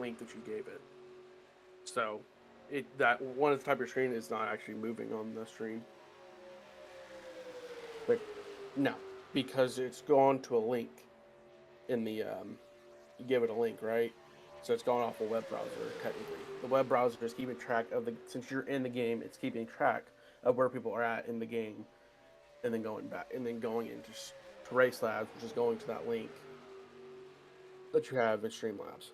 link that you gave it. So, that one of the type of screen is not actually moving on the screen. But no, because it's gone to a link in the you give it a link, right? So it's going off a web browser technically. The web browser is keeping track of the since you're in the game, it's keeping track of where people are at in the game, and then going back and then going into to Race Labs, which is going to that link that you have in Streamlabs.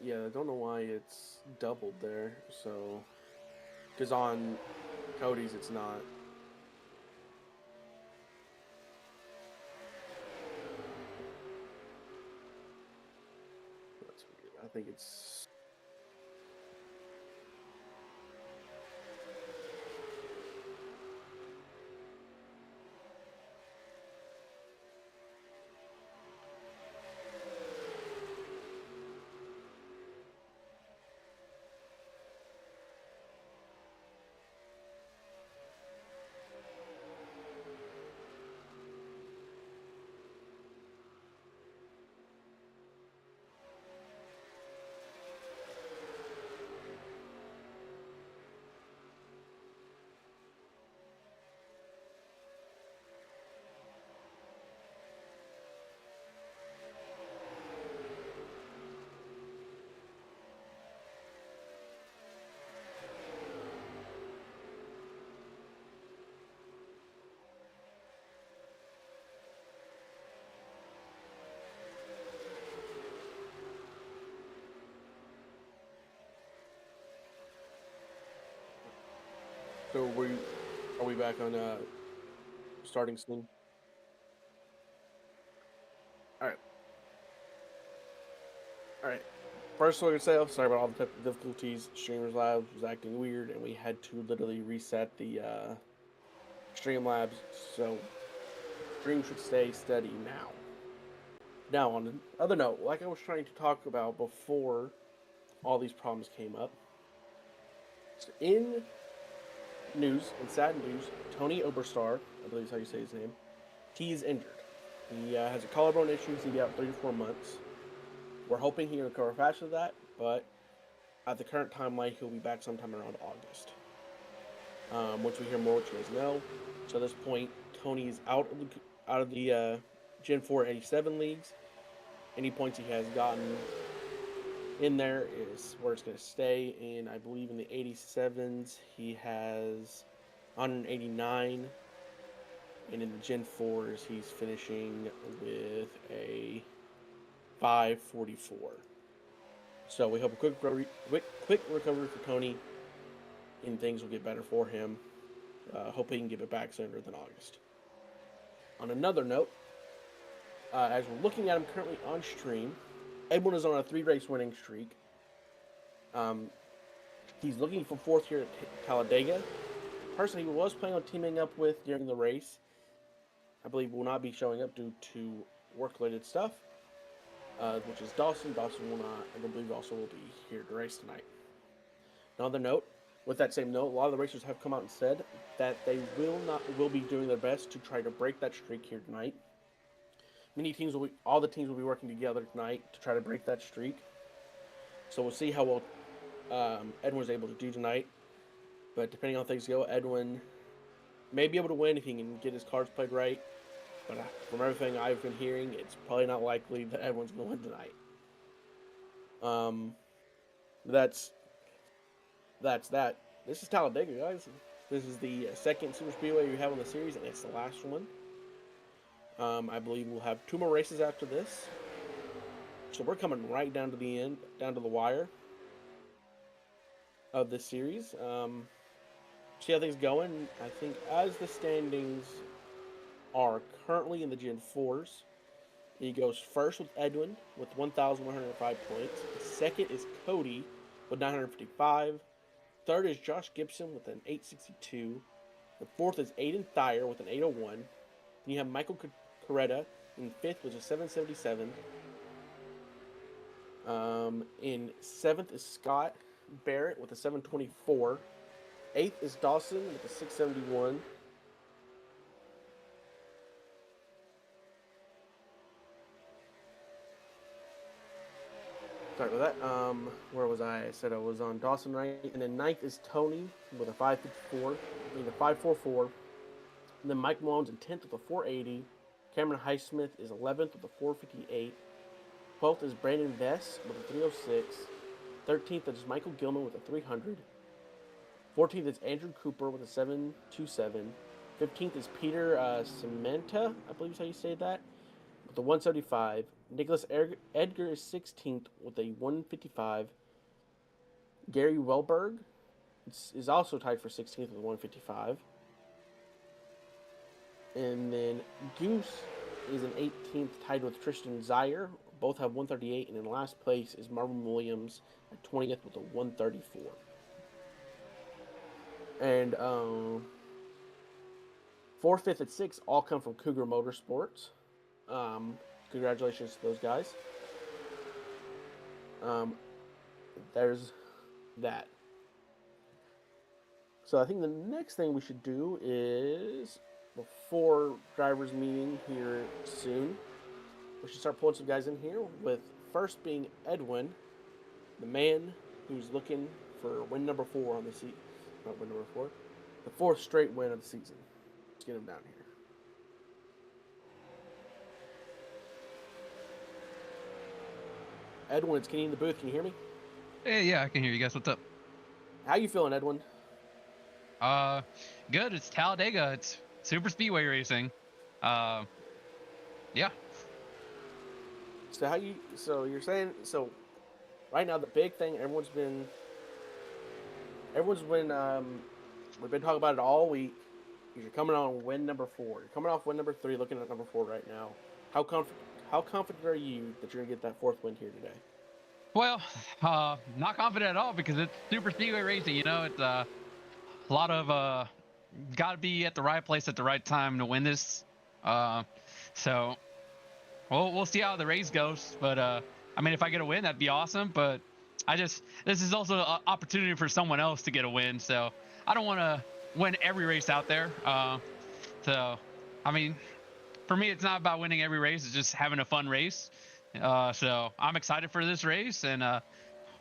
Yeah, I don't know why it's doubled there. So, because on Cody's it's not. That's weird. I think it's. So are we back on starting soon? All right, all right. First, what I say, sorry about all the technical difficulties. Streamers Labs was acting weird, and we had to literally reset the Streamlabs. So stream should stay steady now. Now, on another note, like I was trying to talk about before all these problems came up, so in news, in sad news, Tony Oberstar, I believe is how you say his name, he's injured. He has a collarbone issue. He'll be out 3 to 4 months. We're hoping he'll recover faster than that, but at the current timeline, he'll be back sometime around August. Once we hear more, which you guys know. So at this point, Tony is out of the Gen 4 87 leagues. Any points he has gotten in there is where it's going to stay. And I believe in the 87s, he has 189. And in the Gen 4s, he's finishing with a 544. So we hope a quick recovery for Tony, and things will get better for him. Hope he can get it back sooner than August. On another note, as we're looking at him currently on stream, Edwin is on a 3-race winning streak. He's looking for 4th here at Talladega. Person he was planning on teaming up with during the race, I believe, will not be showing up due to work-related stuff, which is Dawson. Dawson will not, I believe, also will be here to race tonight. Another note, with that same note, a lot of the racers have come out and said that they will be doing their best to try to break that streak here tonight. All the teams will be working together tonight to try to break that streak. So we'll see how well Edwin's able to do tonight. But depending on how things go, Edwin may be able to win if he can get his cards played right. But from everything I've been hearing, it's probably not likely that Edwin's going to win tonight. That's that. This is Talladega, guys. This is the second super speedway we have on the series, and it's the last one. I believe we'll have 2 more races after this. So we're coming right down to the end, down to the wire of this series. See how things going. I think as the standings are currently in the Gen 4s, he goes first with Edwin with 1,105 points. Second is Cody with 955. Third is Josh Gibson with an 862. The fourth is Aiden Thayer with an 801. Then you have Michael Coretta in fifth with a 777. In seventh is Scott Barrett with a 724. 8th is Dawson with a 671. Sorry about that. Where was I? I said I was on Dawson, right? And then 9th is Tony with a 554. I mean, a 544. And then Mike Malone's in 10th with a 480. Cameron Highsmith is 11th with a 458. 12th is Brandon Vess with a 306. 13th is Michael Gilman with a 300. 14th is Andrew Cooper with a 727. 15th is Peter Cementa, I believe is how you say that, with a 175. Nicholas Edgar is 16th with a 155. Gary Welberg is also tied for 16th with a 155. And then Goose is in 18th, tied with Tristan Zaire. Both have 138. And in last place is Marvin Williams at 20th with a 134. And 4th, 5th, and 6th all come from Cougar Motorsports. Congratulations to those guys. There's that. So I think the next thing we should do is, before drivers meeting here soon, we should start pulling some guys in here, with first being Edwin, the man who's looking for win number 4 on the season. Not win number 4. The 4th straight win of the season. Let's get him down here. Edwin, it's Kenny in the booth. Can you hear me? Hey, yeah, I can hear you guys. What's up? How you feeling, Edwin? Good. It's Talladega. It's super speedway racing. Yeah. So you're saying, right now the big thing we've been we've been talking about it all week. You're coming on win number 4. You're coming off win number 3, looking at number 4 right now. How confident are you that you're gonna get that 4th win here today? Well, not confident at all, because it's super speedway racing. You know, it's a lot of got to be at the right place at the right time to win this. So we'll see how the race goes. But I mean, if I get a win, that'd be awesome. But this is also an opportunity for someone else to get a win. So I don't want to win every race out there. So I mean, for me, it's not about winning every race. It's just having a fun race. So I'm excited for this race, and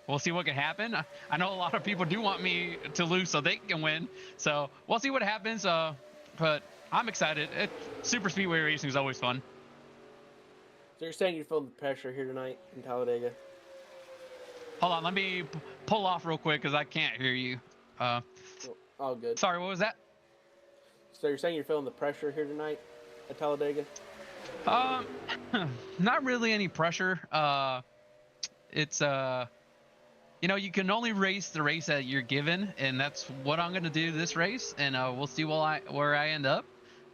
we'll see what can happen. I know a lot of people do want me to lose so they can win. So we'll see what happens. But I'm excited. Super speedway racing is always fun. So you're saying you feel the pressure here tonight in Talladega? Hold on, let me pull off real quick because I can't hear you. All good. Sorry, what was that? So you're saying you're feeling the pressure here tonight at Talladega? Not really any pressure. It's you know, you can only race the race that you're given, and that's what I'm gonna do this race, and we'll see where I end up.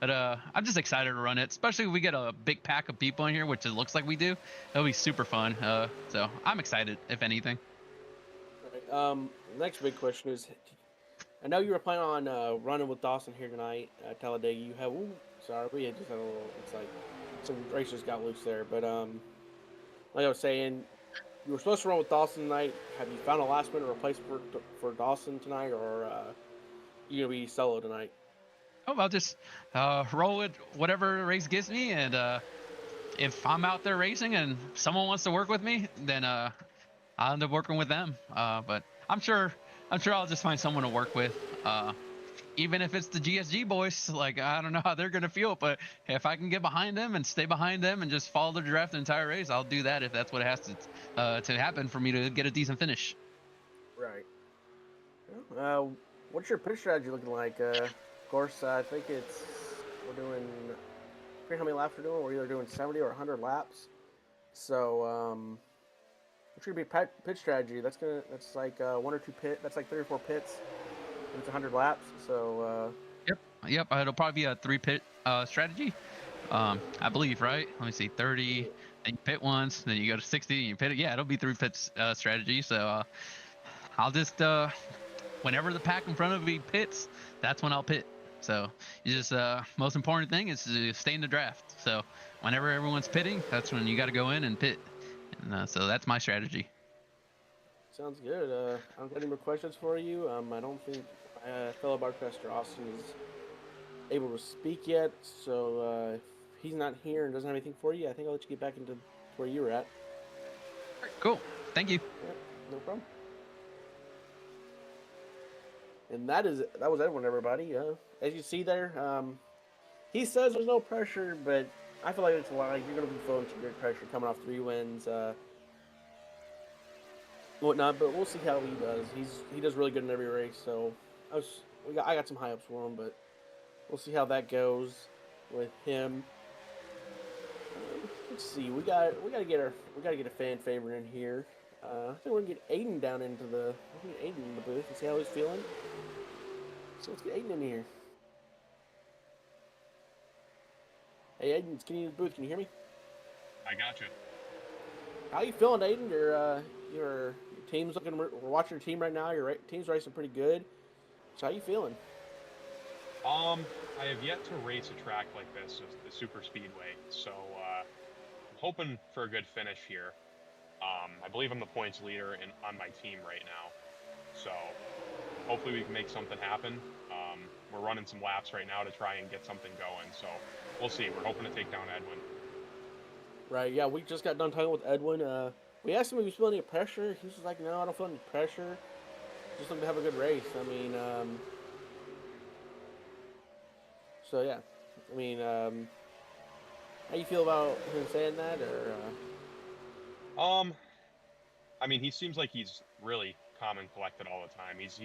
But I'm just excited to run it, especially if we get a big pack of people in here, which it looks like we do. It'll be super fun. So I'm excited, if anything. All right. Next big question is, I know you were planning on running with Dawson here tonight at Talladega. You have, we had just had a little, it's like some racers got loose there. But like I was saying, you were supposed to run with Dawson tonight. Have you found a last minute replacement for Dawson tonight, or you gonna be solo tonight? Oh, I'll just roll with whatever race gives me, and if I'm out there racing and someone wants to work with me, then I'll end up working with them. But I'm sure I'll just find someone to work with. Even if it's the GSG boys, like, I don't know how they're gonna feel, but if I can get behind them and stay behind them and just follow the draft the entire race, I'll do that if that's what has to happen for me to get a decent finish. Right. What's your pitch strategy looking like? Of course, I think we're doing. I forget how many laps we're doing. We're either doing 70 or 100 laps. So, what's gonna be pitch strategy? That's like 1 or 2 pit. That's like 3 or 4 pits. And it's 100 laps. So. Yep. It'll probably be a 3 pit strategy. I believe, right? Let me see. 30. Then you pit once. Then you go to 60. And you pit it. Yeah, it'll be 3 pits strategy. So I'll just whenever the pack in front of me pits, that's when I'll pit. So you just most important thing is to stay in the draft. So whenever everyone's pitting, that's when you got to go in and pit. And so that's my strategy. Sounds good. I don't got any more questions for you. I don't think I fellow broadcaster Austin is able to speak yet, so if he's not here and doesn't have anything for you, I think I'll let you get back into where you were at. All right, cool. Thank you. Yep, no problem. And that was Edwin, everybody. As you see there, he says there's no pressure, but I feel like it's a lie. You're going to be feeling some great pressure coming off 3 wins, whatnot. But we'll see how he does. He does really good in every race, so I got some high hopes for him, but we'll see how that goes with him. Let's see. We got to get a fan favorite in here. I think we're gonna get Aiden down into the booth and see how he's feeling. So let's get Aiden in here. Hey Aiden, can you in the booth? Can you hear me? I got you. How you feeling, Aiden? Your team's looking. We're watching your team right now. Your team's racing pretty good. So how you feeling? I have yet to race a track like this, the super speedway. So I'm hoping for a good finish here. I believe I'm the points leader on my team right now. So hopefully we can make something happen. We're running some laps right now to try and get something going. So we'll see. We're hoping to take down Edwin. Right. Yeah, we just got done talking with Edwin. We asked him if he was feeling any pressure. He was just like, "No, I don't feel any pressure. Just looking to have a good race." I mean, so yeah. I mean, how you feel about him saying that, or? I mean, he seems like he's really calm and collected all the time. He's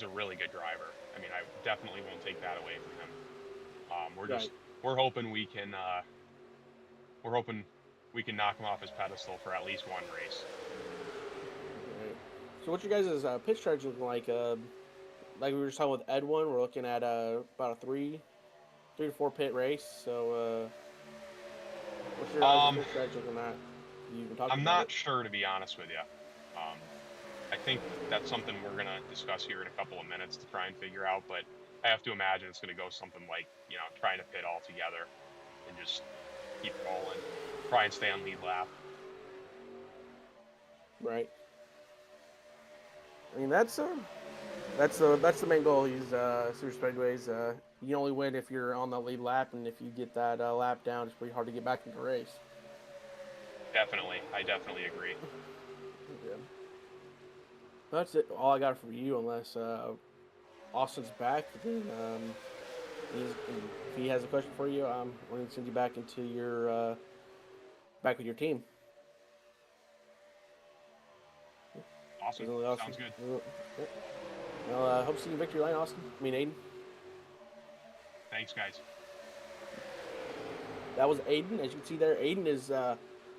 a really good driver. I mean, I definitely won't take that away from him. We're hoping we can knock him off his pedestal for at least one race. Right. So what you guys' pitch strategy looking like? Like we were just talking with Edwin, we're looking at about a 3 to 4 pit race. So what's your pitch strategy looking at? I'm not sure, to be honest with you. I think that's something we're going to discuss here in a couple of minutes to try and figure out, but I have to imagine it's going to go something like, trying to pit all together and just keep rolling, try and stay on lead lap. Right. I mean, that's the main goal. These super speedways, you only win if you're on the lead lap, and if you get that lap down, it's pretty hard to get back into the race. Definitely, I definitely agree. Yeah. That's it. All I got for you, unless Austin's back. Then if he has a question for you, I'm going to send you back into your back with your team. Awesome. Sounds good. Well, hope to see you in victory lane, Austin. I mean, Aiden. Thanks, guys. That was Aiden. As you can see there, Aiden is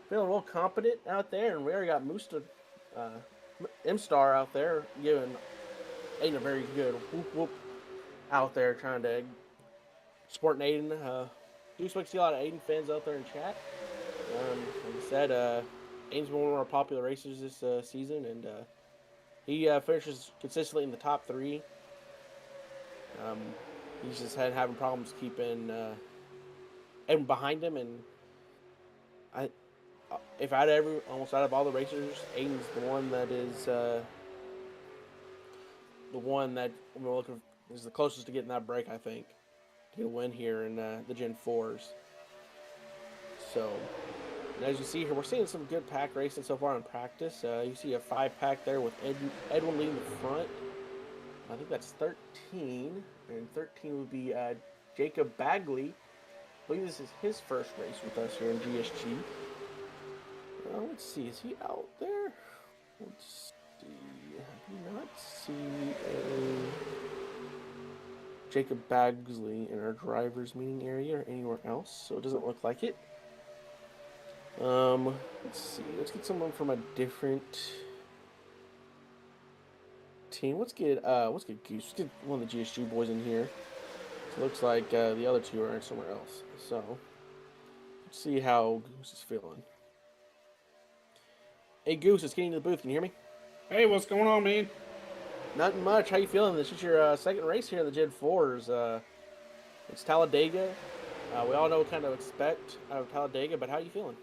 feeling real competent out there, and we already got Musta M-Star out there giving Aiden a very good whoop out there, trying to support Aiden. Do expect to see a lot of Aiden fans out there in chat. Like I said, Aiden's been one of our popular racers this season, and he finishes consistently in the top 3. He's just having problems keeping Edwin behind him, and if almost out of all the racers, Aiden's the one that is the one that we're looking for, is the closest to getting that break, I think, to get a win here in the Gen 4s. So, and as you see here, we're seeing some good pack racing so far in practice. You see a 5-pack there with Edwin leading the front. I think that's 13, and 13 would be Jacob Bagley. I believe this is his first race with us here in GSG. Let's see, is he out there? Let's see. I do not see a Jacob Bagley in our driver's meeting area or anywhere else, so it doesn't look like it. Let's see. Let's get someone from a different team. Let's get Goose. Let's get one of the GSG boys in here. It looks like the other two are somewhere else. So let's see how Goose is feeling. Hey Goose, it's getting to the booth. Can you hear me? Hey, what's going on, man? Nothing much. How you feeling? This is your second race here in the Gen 4s. It's Talladega. We all know what kind to expect out of Talladega, but how are you feeling?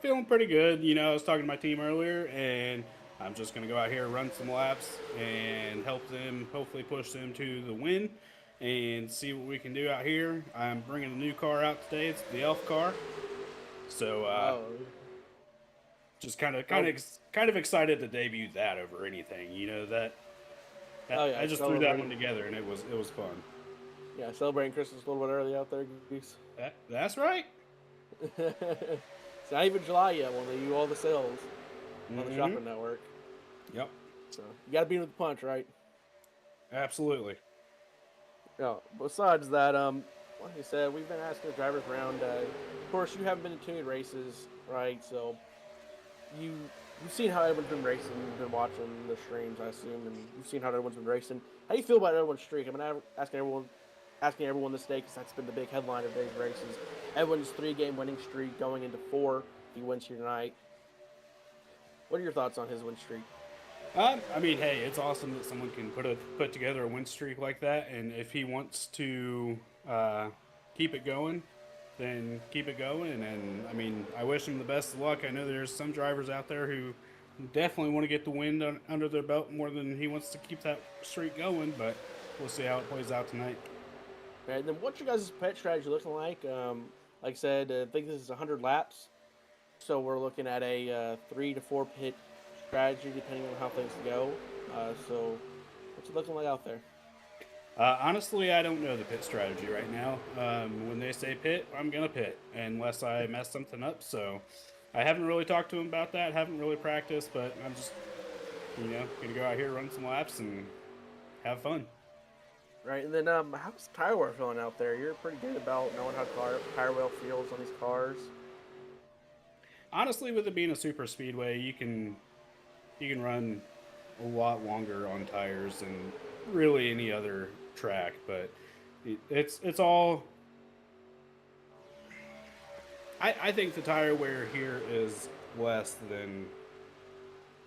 Feeling pretty good. I was talking to my team earlier, and I'm just going to go out here, run some laps, and help them, hopefully push them to the win, and see what we can do out here. I'm bringing a new car out today. It's the Elf car. So just kind of excited to debut that over anything. You know that. Oh yeah, I just threw that one together, and it was fun. Yeah, celebrating Christmas a little bit early out there, Goose. That's right. It's not even July yet when they do all the sales on the shopping network. Yep. So you got to beat with the punch, right? Absolutely. Yeah. Besides that, like I said, we've been asking the drivers around. Of course, you haven't been to too many races, right? So you've seen how everyone's been racing. You've been watching the streams, I assume, and you've seen how everyone's been racing. How do you feel about everyone's streak? I'm mean, asking everyone this day because that's been the big headline of today's races. Everyone's 3-game winning streak going into 4 if he wins here tonight. What are your thoughts on his win streak? I mean, hey, it's awesome that someone can put together a win streak like that, and if he wants to keep it going, then keep it going. And I mean, I wish him the best of luck. I know there's some drivers out there who definitely want to get the win under their belt more than he wants to keep that streak going, but we'll see how it plays out tonight. All right, then what's your guys' pit strategy looking like? Like I said, I think this is 100 laps, so we're looking at a 3 to 4 pit strategy depending on how things go. So what's it looking like out there? Honestly, I don't know the pit strategy right now. When they say pit, I'm going to pit unless I mess something up. So I haven't really talked to him about that. Haven't really practiced, but I'm just, going to go out here, run some laps, and have fun. Right, and then how's tire wear feeling out there? You're pretty good about knowing how tire wear feels on these cars. Honestly, with it being a super speedway, you can run a lot longer on tires than really any other track, but it's all. I think the tire wear here is less than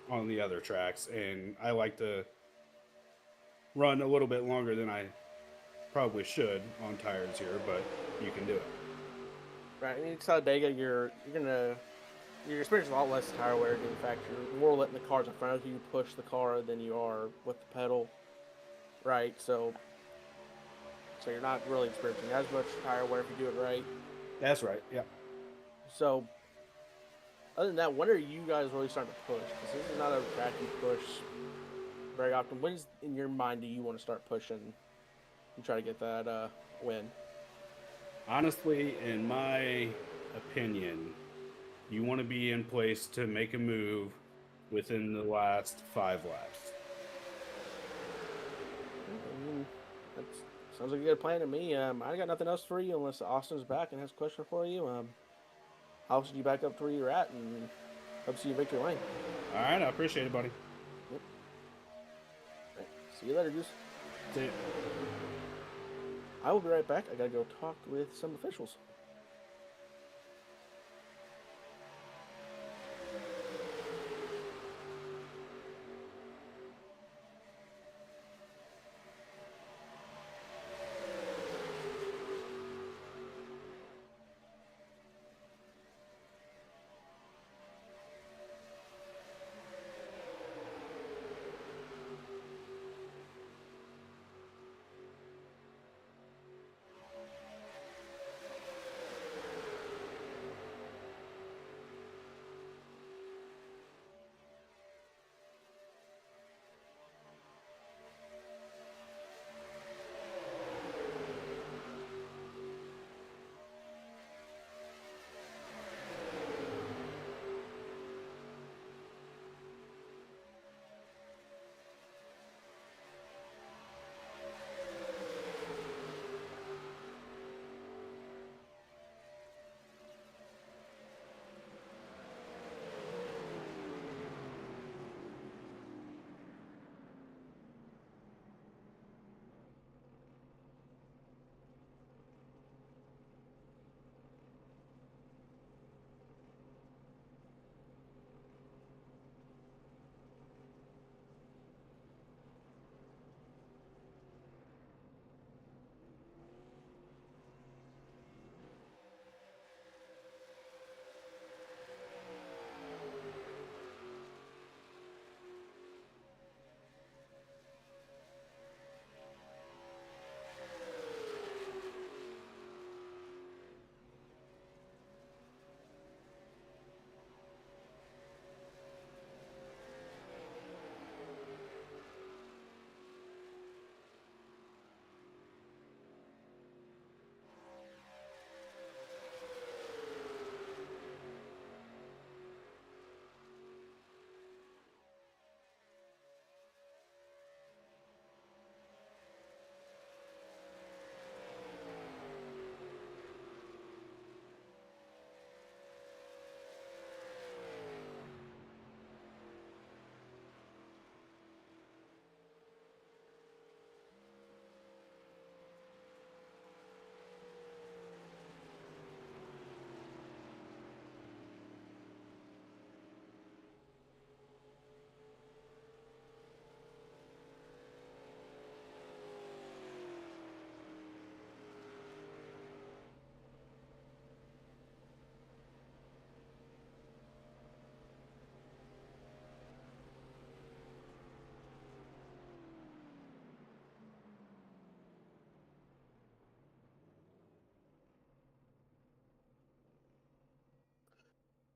on the other tracks, and I like to run a little bit longer than I probably should on tires here, but you can do it. Right, in Talladega, you're experiencing a lot less tire wear. In fact, you're more letting the cars in front of you push the car than you are with the pedal. Right, so you're not really experiencing as much tire wear if you do it right. That's right. Yeah. So, other than that, when are you guys really starting to push? Because this is not a track you push very often. When in your mind do you want to start pushing and try to get that win? Honestly, in my opinion, you want to be in place to make a move within the last 5 laps. I mean, that sounds like a good plan to me. I got nothing else for you unless Austin's back and has a question for you. I'll send you back up to where you're at and hope to see you victory lane. All right, I appreciate it, buddy. Yep. Right. See you later, Goose. See you. I will be right back. I gotta go talk with some officials.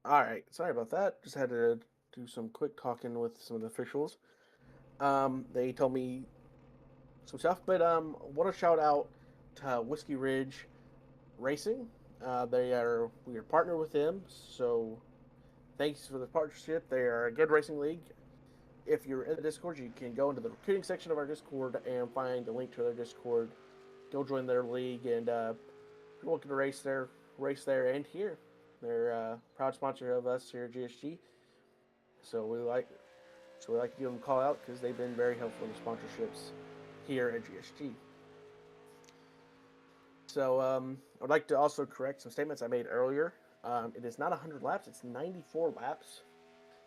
All right, sorry about that. Just had to do some quick talking with some of the officials. They told me some stuff, but want to shout out to Whiskey Ridge Racing. We are partnered with them, so thanks for the partnership. They are a good racing league. If you're in the Discord, you can go into the recruiting section of our Discord and find the link to their Discord. Go join their league, and if you're looking to race there and here. They're a proud sponsor of us here at GSG. So we like to give them a call out because they've been very helpful in the sponsorships here at GSG. So I'd like to also correct some statements I made earlier. It is not 100 laps; it's 94 laps.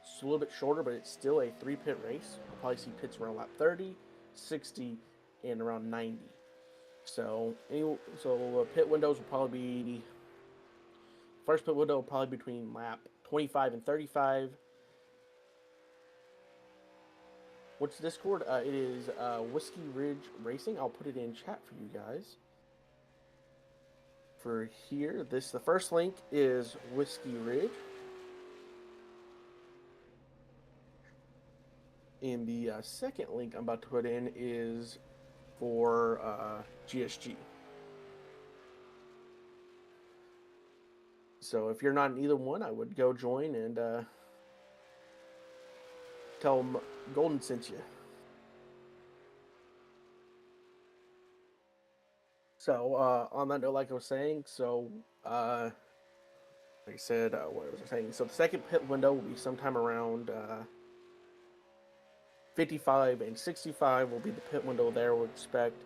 It's a little bit shorter, but it's still a 3-pit race. You'll probably see pits around lap 30, 60, and around 90. So pit windows will probably be first pit window will probably be between lap 25 and 35. What's Discord? It is Whiskey Ridge Racing. I'll put it in chat for you guys. For here, the first link is Whiskey Ridge. And the second link I'm about to put in is for GSG. So if you're not in either one, I would go join and tell them Golden sent you. So on that note, like I was saying, like I said, what was I saying? So the second pit window will be sometime around 55 and 65 will be the pit window there, we'll expect.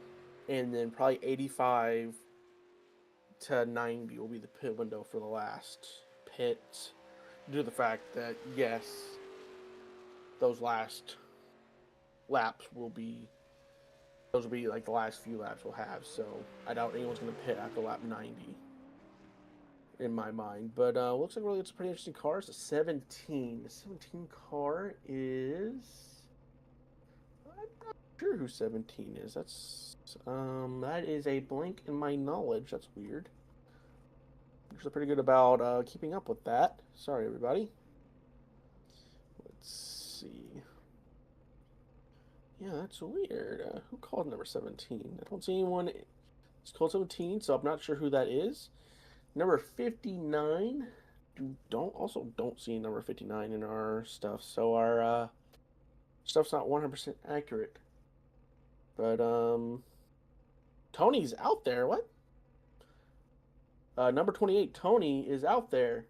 And then probably 85 to 90 will be the pit window for the last pit. Due to the fact that, yes, those last laps will be like the last few laps we'll have. So I doubt anyone's going to pit after lap 90 in my mind. But looks like really it's a pretty interesting car. It's a 17. The 17 car is... I'm not sure who 17 is. That is a blank in my knowledge. That's weird. I'm actually pretty good about keeping up with that. Sorry, everybody. Let's see. Yeah, that's weird. Who called number 17? I don't see anyone. It's called 17, so I'm not sure who that is. Number 59. Don't see number 59 in our stuff, so our stuff's not 100% accurate. But Tony's out there. What? Number 28, Tony is out there.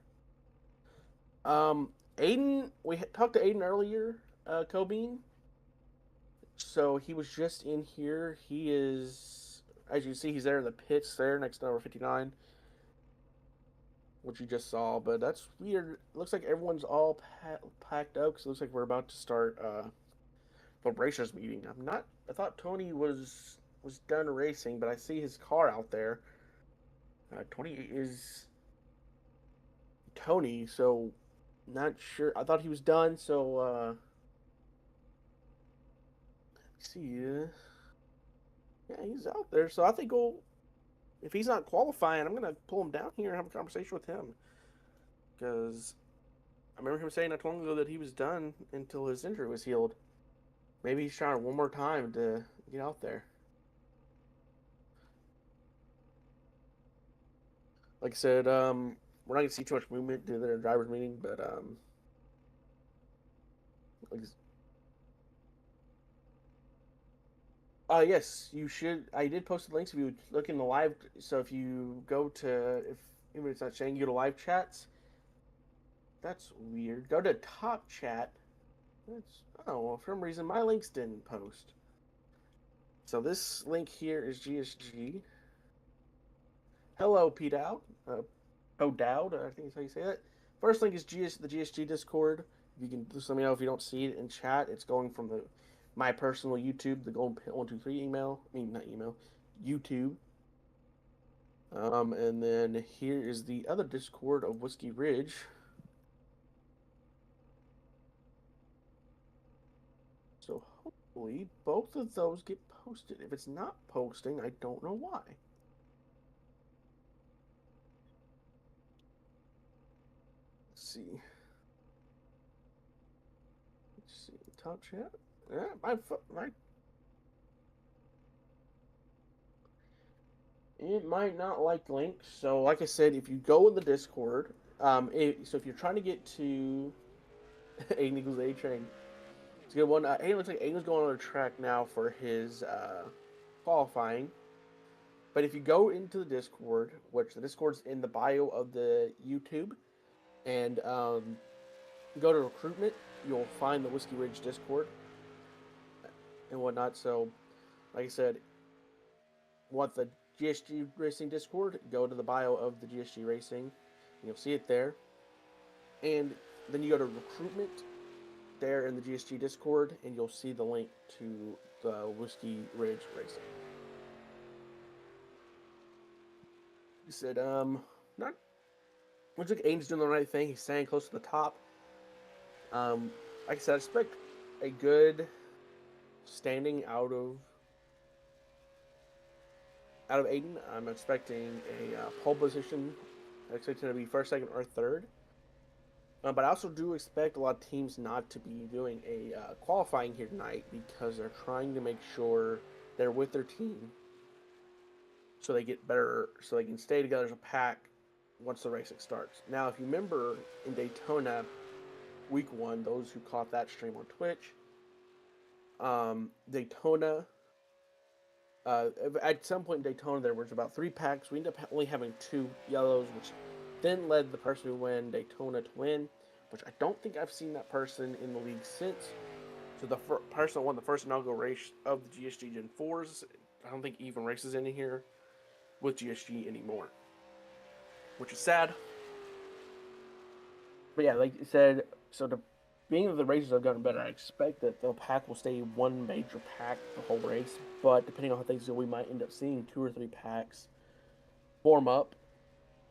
Aiden, we talked to Aiden earlier, Cobine. So he was just in here. He is, as you see, he's there in the pits there next to number 59, which you just saw. But that's weird. It looks like everyone's all packed up because it looks like we're about to start the racers meeting. I thought Tony was done racing, but I see his car out there. 28 is Tony, so not sure. I thought he was done, so see you. Yeah, he's out there. So I think if he's not qualifying, I'm gonna pull him down here and have a conversation with him. Because I remember him saying not too long ago that he was done until his injury was healed. Maybe he's trying one more time to get out there. Like I said, we're not gonna see too much movement due to their drivers meeting, but yes, you should. I did post the links if you would look in the live. So if you go to, even if it's not saying, you go to live chats. That's weird. Go to top chat. For some reason my links didn't post. So this link here is GSG. Hello, P Dowd. Dowd, I think that's how you say that. First link is the GSG Discord. You can just let me know if you don't see it in chat. It's going from my personal YouTube, the Golden Pit 123 email. I mean, not email, YouTube. And then here is the other Discord of Whiskey Ridge. So hopefully both of those get posted. If it's not posting, I don't know why. Let's see. Let's see. Top chat. Yeah, my it might not like links. So, like I said, if you go in the Discord, so if you're trying to get to Aiden equals A train, it's a good one. Hey, looks like Aiden's going on a track now for his qualifying. But if you go into the Discord, which the Discord's in the bio of the YouTube, and go to recruitment, you'll find the Whiskey Ridge Discord and whatnot. So, like I said, want the GSG Racing Discord, go to the bio of the GSG Racing, and you'll see it there. And then you go to recruitment there in the GSG Discord, and you'll see the link to the Whiskey Ridge Racing. He said, not. Looks like Aiden's doing the right thing. He's staying close to the top. Like I said, I expect a good standing out of Aiden. I'm expecting a pole position. I expect it to be first, second, or third. But I also do expect a lot of teams not to be doing a qualifying here tonight because they're trying to make sure they're with their team so they get better, so they can stay together as a pack once the racing starts. Now, if you remember in Daytona, week 1, those who caught that stream on Twitch, Daytona, at some point in Daytona, there was about 3 packs. We ended up only having 2 yellows, which then led the person who won Daytona to win, which I don't think I've seen that person in the league since. So the person that won the first inaugural race of the GSG Gen 4s, I don't think even races in here with GSG anymore, which is sad. But yeah, like you said, so being that the races have gotten better, I expect that the pack will stay one major pack the whole race. But depending on how things go, we might end up seeing 2 or 3 packs form up.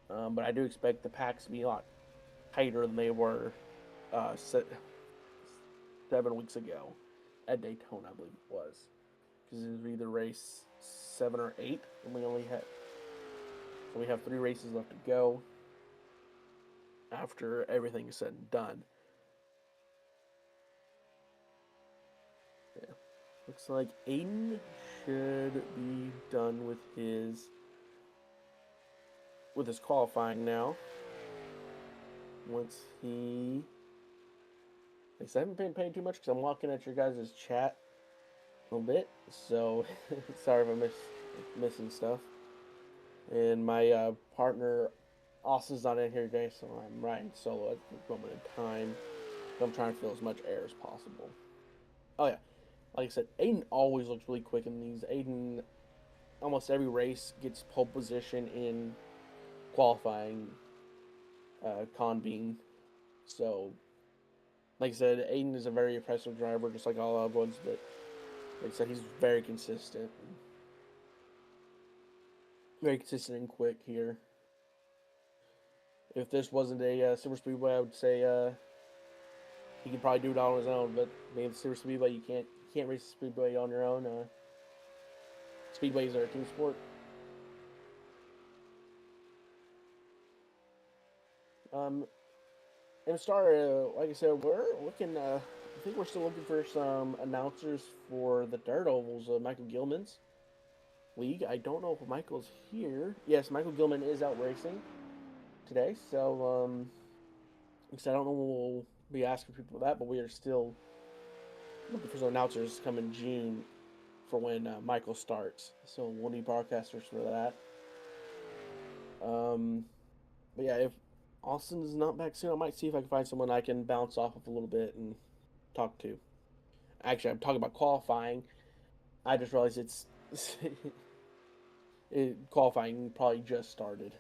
But I do expect the packs to be a lot tighter than they were 7 weeks ago at Daytona, I believe it was. Because it was either race 7 or 8, and we have 3 races left to go after everything is said and done. Yeah. Looks like Aiden should be done with his qualifying now. Once he... I haven't been paying too much because I'm looking at your guys' chat a little bit. So, sorry if I'm missing stuff. And my partner, Austin's not in here today, so I'm riding solo at the moment in time. I'm trying to fill as much air as possible. Oh yeah, like I said, Aiden always looks really quick in these. Aiden, almost every race, gets pole position in qualifying, con being. So, like I said, Aiden is a very impressive driver, just like all other ones, but like I said, he's very consistent. Very consistent and quick here. If this wasn't a Super Speedway, I would say he could probably do it all on his own, but being the Super Speedway, you can't race the Speedway on your own. Speedways are a team sport. And start, like I said, we're looking. I think we're still looking for some announcers for the Dirt Ovals. Michael Gilman's league. I don't know if Michael's here. Yes, Michael Gilman is out racing today. So, I don't know when we'll be asking people that, but we are still looking for some announcers come in June for when Michael starts. So we'll need broadcasters for that. But yeah, if Austin is not back soon, I might see if I can find someone I can bounce off of a little bit and talk to. Actually, I'm talking about qualifying. I just realized qualifying probably just started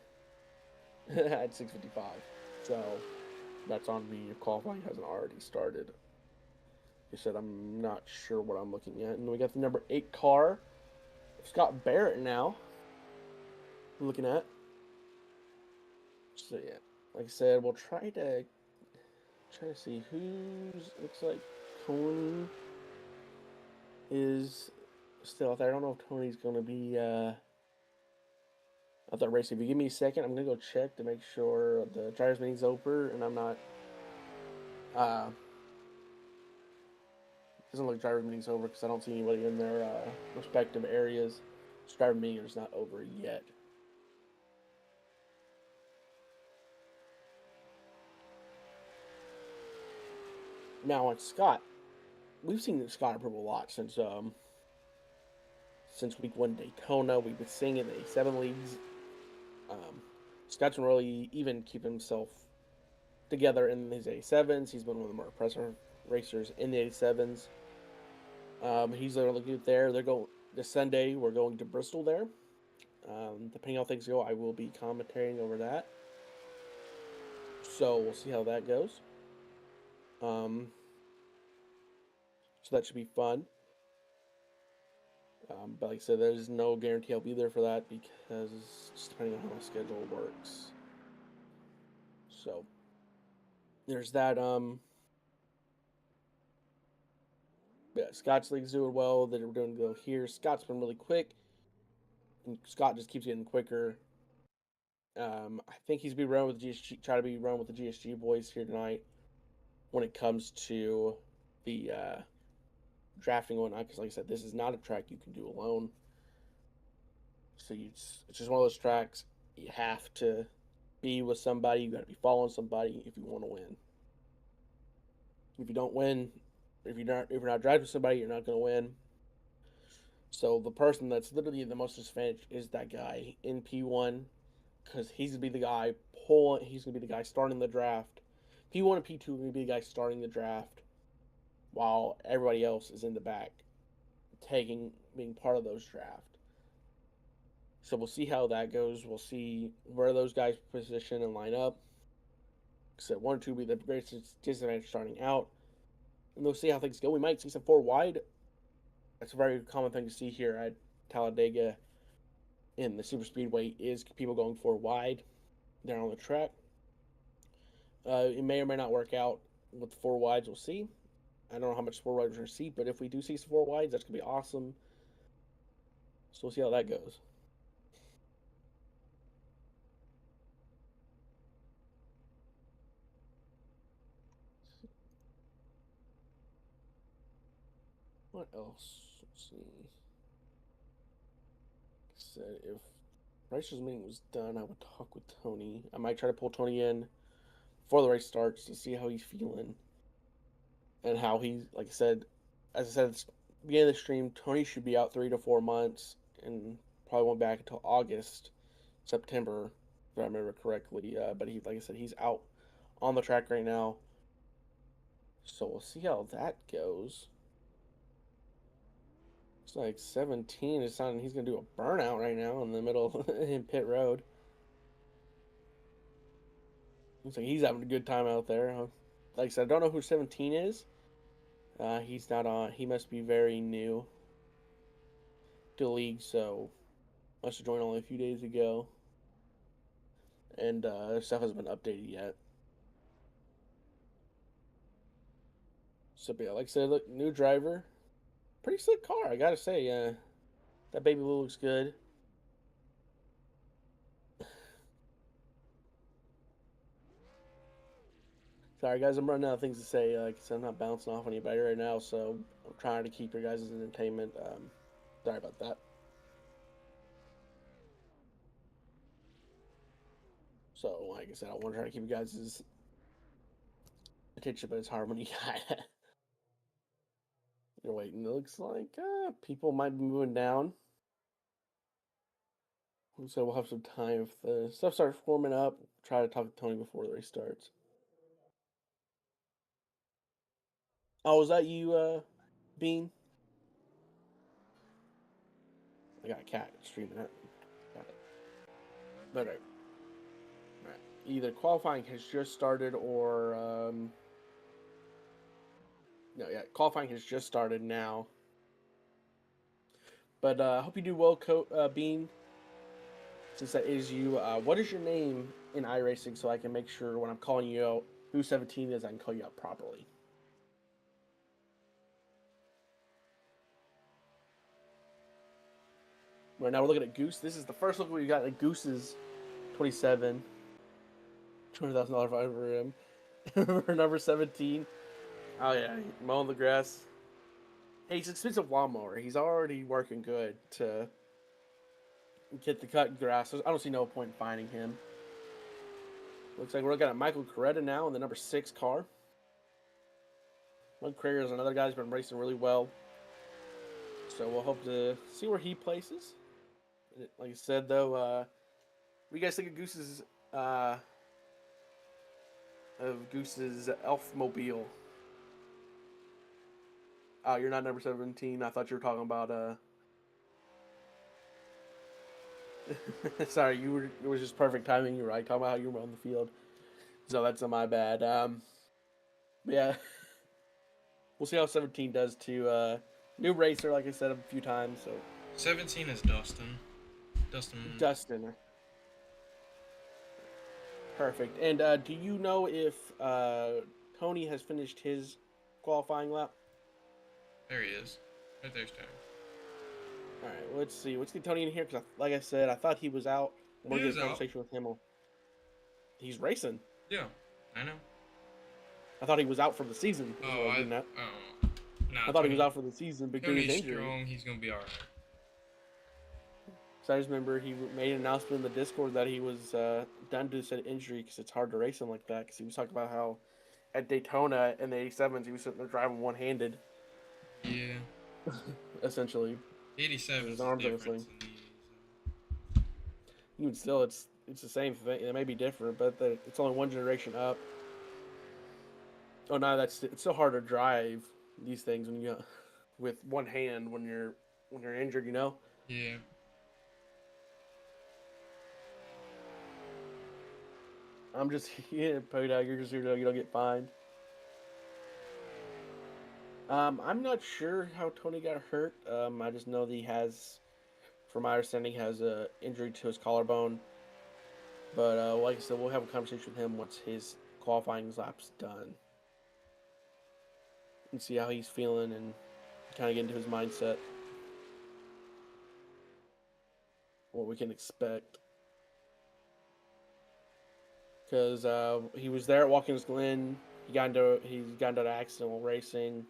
at 6:55. So that's on me if qualifying hasn't already started. Like I said, I'm not sure what I'm looking at. And we got the number 8 car. Scott Barrett now. I'm looking at. So yeah, like I said, we'll try to see who's. Looks like Tony is still out there. I don't know if Tony's going to be of the race. If you give me a second, I'm gonna go check to make sure the drivers' meeting's over and I'm not. Doesn't look like driver meeting's over because I don't see anybody in their respective areas. Driver meeting is not over yet. Now on Scott, we've seen Scott improve a lot since week 1 Daytona. We've been seeing it in the A7 leagues. Scott's been really even keep himself together in his A7s. He's been one of the more impressive racers in the A7s. He's really good there. They're going this Sunday. We're going to Bristol there. Depending on how things go, I will be commentating over that. So we'll see how that goes. So that should be fun. But like I said, there's no guarantee I'll be there for that because just depending on how my schedule works. So there's that. Yeah, Scott's league's doing well. They're doing well here. Scott's been really quick, and Scott just keeps getting quicker. I think he's be run with the GSG. Try to be run with the GSG boys here tonight when it comes to the drafting one. Because like I said, this is not a track you can do alone. So it's just one of those tracks you have to be with somebody. You got to be following somebody if you want to win. If you don't win, if you're not driving with somebody, you're not going to win. So the person that's literally the most disadvantaged is that guy in P1 because he's gonna be the guy pulling. He's gonna be the guy starting the draft. P1 and P2 are gonna be the guy starting the draft, while everybody else is in the back, being part of those draft. So we'll see how that goes. We'll see where those guys position and line up. So 1 and 2 will be the greatest disadvantage starting out, and we'll see how things go. We might see some 4 wide. That's a very common thing to see here at Talladega in the super speedway is people going 4 wide. They're on the track. It may or may not work out with the 4 wides. We'll see. I don't know how much 4 wides we're going to see, but if we do see some 4 wides, that's going to be awesome. So we'll see how that goes. What else? Let's see. Said if Ricer's meeting was done, I would talk with Tony. I might try to pull Tony in before the race starts to see how he's feeling and how he's. Like I said, as I said at the beginning of the stream, Tony should be out 3 to 4 months and probably won't be back until August, September, if I remember correctly. But he, like I said, he's out on the track right now. So we'll see how that goes. It's like 17. It's not. He's gonna do a burnout right now in the middle in pit road. Looks like he's having a good time out there. Like I said, I don't know who 17 is. He's not on. He must be very new to the league, so must have joined only a few days ago. And stuff hasn't been updated yet. So yeah, like I said, look, new driver, pretty slick car. I gotta say, that baby blue looks good. Sorry, guys, I'm running out of things to say. Like I said, I'm not bouncing off anybody right now, so I'm trying to keep your guys' entertainment. Sorry about that. So, like I said, I want to try to keep you guys' attention, but it's hard when you got you're waiting. It looks like people might be moving down. So we'll have some time if the stuff starts forming up. Try to talk to Tony before the race starts. Oh, is that you, Bean? I got a cat streaming at me. Got it. But right. Either qualifying has just started or no, yeah, qualifying has just started now. But I hope you do well, Bean. Since that is you, what is your name in iRacing so I can make sure when I'm calling you out who 17 is, I can call you out properly. Right now we're looking at Goose. This is the first look we got at Goose's 27. $200,000 for him. For number 17. Oh yeah, mowing the grass. Hey, he's an expensive lawnmower. He's already working good to get the cut grass. I don't see no point in finding him. Looks like we're looking at Michael Coretta now in the number 6 car. Mike Krager is another guy who's been racing really well. So we'll hope to see where he places. Like I said, though, what do you guys think of Goose's Elfmobile? Oh, you're not number 17. I thought you were talking about sorry, it was just perfect timing. You were right, talking about how you were on the field. So that's my bad. But yeah. We'll see how 17 does to new racer, like I said a few times. So 17 is Dustin. Dustin. Perfect. And do you know if Tony has finished his qualifying lap? There he is. Right there's Tony. All right, well, let's see. Let's get Tony in here because, like I said, I thought he was out. We're He getting is a out. conversation with him. He's racing. Yeah, I know. I thought he was out for the season. Oh, Nah, nah, I thought he was out for the season because of his Tony's injury. strong. He's gonna be all right. So I just remember he made an announcement in the Discord that he was done due to said injury because it's hard to race him like that. Because he was talking about how at Daytona in the 87s he was sitting there driving one-handed, Yeah. essentially. 87 His is arms are different missing. than these. Even still, it's the same thing. It may be different, but it's only one generation up. Oh no, it's still hard to drive these things when you with one hand when you're injured. You know. Yeah. I'm just put out. You're just here so you don't get fined. I'm not sure how Tony got hurt. I just know that he has, from my understanding, has a injury to his collarbone. But like I said, we'll have a conversation with him once his qualifying lap's done, and see how he's feeling and kind of get into his mindset, what we can expect. Because he was there at Watkins Glen. He got into an accidental racing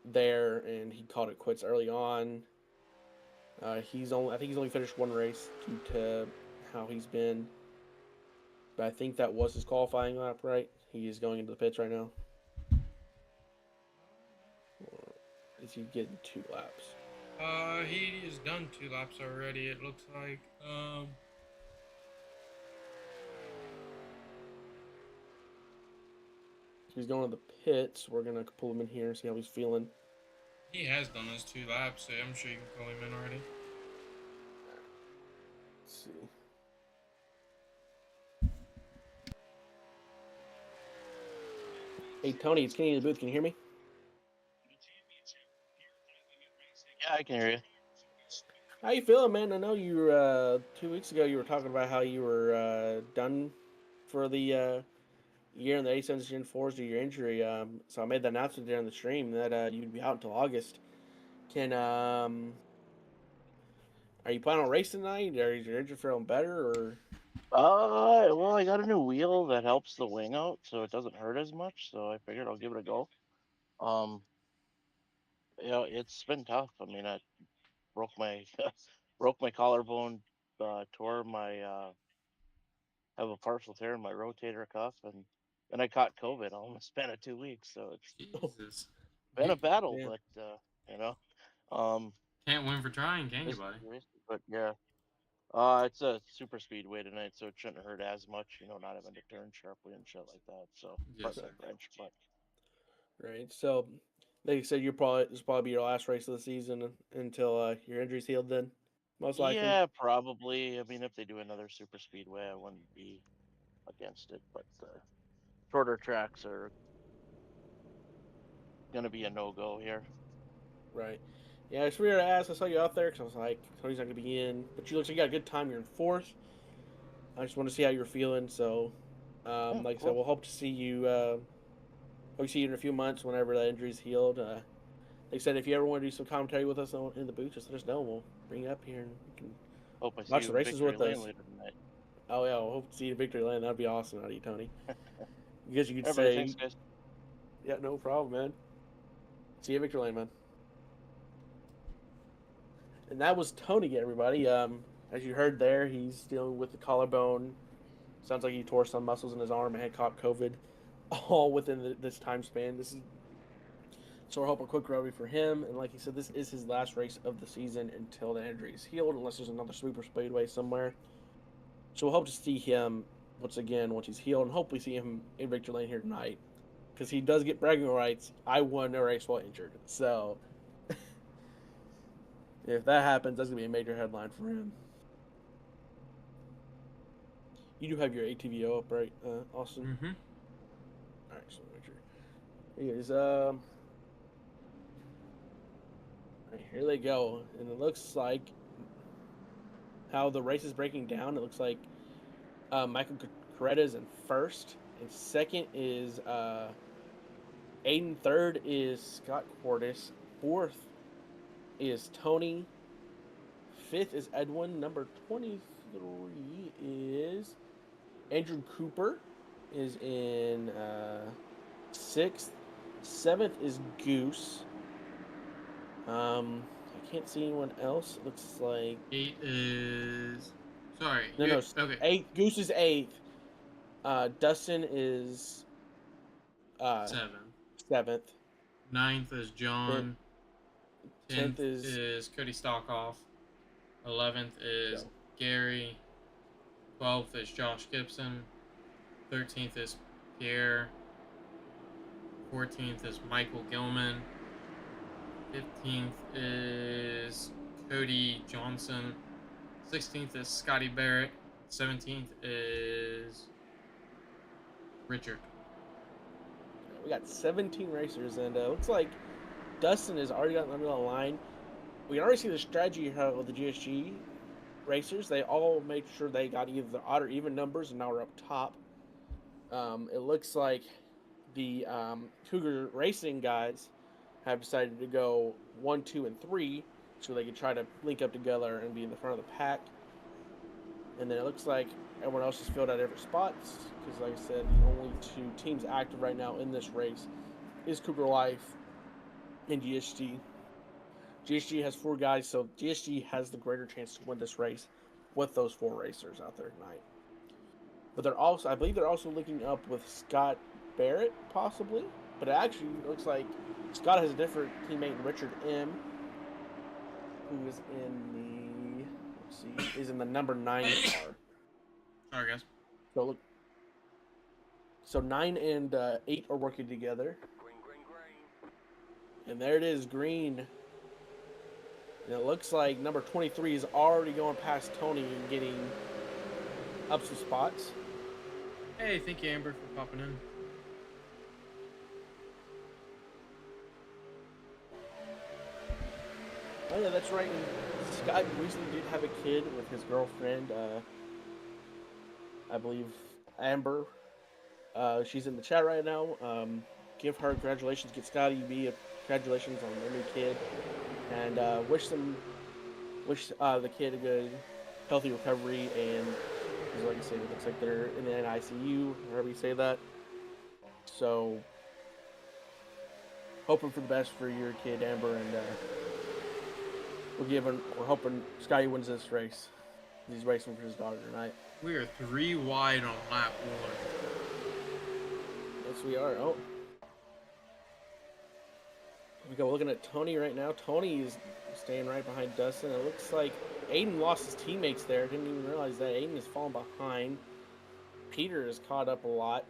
there, and he called it quits early on. I think he's only finished one race due to how he's been. But I think that was his qualifying lap, right? He is going into the pits right now. Or is he getting 2 laps? He has done 2 laps already. It looks like. He's going to the pits. We're gonna pull him in here and see how he's feeling. He has done his 2 laps, so I'm sure you can pull him in already. Let's see. Hey Tony, it's Kenny in the booth. Can you hear me? Yeah, I can hear you. How you feeling, man? I know you were 2 weeks ago. You were talking about how you were done for the year in the 87s Gen 4s due to your injury. So I made the announcement during the stream that you'd be out until August. Are you planning on racing tonight? Or is your injury feeling better? Or Well, I got a new wheel that helps the wing out, so it doesn't hurt as much. So I figured I'll give it a go. It's been tough. I mean, I broke my broke my collarbone, tore my have a partial tear in my rotator cuff, and then I caught COVID. I almost spent it 2 weeks, so it's Jesus. been a battle. Yeah. But you know, um, Can't win for trying, can you, this buddy? but yeah. It's a super speedway tonight, so it shouldn't hurt as much, not having to turn sharply and shit like that. So, Yes, pardon sir. my French, but right. So they said this will probably be your last race of the season until your injury's healed. Then, most likely. yeah, probably. I mean, if they do another super speedway, I wouldn't be against it. But shorter tracks are gonna be a no-go here. Right. Yeah, I just figured to ask. I saw you out there because I was like, Tony's not going to be in. But you look like you got a good time. You're in 4th. I just want to see how you're feeling. So, like I said, Cool. we'll hope to see you. Hope to see you in a few months whenever that injury's healed. like I said, if you ever want to do some commentary with us in the booth, just let us know. We'll bring you up here and you can Hope I see watch you the in races Victory with Lane us. later tonight. Oh yeah, I hope to see you in Victory Lane. That'd be awesome out of you, Tony. I guess you could Everybody, say, thanks, guys. yeah, no problem, man. See you in Victory Lane, man. And that was Tony, everybody. As you heard there, he's dealing with the collarbone. Sounds like he tore some muscles in his arm and had caught COVID, all within this time span. So we're hoping a quick recovery for him. And like he said, this is his last race of the season until the injury is healed, unless there's another super speedway somewhere. So we'll hope to see him once he's healed, and hopefully see him in Victory Lane here tonight, because he does get bragging rights. I won a race while injured, so if that happens, that's gonna be a major headline for him. You do have your ATVO up, right, Austin? Mm-hmm. All right, so make sure. Here's right, here they go, and it looks like how the race is breaking down. It looks like Michael Coretta is in first, and second is Aiden. Third is Scott Cordes. Fourth is Tony. Fifth is Edwin. Number 23 is Andrew Cooper. Is in sixth. Seventh is Goose. I can't see anyone else. It looks like 8 is... Sorry. no. Okay. Eighth. Goose is eighth. Dustin is 7. seventh. 9th is John. 10th 10th is Cody Stockoff. 11th is Joe. Gary. 12th is Josh Gibson. 13th is Pierre. 14th is Michael Gilman. 15th is Cody Johnson. 16th is Scotty Barrett. 17th is Richard. We got 17 racers, and looks like Dustin has already gotten under the line. We can already see the strategy here with the GSG racers. They all made sure they got either the odd or even numbers, and now we're up top. It looks like the Cougar Racing guys have decided to go 1, 2, and 3, so they can try to link up together and be in the front of the pack. And then it looks like everyone else is filled out different spots, because like I said, the only 2 teams active right now in this race is Cougar Life and GSG. GSG has 4 guys, so GSG has the greater chance to win this race with those 4 racers out there tonight. But I believe they're also linking up with Scott Barrett, possibly. But it actually looks like Scott has a different teammate, Richard M., who is in the, is in the number 9 car. Sorry, guys. So 9 and 8 are working together. And there it is, green. And it looks like number 23 is already going past Tony and getting up some spots. Hey, thank you, Amber, for popping in. Oh yeah, that's right. And Scott recently did have a kid with his girlfriend, I believe Amber. She's in the chat right now. Give her congratulations. Get Scotty B congratulations on their new kid, and wish the kid a good, healthy recovery. And like I said, it looks like they're in the NICU, however you say that. So, hoping for the best for your kid, Amber, and we're hoping Scotty wins this race. He's racing for his daughter tonight. We are 3 wide on lap 1. Yes, we are. Oh. We go looking at Tony right now. Tony is staying right behind Dustin. It looks like Aiden lost his teammates there. Didn't even realize that. Aiden is falling behind. Peter is caught up a lot.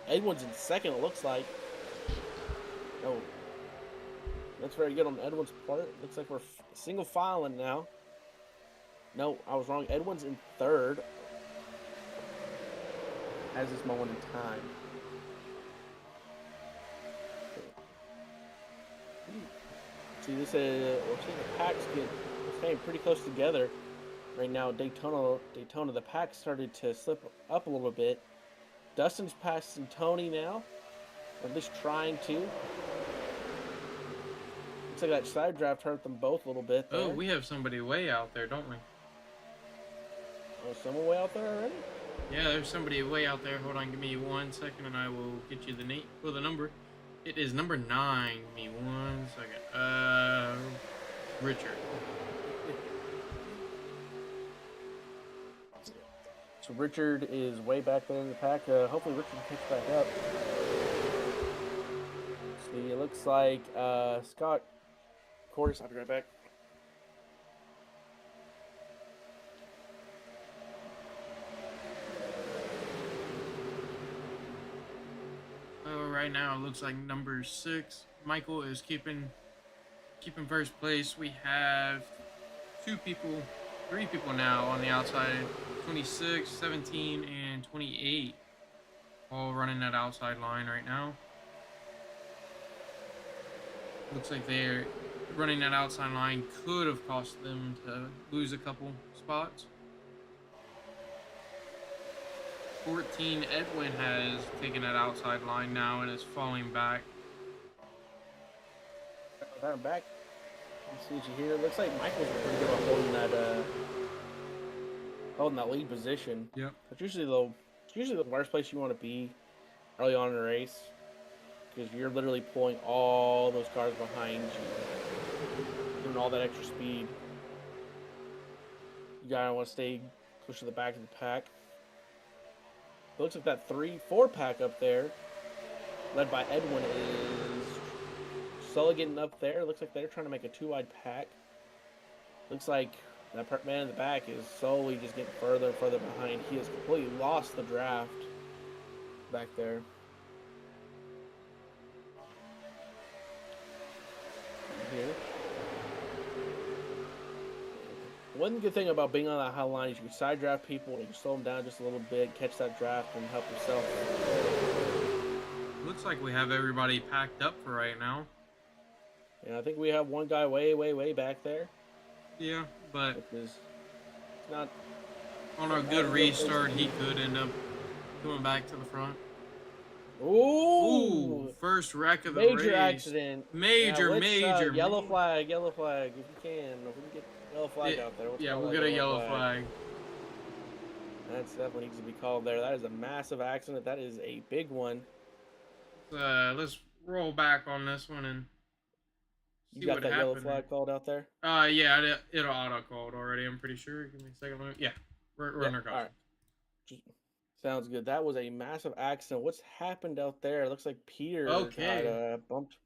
Edwin's in second, it looks like. Oh. That's very good on Edwin's part. Looks like we're single filing now. No, I was wrong. Edwin's in third at this moment in time. See, we're seeing the packs staying pretty close together right now. Daytona, the pack started to slip up a little bit. Dustin's passing Tony now, or at least trying to. Looks like that side draft hurt them both a little bit there. Oh, we have somebody way out there, don't we? Oh, someone way out there already? Yeah, there's somebody way out there. Hold on, give me 1 second, and I will get you the number. It is number 9. Give me 1 second. Richard. So Richard is way back there in the pack. Hopefully Richard picks back up. See, it looks like Scott Cordes. I'll be right back. Right now, it looks like number 6, Michael, is keeping first place. We have 3 people now on the outside, 26, 17, and 28, all running that outside line right now. Looks like they're running that outside line could have cost them to lose a couple spots. 14, Edwin has taken that outside line now and is falling back. I'm back. Let's see what you hear. Looks like Michael's pretty good about holding that lead position. Yep. It's usually the worst place you want to be early on in a race, because you're literally pulling all those cars behind you, doing all that extra speed. You gotta want to stay close to the back of the pack. It looks like that 3-4 pack up there, led by Edwin, is slowly getting up there. Looks like they're trying to make a 2-wide pack. Looks like that man in the back is slowly just getting further and further behind. He has completely lost the draft back there. Here. One good thing about being on that high line is you can side draft people, and you can slow them down just a little bit, catch that draft, and help yourself. Looks like we have everybody packed up for right now. Yeah, I think we have one guy way back there. Yeah, but it's not on a good restart, he could end up coming back to the front. Ooh, first wreck of the major race. accident. Major. Yellow flag, if you can. If we can get yellow flag out there. We'll get a yellow flag. That definitely needs to be called there. That is a massive accident. That is a big one. Let's roll back on this one and see you got what that happened. yellow flag called out there? Yeah, it'll auto called already. I'm pretty sure. Give me a second. Yeah, we're in our costume. All right. Sounds good. That was a massive accident. What's happened out there? It looks like Peter got bumped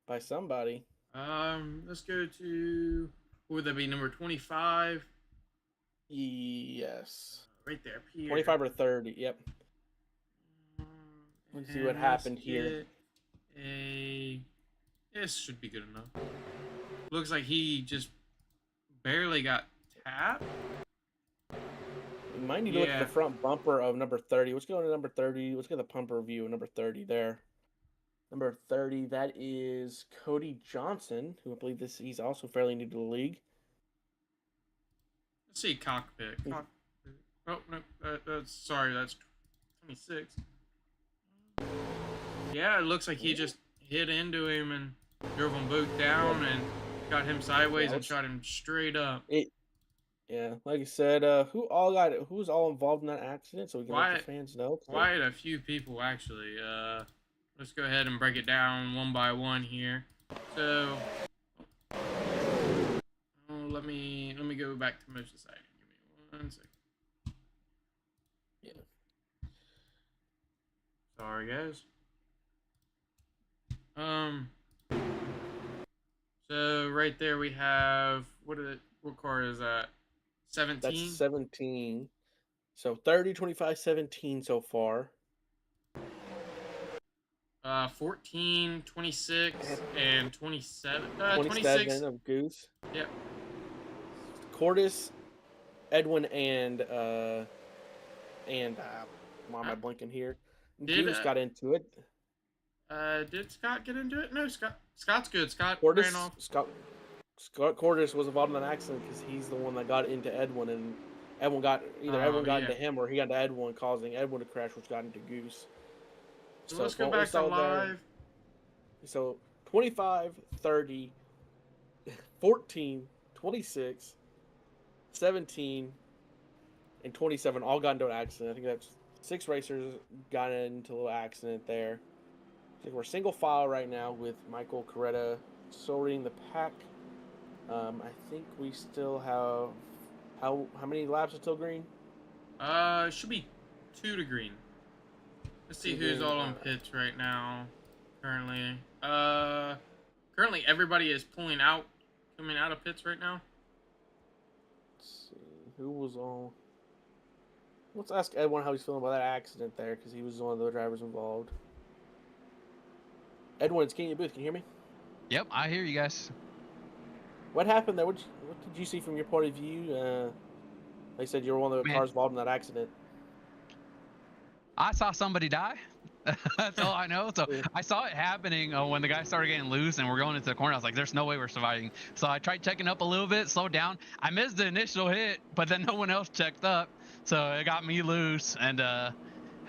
by somebody. Let's go to, what would that be, number 25? Yes. Right there, Peter. 25 or 30, yep. Let's see what happened here. This should be good enough. Looks like he just barely got tapped. You might need to look at the front bumper of number 30. Let's go to number 30. Let's get the bumper view of number 30 there. Number 30, that is Cody Johnson, who I believe he's also fairly new to the league. Let's see cockpit. Oh, no, sorry, that's 26. Yeah, it looks like he just hit into him and drove them both down and got him sideways and shot him straight up. Yeah, like I said, who's all involved in that accident, so we can let the fans know. Quite a few people, actually. Let's go ahead and break it down one by one here. So, let me go back to most of the site. Give me 1 second. Yeah. Sorry, guys. So right there we have what car is that? 17. That's 17. So 30, 25, 17 so far. 14, 26, and 27. 26 of Goose. Yep. Cordes, Edwin, and why am I blinking here? Goose got into it. Did Scott get into it? No, Scott's good. Scott Cordes, ran off. Scott Cordes was involved in an accident because he's the one that got into Edwin, and Edwin got into him or he got into Edwin, causing Edwin to crash, which got into Goose. So let's go back to live. So 25, 30, 14, 26, 17, and 27 all got into an accident. I think that's 6 racers got into a little accident there. I think we're single file right now with Michael Coretta sorting the pack. I think we still have how many laps until green? It should be 2 to green. Let's see 2 to who's green, all on pits right now. Currently everybody is coming out of pits right now. Let's see who was on. Let's ask Edwin how he's feeling about that accident there, because he was one of the drivers involved. Edwin, it's Kenny Booth. Can you hear me? Yep, I hear you guys. What happened there? What did you see from your point of view? They said you were one of the Man. cars involved in that accident. I saw somebody die. That's all I know. So I saw it happening when the guy started getting loose and we're going into the corner. I was like, there's no way we're surviving. So I tried checking up a little bit, slowed down. I missed the initial hit, but then no one else checked up. So it got me loose. And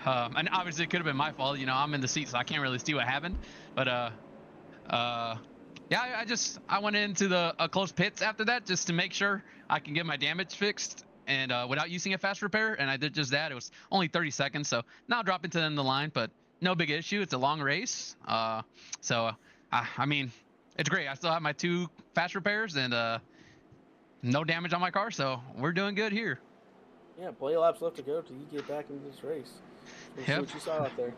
obviously it could have been my fault. You know, I'm in the seat, so I can't really see what happened. But yeah, I went into the close pits after that just to make sure I can get my damage fixed. And without using a fast repair, and I did just that. It was only 30 seconds, so now dropping to the end of the line, but no big issue. It's a long race, so I mean, it's great. I still have my 2 fast repairs and no damage on my car, so we're doing good here. Yeah, plenty of laps left to go till you get back into this race. We'll see what you saw out there.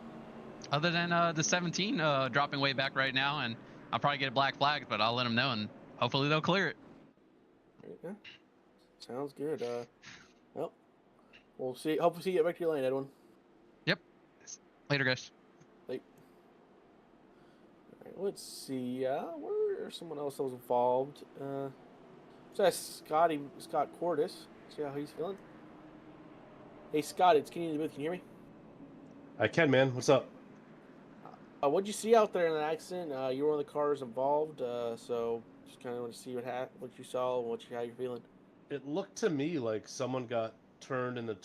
Other than the 17 dropping way back right now, and I'll probably get a black flag, but I'll let them know, and hopefully they'll clear it. There you go. Sounds good. Well, we'll see. Hopefully, you get back to your lane, Edwin. Yep. Later, guys. Late. All right, let's see. Where someone else was involved? So that's Scott Cordis. See how he's feeling. Hey, Scott, it's Kenny in the booth. Can you hear me? I can, man. What's up? What'd you see out there in that accident? You were one of the cars involved, so just kind of want to see what you saw and how you're feeling. It looked to me like someone got turned in the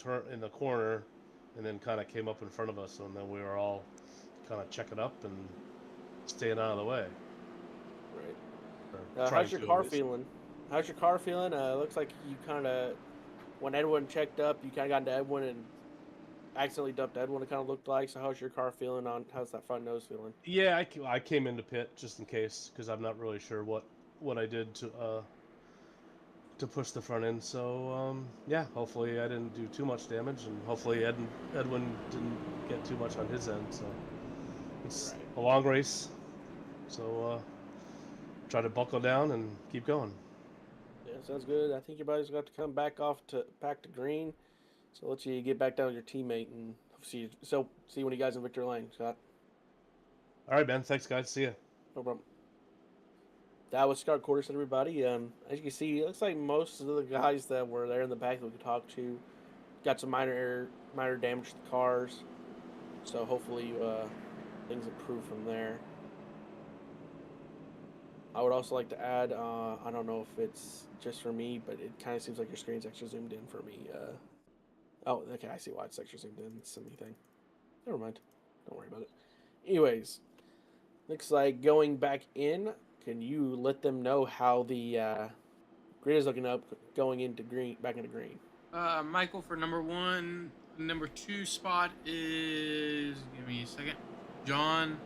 corner, and then kind of came up in front of us, and then we were all kind of checking up and staying out of the way. Right. How's your car feeling? How's your car feeling? Looks like you kind of, when Edwin checked up, you kind of got into Edwin and accidentally dumped Edwin. It kind of looked like. So how's your car feeling? How's that front nose feeling? Yeah, I came into pit just in case because I'm not really sure what I did to push the front end. So yeah, hopefully I didn't do too much damage, and hopefully Edwin didn't get too much on his end. So it's a long race, so try to buckle down and keep going. Yeah, sounds good. I think your buddy's got to come back to green, so let you get back down with your teammate and see when you guys in victory lane, Scott. All right, man. Thanks, guys. See ya. No problem. That was Scott Cordis, everybody. As you can see, it looks like most of the guys that were there in the back that we could talk to got some minor damage to the cars. So hopefully things improve from there. I would also like to add, I don't know if it's just for me, but it kind of seems like your screen's extra zoomed in for me. Oh, okay, I see why it's extra zoomed in. It's a me thing. Never mind. Don't worry about it. Anyways, looks like going back in. Can you let them know how the grid is looking up going into green, back into green? Michael for number 1. Number 2 spot is, give me a second, John.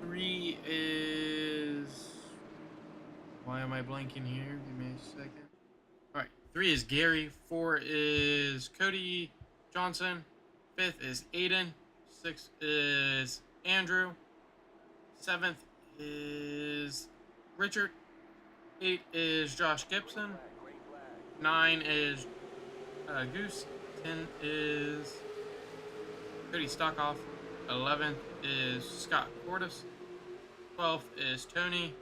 3 is, why am I blanking here? Give me a second. All right, 3 is Gary. 4 is Cody Johnson. 5th is Aiden. 6th is Andrew. 7th is Richard. 8 is Josh Gibson. 9 is Goose. 10 is Cody Stockoff. 11th is Scott Cordis. 12th is Tony.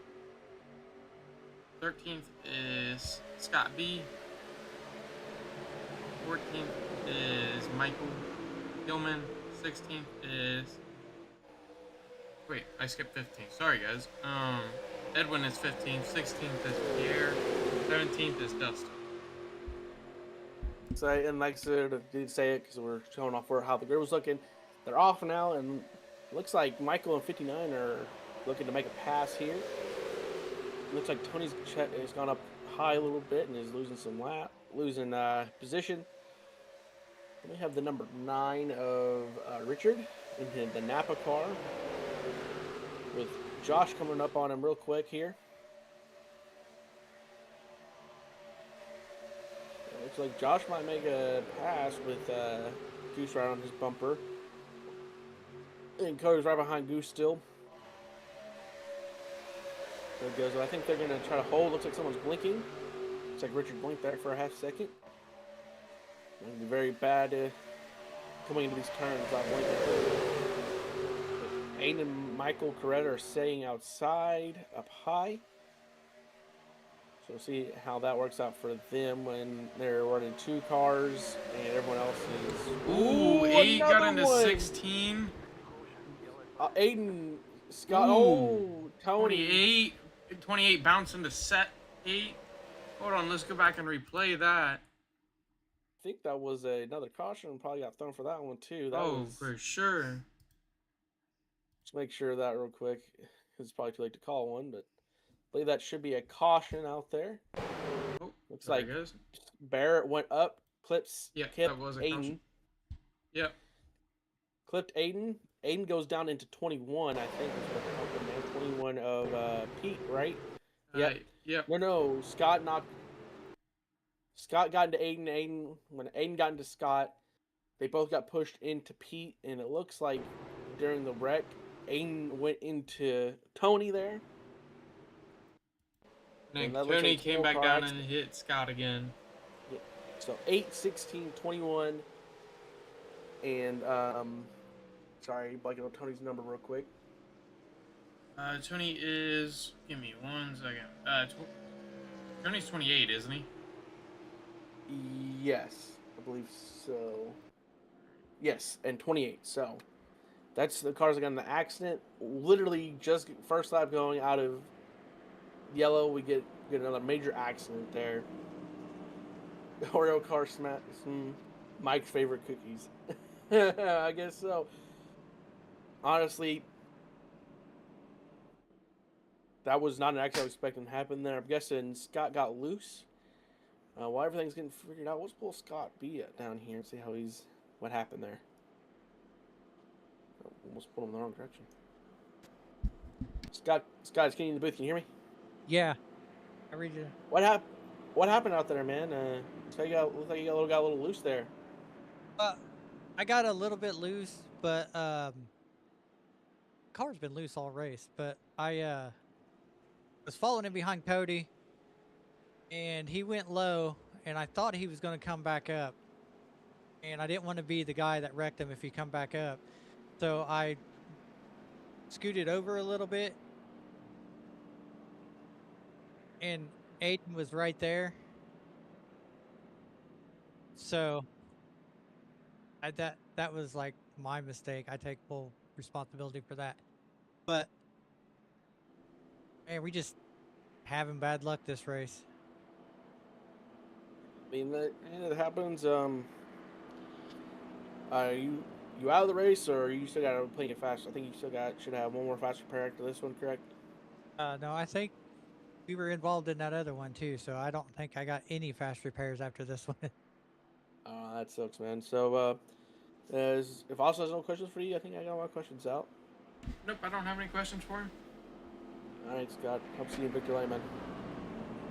13th is Scott B. 14th is Michael Gilman. 16th is, wait, I skipped 15. Sorry, guys. Edwin is 15th. 16th is Pierre. 17th is Dustin. So, and like I said, I didn't say it because we're showing off how the grid was looking. They're off now, and it looks like Michael and 59 are looking to make a pass here. Looks like Tony's has gone up high a little bit and is losing losing position. Then we have the number 9 of Richard in the Napa car, with Josh coming up on him real quick here. It looks like Josh might make a pass with Goose right on his bumper. And Cody's right behind Goose still. There it goes. I think they're going to try to hold. Looks like someone's blinking. Looks like Richard blinked there for a half second. It's going to be very bad coming into these turns without blinking. Aiden and Michael Coretta are staying outside up high. So we'll see how that works out for them when they're running 2 cars and everyone else is. Ooh, 8 got another into one. 16. Aiden, Scott. Ooh, Oh, Tony. 28 bounced into set 8. Hold on, let's go back and replay that. I think that was another caution. Probably got thrown for that one too. That Oh, was, for sure. let's make sure of that real quick. It's probably too late to call one, but I believe that should be a caution out there. Oh, Looks there like it goes. Barrett went up, clips, Yep, hit that was a Aiden. caution. Yep. Clipped Aiden. Aiden goes down into 21, I think is what happened there. 21 of Pete, right? Yep. Yep. No, Scott got into Aiden. When Aiden got into Scott, they both got pushed into Pete, and it looks like during the wreck, Aiden went into Tony there. And that then looks Tony like came full back car down accident. and hit Scott again. Yeah. So 8, 16, 21, and sorry, blanking on Tony's number real quick. Tony is. Give me 1 second. Tony's 28, isn't he? Yes, I believe so. Yes, and 28. So that's the cars that got in the accident. Literally just first lap going out of yellow, we get another major accident there. Oreo car smash some Mike's favorite cookies. I guess so. Honestly, that was not an accident I was expecting to happen there. I'm guessing Scott got loose. While everything's getting figured out, let's pull Scott B down here and see what happened there. Oh, almost pulled him in the wrong direction. Scott, can you in the booth? Can you hear me? Yeah, I read you. What happened out there, man? Looks like you got a little loose there. I got a little bit loose, but car's been loose all race. But I was following in behind Cody, and he went low, and I thought he was going to come back up, and I didn't want to be the guy that wrecked him if he come back up, so I scooted over a little bit, and Aiden was right there, so that was like my mistake. I take full responsibility for that. But man, we just having bad luck this race. I mean, it happens. Are you out of the race, or you still got to play it fast? I think you should have one more fast repair after this one, correct? No, I think we were involved in that other one too, so I don't think I got any fast repairs after this one. That sucks, man. So, if also has no questions for you, I think I got all my questions out. Nope, I don't have any questions for him. All right, Scott. Hope to see you in Victory Lane, man.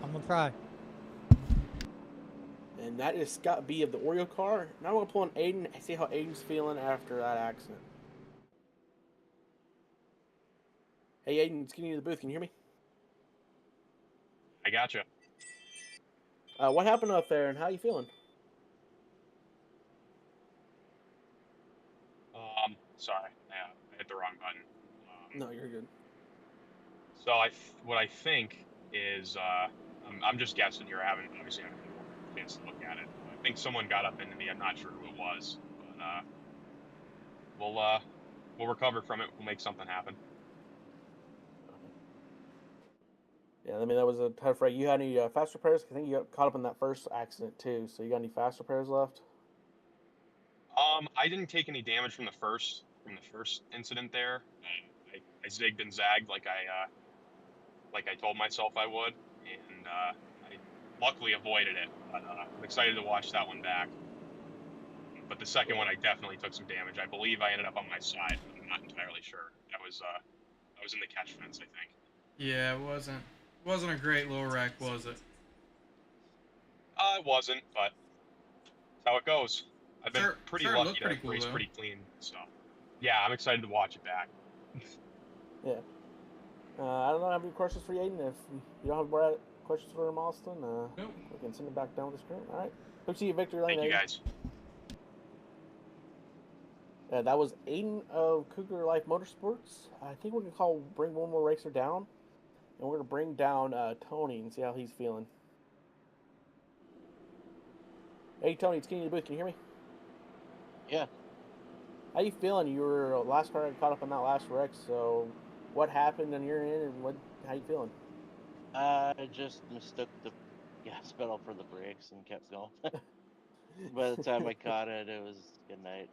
I'm gonna try. And that is Scott B of the Oreo car. Now we're going to pull on Aiden and see how Aiden's feeling after that accident. Hey, Aiden, it's getting you to the booth. Can you hear me? I gotcha. What happened up there, and how you feeling? Sorry, yeah, I hit the wrong button. No, you're good. So what I think is, I'm just guessing here. I haven't obviously had a chance to look at it. I think someone got up into me. I'm not sure who it was, but we'll recover from it. We'll make something happen. Yeah, I mean, that was a tough wreck. You had any fast repairs? I think you got caught up in that first accident, too. So you got any fast repairs left? I didn't take any damage from the first incident there. I zigged and zagged like like I told myself I would, and I luckily avoided it. But I'm excited to watch that one back. But the second one, I definitely took some damage. I believe I ended up on my side, but I'm not entirely sure. That was in the catch fence, I think. Yeah, it wasn't a great little wreck, was it? It wasn't, but that's how it goes. I've been pretty it lucky looked to pretty cool, race though. pretty clean, so yeah, I'm excited to watch it back. Yeah. I don't know. Have any questions for Aiden? If you don't have more questions for him, Austin, Nope. we can send him back down with the screen. All right. Hope to see you, Victory Lane. Thank you, Aiden. guys. That was Aiden of Cougar Life Motorsports. I think we're gonna bring one more racer down, and we're gonna bring down Tony and see how he's feeling. Hey Tony, it's Kenny in the booth. Can you hear me? Yeah. How you feeling? You were last car caught up on that last wreck. So, what happened on your end, and how you feeling? I just mistook the gas pedal for the brakes and kept going. By the time I caught it, it was good night.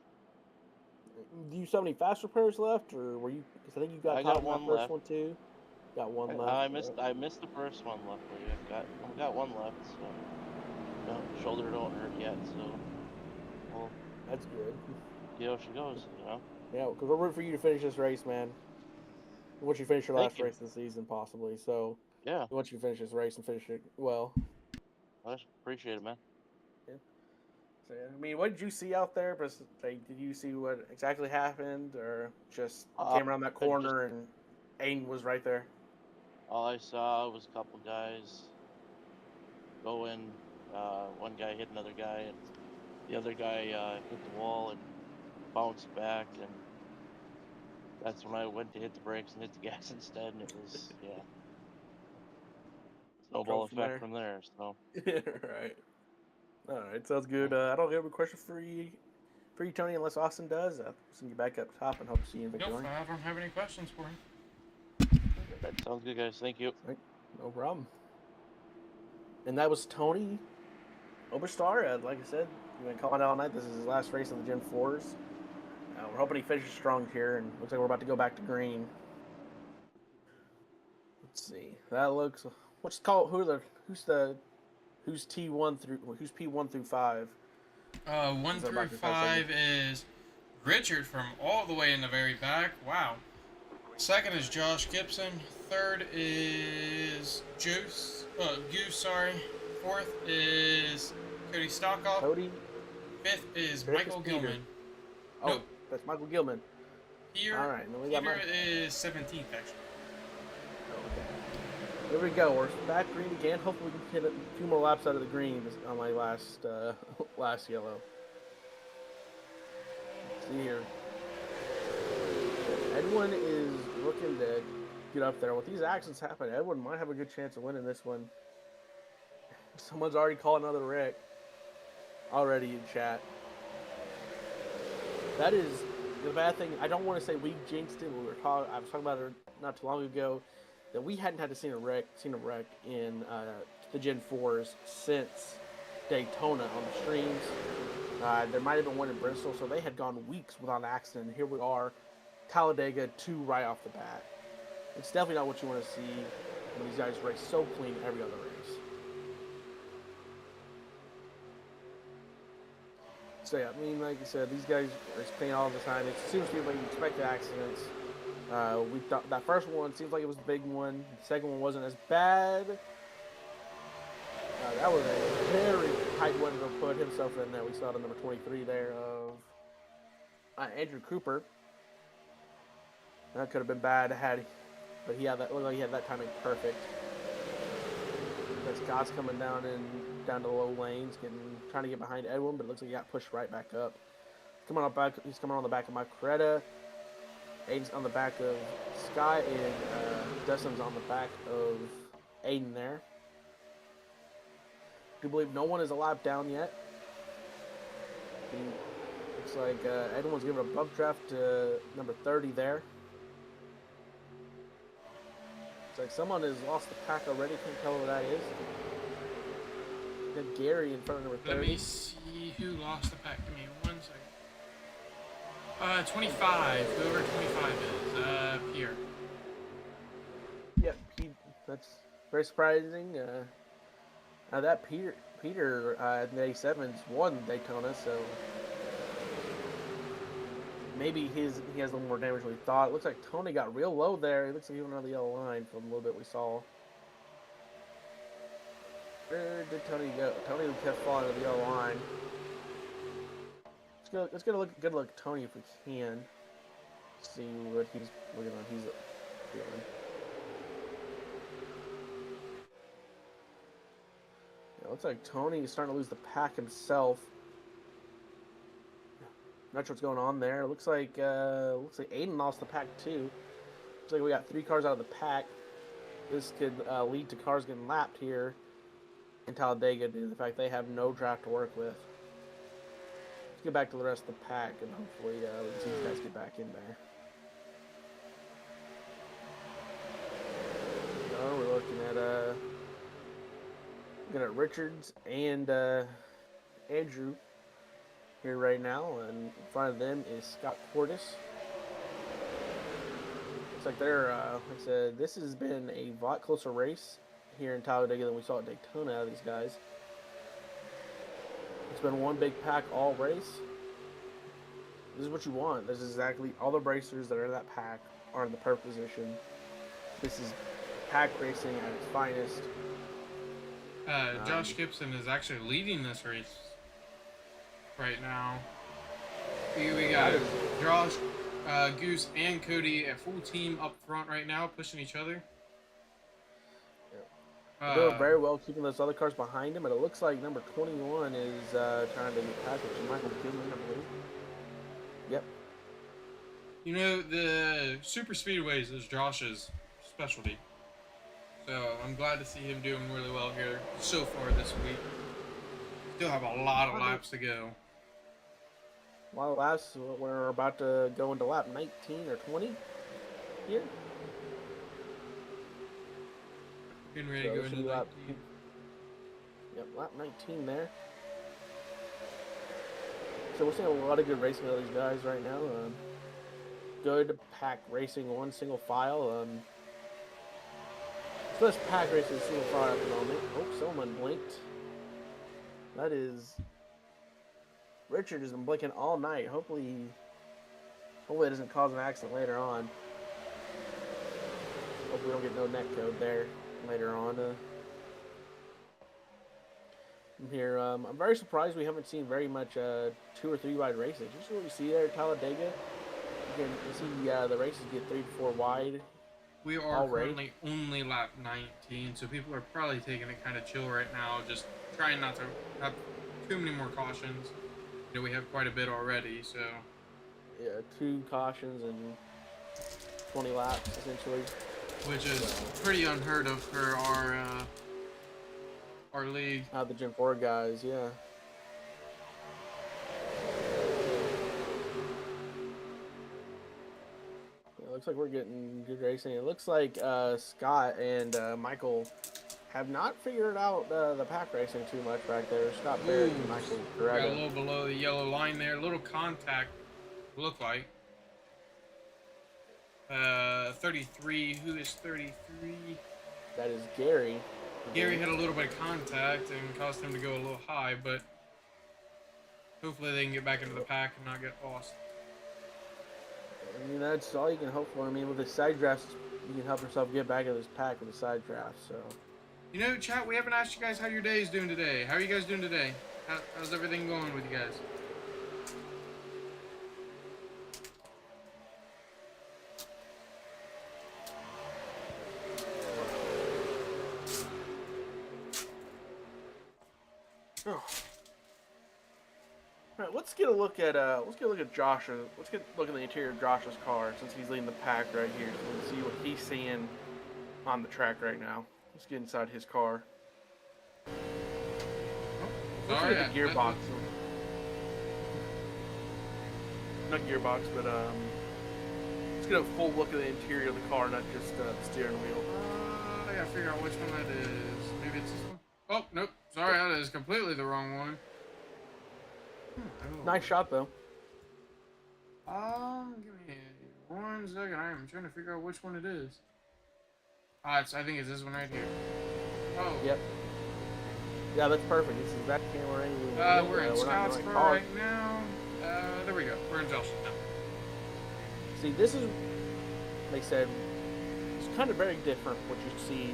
Do you still have any fast repairs left, or were you? Because I think you got caught up on that first one too. Got one left. I missed the first one. Luckily, I've got one left. So no, shoulder don't hurt yet. So well, that's good. See how she goes. You know. Yeah, because we're rooting for you to finish this race, man. We want you to finish your last race of the season, possibly. So yeah, we want you to finish this race and finish it well. I appreciate it, man. Yeah. So, I mean, what did you see out there? But like, did you see what exactly happened, or just came around that corner and Aiden was right there? All I saw was a couple guys go in. One guy hit another guy, and the other guy hit the wall and bounced back, and that's when I went to hit the brakes and hit the gas instead, and it was snowball effect from there. So Right. All right, sounds good. I don't have a question for you, Tony, unless Austin does. I'll send you back up top and hope to see you in Victory. Nope, I don't have any questions for him. that sounds good, guys. Thank you. Right. No problem. And that was Tony Oberstar. Like I said, we've been calling it all night. This is his last race of the Gen 4s. We're hoping he finishes strong here, and looks like we're about to go back to green. Let's see. That looks. What's called? Who's T1 through? Who's P1 through 5? 1 through 5 is Richard from all the way in the very back. Wow. Second is Josh Gibson. Third is Goose. Sorry. Fourth is Cody Stockoff. Fifth is Michael Gilman. Oh, nope. That's Michael Gilman. Here, all right, Peter is 17th, actually. Okay. There we go. We're back green again. Hopefully we can hit a few more laps out of the green on my last yellow. Let's see here. Edwin is looking to get up there. With these accidents happening, Edwin might have a good chance of winning this one. Someone's already called another wreck. Already in chat. That is the bad thing. I don't want to say we jinxed it. I was talking about it not too long ago. That we hadn't had to see a wreck in the Gen 4s since Daytona on the streams. There might have been one in Bristol, so they had gone weeks without an accident. And here we are, Talladega 2 right off the bat. It's definitely not what you want to see when these guys race so clean every other race. So yeah, I mean, like I said, these guys race clean all the time. It seems to be like you expect the accidents. We thought that first one seems like it was the big one. The second one wasn't as bad. That was a very tight one to put himself in there. We saw the number 23 there of Andrew Cooper. That could have been bad but he had that. Looked like he had that timing perfect. As Scott's coming down the low lanes, trying to get behind Edwin, but it looks like he got pushed right back up. He's coming on the back of my Creta. Aiden's on the back of Sky, and Dustin's on the back of Aiden there. I do believe no one is a lap down yet. Looks like Edwin's giving a bump draft to number 30 there. It's like someone has lost the pack already. Can't tell who that is. Got Gary in front of number 30. Let me see who lost the pack. Give me 1 second. 25. Whoever 25 is. Pierre. Yep, That's very surprising. That Peter in the A7's won Daytona, so maybe he has a little more damage than we thought. It looks like Tony got real low there. It looks like he went on the yellow line from a little bit we saw. Where did Tony go? Tony kept falling to the yellow line. Let's get a good look at Tony if we can. See what he's looking on. He's feeling. Yeah, looks like Tony is starting to lose the pack himself. Not sure what's going on there. Looks like Aiden lost the pack too. Looks like we got 3 cars out of the pack. This could lead to cars getting lapped here in Talladega due to the fact they have no draft to work with. Let's get back to the rest of the pack and hopefully we can see these guys get back in there. So we're looking at Richards and Andrew here right now, and in front of them is Scott Portis. Looks like they're, like I said, this has been a lot closer race here in Talladega than we saw at Daytona out of these guys. It's been one big pack all race. This is what you want. This is exactly all the racers that are in that pack are in the perfect position. This is pack racing at its finest. Josh Gibson is actually leading this race right now. We got Josh, Goose, and Cody at full team up front right now, pushing each other. They're doing very well keeping those other cars behind him, and it looks like number 21 is trying to get past it. Michael Gilman, I believe. Yep. You know, the super speedways is Josh's specialty. So I'm glad to see him doing really well here so far this week. Still have a lot of laps to go. A lot of laps. We're about to go into lap 19 or 20 here. Getting ready to go into lap 19. Yep, lap 19 there. So we're seeing a lot of good racing out of these guys right now. Good pack racing, one single file. So this pack racing single file at the moment. Oh, someone blinked. That is Richard has been blinking all night. Hopefully it doesn't cause an accident later on. Hope we don't get no net code there later on. Here, I'm very surprised we haven't seen very much 2 or 3 wide races. Just what we see there at Talladega. You can see the races get 3 to 4 wide. We are currently only lap 19, so people are probably taking it kind of chill right now, just trying not to have too many more cautions. You know, we have quite a bit already, so. Yeah, 2 cautions and 20 laps, essentially. Which is pretty unheard of for our league. The Gen 4 guys, yeah. It looks like we're getting good racing. It looks like Scott and Michael have not figured out the pack racing too much back there. Scott Barrett and Michael Corrado. Got a little below the yellow line there. A little contact, look like. 33. Who is 33? That is Gary. Gary had a little bit of contact and caused him to go a little high, but hopefully they can get back into the pack and not get lost. I mean, that's all you can hope for. I mean, with the side drafts, you can help yourself get back into this pack with the side draft, so. You know, chat, we haven't asked you guys how your day is doing today. How are you guys doing today? How's everything going with you guys? Oh. All right, let's get a look at Josh. Let's get a look at the interior of Josh's car since he's leading the pack right here. So let's see what he's seeing on the track right now. Let's get inside his car. Let's look at the gearbox. Not gearbox, but let's get a full look at the interior of the car, not just the steering wheel. I gotta figure out which one that is. Maybe it's this one. Oh nope. Sorry, that is completely the wrong one. Oh. Nice shot, though. Give me 1 second. I am trying to figure out which one it is. I think it's this one right here. Oh. Yep. Yeah, that's perfect. This is that camera angle. We're in Scottsboro right now. There we go. We're in Delson now. See, this is, they said, it's kind of very different what you see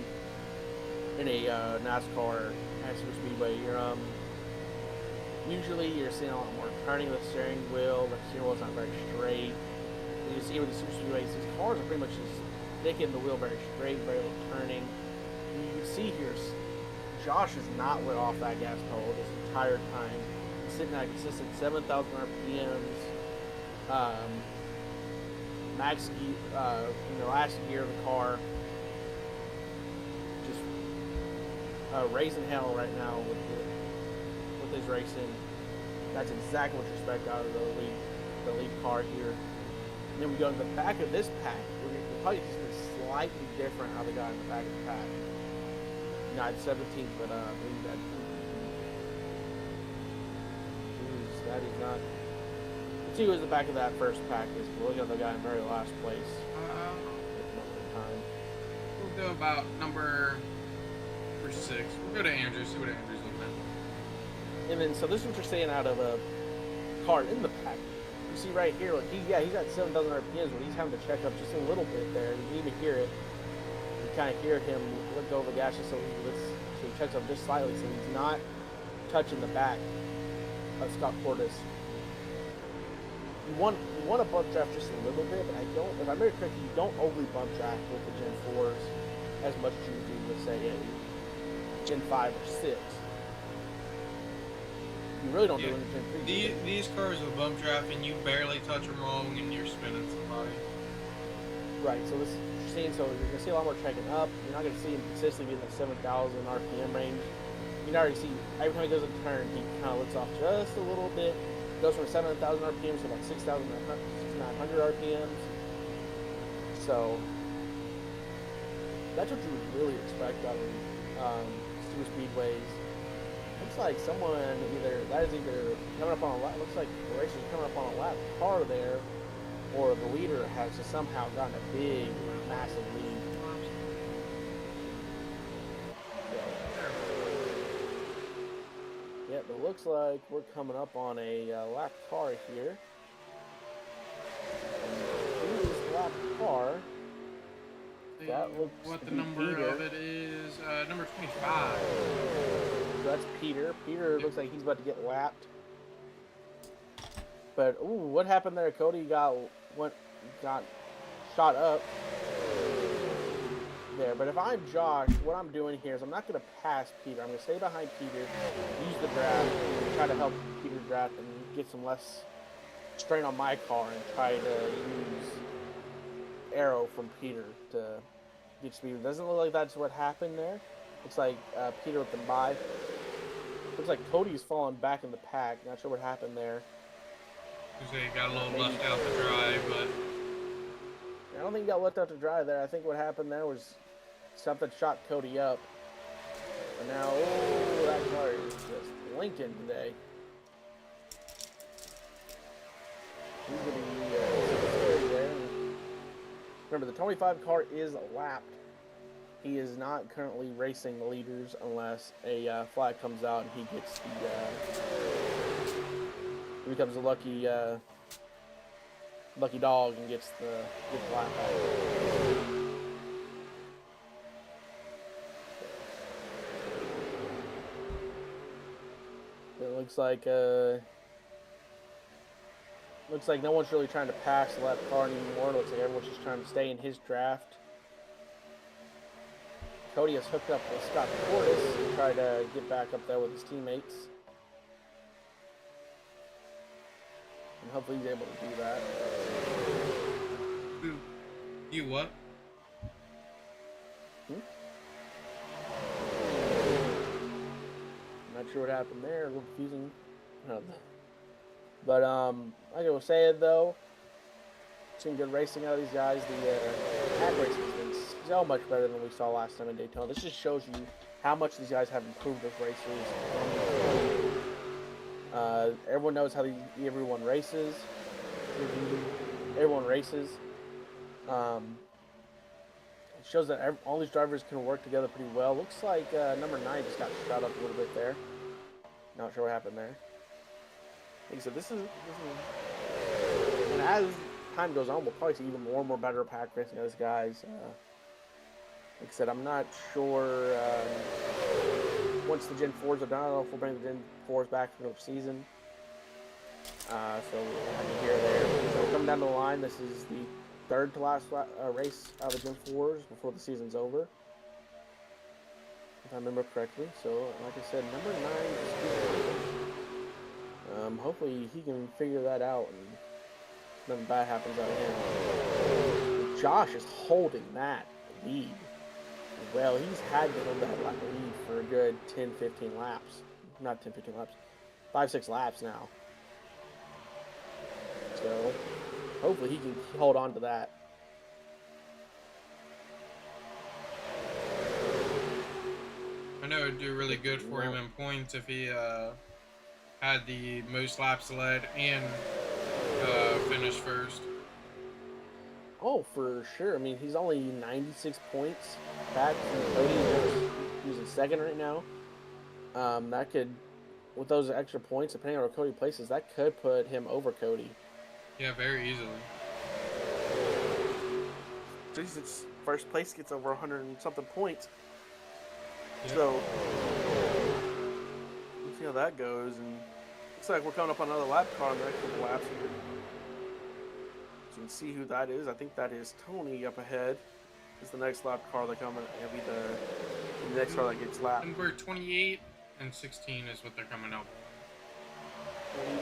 in a NASCAR at Super Speedway. Usually you're seeing a lot more turning of the steering wheel. The steering wheel's not very straight. And you see with the Super Speedways, these cars are pretty much just sticking the wheel very straight, very little turning. And you can see here, Josh has not let off that gas pedal this entire time. He's sitting at a consistent 7,000 RPMs. Max, last gear of the car, just raising hell right now with his racing. That's exactly what you expect out of the lead car here. And then we go to the back of this pack. We're probably just slightly different how they got in the back of the pack. Not 17th, but I believe that is not. Let's see who was the back of that first pack is. We're looking at the guy in very last place. We'll go about number 6. We'll go to Andrew, see what Andrew's looking at. And then, so this is what you're seeing out of a car in the pack. You see right here, like he's got 7,000 RPMs, but he's having to check up just a little bit there. You can even hear it. You kind of hear him let go of the gas just so he checks up just slightly, so he's not touching the back of Scott Portis. You want to bump draft just a little bit, but if I remember correctly, you don't overly bump draft with the Gen 4s as much as you do with, say, a Gen 5 or 6. You really don't do it in Gen 3. These cars will bump draft and you barely touch them wrong and you're spinning somebody. Right, so this you're seeing, so you're going to see a lot more checking up. You're not going to see him consistently be in the 7,000 RPM range. You can already see every time he does a turn, he kind of lets off just a little bit. Goes from 7,000 RPMs to about 6,900 RPMs. So that's what you would really expect out of super speedways. Looks like someone either coming up on a lap. Looks like the racer's coming up on a lap car there, or the leader has just somehow gotten a big, massive lead. Yep, it looks like we're coming up on a lap car here. And this lap car, that looks what the to be number Peter. of it is, number 25. So that's Peter. Peter looks like he's about to get lapped. But ooh, what happened there? Cody got shot up there. But if I'm Josh, what I'm doing here is I'm not going to pass Peter. I'm going to stay behind Peter, use the draft, and try to help Peter draft and get some less strain on my car and try to use arrow from Peter to get speed. It doesn't look like that's what happened there. Looks like Peter with the bye. Looks like Cody's fallen back in the pack. Not sure what happened there. He got a little left out to dry, but I don't think he got left out to dry there. I think what happened there was something shot Cody up. And now, oh, that car is just blinking today. He's going to be scary there. Remember, the 25 car is lapped. He is not currently racing the leaders unless a flag comes out and he gets the he becomes a lucky dog and gets the lap back. It looks like no one's really trying to pass the lap car anymore. It looks like everyone's just trying to stay in his draft. Cody has hooked up with Scott Portis to try to get back up there with his teammates. And hopefully he's able to do that. you what? I'm not sure what happened there. A little confusing. But like I was saying though, seen good racing out of these guys. The track racing has been so much better than we saw last time in Daytona. This just shows you how much these guys have improved as racers. Everyone knows how everyone races. Everyone races. It shows that all these drivers can work together pretty well. Looks like number 9 just got shot up a little bit there. Not sure what happened there. Like I said, this is and as time goes on, we'll probably see even more and more better pack racing out of these guys. Like I said, I'm not sure once the Gen 4s are done, I don't know if we'll bring the Gen 4s back for the season. So we'll have to hear there. So coming down the line, this is the third to last race out of the Gen 4s before the season's over, if I remember correctly. So, like I said, number 9 is hopefully he can figure that out and nothing bad happens out of him. Josh is holding that lead. Well, he's had to hold that lead for a good 10-15 laps. Not 10-15 laps. 5-6 laps now. So, hopefully he can hold on to that. I know it'd do really good for him in points if he had the most laps led and finished first. Oh, for sure. I mean, he's only 96 points back from Cody. He's in second right now. That could, with those extra points, depending on where Cody places, that could put him over Cody. Yeah, very easily. Since first place gets over 100 and something points. Yep. So, we'll see how that goes. And looks like we're coming up on another lap car in the next couple laps here. So you can see who that is. I think that is Tony up ahead. Is the next lap car that coming? It'll be the next car that gets lapped. Number 28 and 16 is what they're coming up.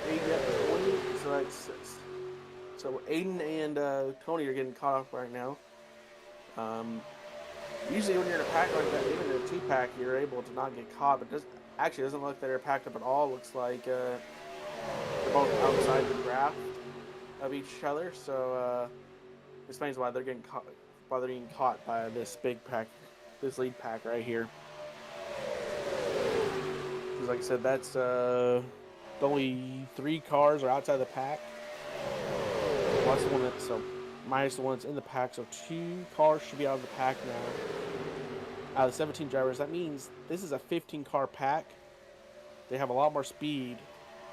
28 up 20, so that's 6. So Aiden and Tony are getting caught up right now. Usually when you're in a pack like that, even in a 2-pack, you're able to not get caught, but actually doesn't look like they're packed up at all. Looks like they're both outside the draft of each other, so this explains why they're getting caught. Why they're being caught by this big pack, this lead pack right here. Because like I said, that's only 3 cars are outside the pack. Plus the one that's minus the one that's in the pack, so 2 cars should be out of the pack now. Out of the 17 drivers, that means this is a 15-car pack. They have a lot more speed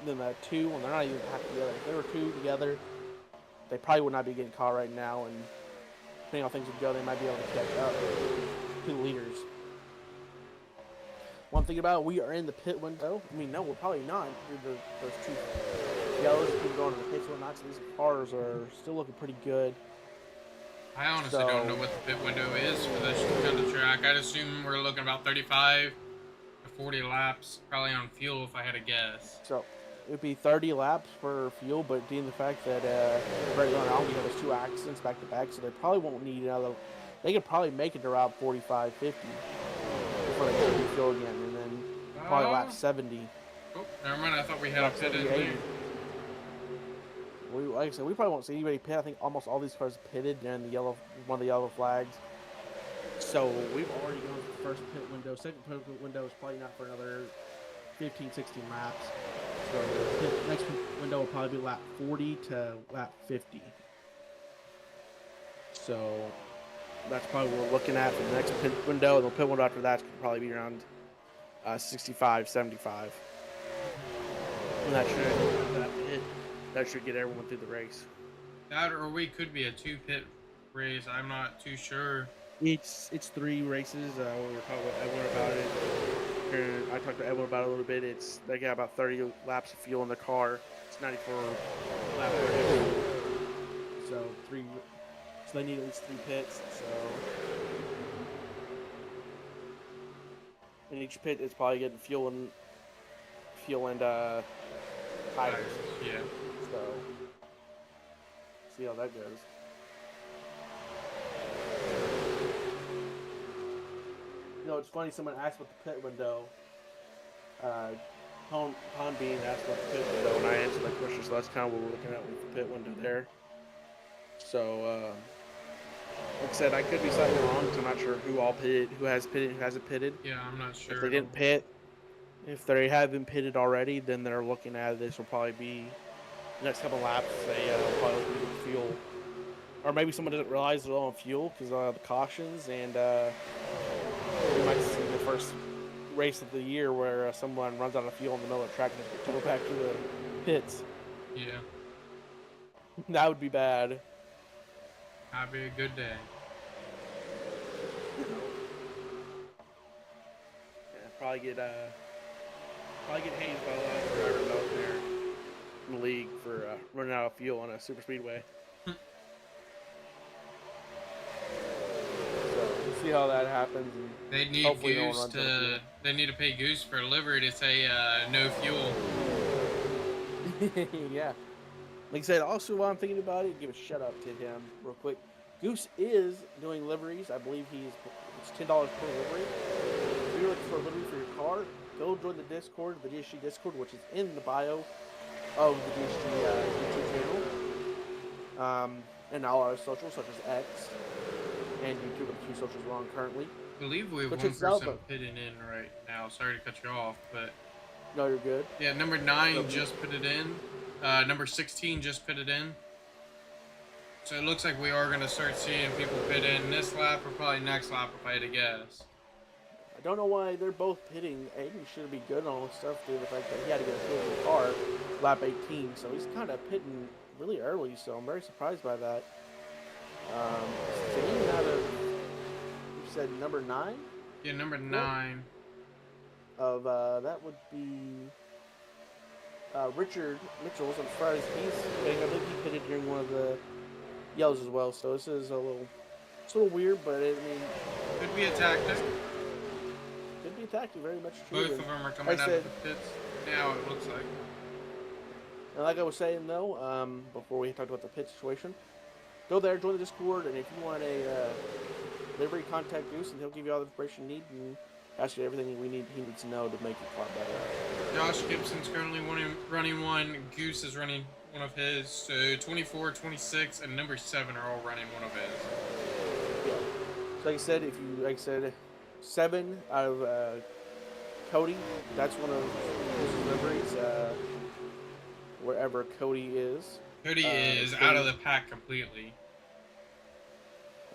than the 2 when they're not even packed together. If they were 2 together, they probably would not be getting caught right now, and depending on how things would go, they might be able to catch up to the leaders. One thing about it, we are in the pit window. I mean, no, we're probably not. Those 2 yellows keep going to the pits and whatnot, so these cars are still looking pretty good. I honestly don't know what the pit window is for this kind of track. I'd assume we're looking about 35 to 40 laps, probably on fuel if I had to guess. So it would be 30 laps for fuel, but due to the fact that right now we have those 2 accidents back to back, so they probably won't need another. They could probably make it to route 45, 50 before they get to fuel again, and then probably lap 70. Oh, never mind. I thought we had a pit in there. Like I said, we probably won't see anybody pit. I think almost all these cars pitted and one of the yellow flags. So we've already gone to the first pit window. Second pit window is probably not for another 15, 16 laps. So the next window will probably be lap 40 to lap 50. So that's probably what we're looking at for the next pit window. And the pit window after that could probably be around 65, 75. And that should get everyone through the race. That or we could be a 2-pit race. I'm not too sure. It's 3 races. We were talking with Edwin about it. And I talked to Edwin about it a little bit. They got about 30 laps of fuel in the car. It's 94 laps. So 3. So they need at least 3 pits. So in each pit, it's probably getting fuel and tires. Yeah. So see how that goes. You know, it's funny. Someone asked about the pit window. Tom Bean asked about the pit window, and I answered that question. So that's kind of what we're looking at with the pit window there. So, like I said, I could be slightly wrong because I'm not sure who all pitted, who has pitted, who hasn't pitted. Yeah, I'm not sure. If they didn't pit, if they have been pitted already, then they're looking at this will probably be the next couple laps. They probably look at fuel or maybe someone doesn't realize they're low on fuel because the cautions, and we might see the first race of the year where someone runs out of fuel in the middle of the track and has to go back to the pits. Yeah, That would be bad. that'd be a good day. Yeah, probably get hazed by a lot of drivers out there in the league for running out of fuel on a super speedway. So we'll see how that happens. And They need hopefully no one Goose runs out of to. They need to pay Goose for a livery to say no fuel. fuel. Yeah. Like I said, also while I'm thinking about it, give a shout out to him real quick. Goose is doing liveries. I believe it's $10 per livery. If you're looking for a livery for your car, go join the Discord, the GSG Discord, which is in the bio of the GSG YouTube channel. And all our socials, such as X and YouTube, are the two socials we're on currently. I believe we have But one check this out, person though. pitting in right now. Sorry to cut you off, but No, you're good. yeah, number 9 Okay. just put it in. Number 16 just put it in. So it looks like we are gonna start seeing people pit in this lap or probably next lap if I had to guess. I don't know why they're both pitting. Aiden should be good on all this stuff due to the fact that he had to get a fuel in the car lap 18, so he's kind of pitting really early, so I'm very surprised by that. Seeing out of, you said number 9? Yeah, number 9. Of, that would be Richard Mitchell's. I'm surprised he's pitting. I think he pitted during one of the yellows as well, so this is it's a little weird, but I mean, Could be a tactic. could be a tactic, very much true. Both of And them are coming out said- of the pits now, it looks like. And like I was saying though, before we talked about the pit situation, go there, join the Discord, and if you want a livery, contact Goose, and he'll give you all the information you need and ask you everything he needs to know to make your car better. Josh Gibson's currently running one. Goose is running one of his. So 24, 26, and number 7 are all running one of his. Yeah. So like I said, 7 out of Cody. That's one of his liveries. Wherever Cody is. Cody is out of the pack completely.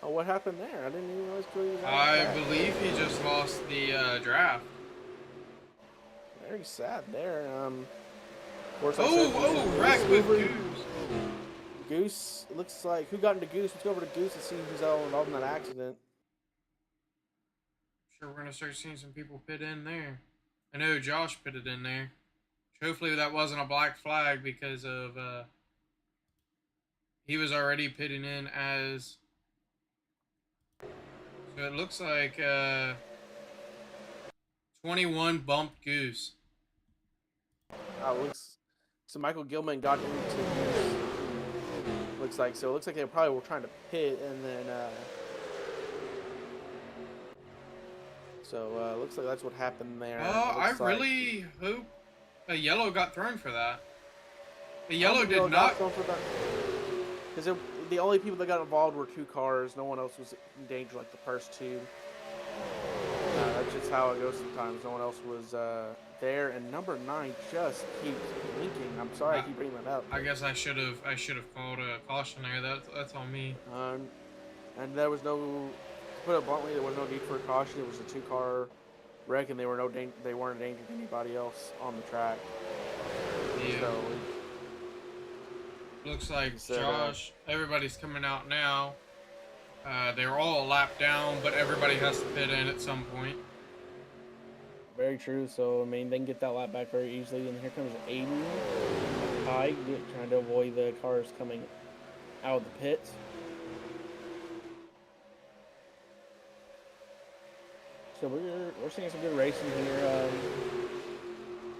Oh, what happened there? I didn't even realize Cody was out of I the pack. believe he just lost the draft. Very sad there. Of course, I Oh, said oh, wreck with livery. Goose. Goose looks like who got into Goose. Let's go over to Goose and see who's all involved in that accident. Sure, we're gonna start seeing some people pit in there. I know Josh pitted in there. Hopefully that wasn't a black flag because of he was already pitting in as. So it looks like 21 bumped Goose. So Michael Gilman got into Goose. Looks like so. It looks like they probably were trying to pit, and then looks like that's what happened there. Oh, I Looks like- really hope a yellow got thrown for that. The yellow did not. Because the only people that got involved were 2 cars. No one else was in danger like the first 2. That's just how it goes sometimes. No one else was there, and number 9 just keeps blinking. I'm sorry I keep bringing that up. I guess I should have called a caution there. That's on me. And there was no, to put it bluntly, there was no need for a caution. It was a 2-car wreck, and they weren't a danger to anybody else on the track. Yeah. So Looks like So, Josh. Everybody's coming out now. They're all a lap down, but everybody has to pit in at some point. very true. So I mean, they can get that lap back very easily. And here comes Aiden, high, trying to avoid the cars coming out of the pits. So we're seeing some good racing here.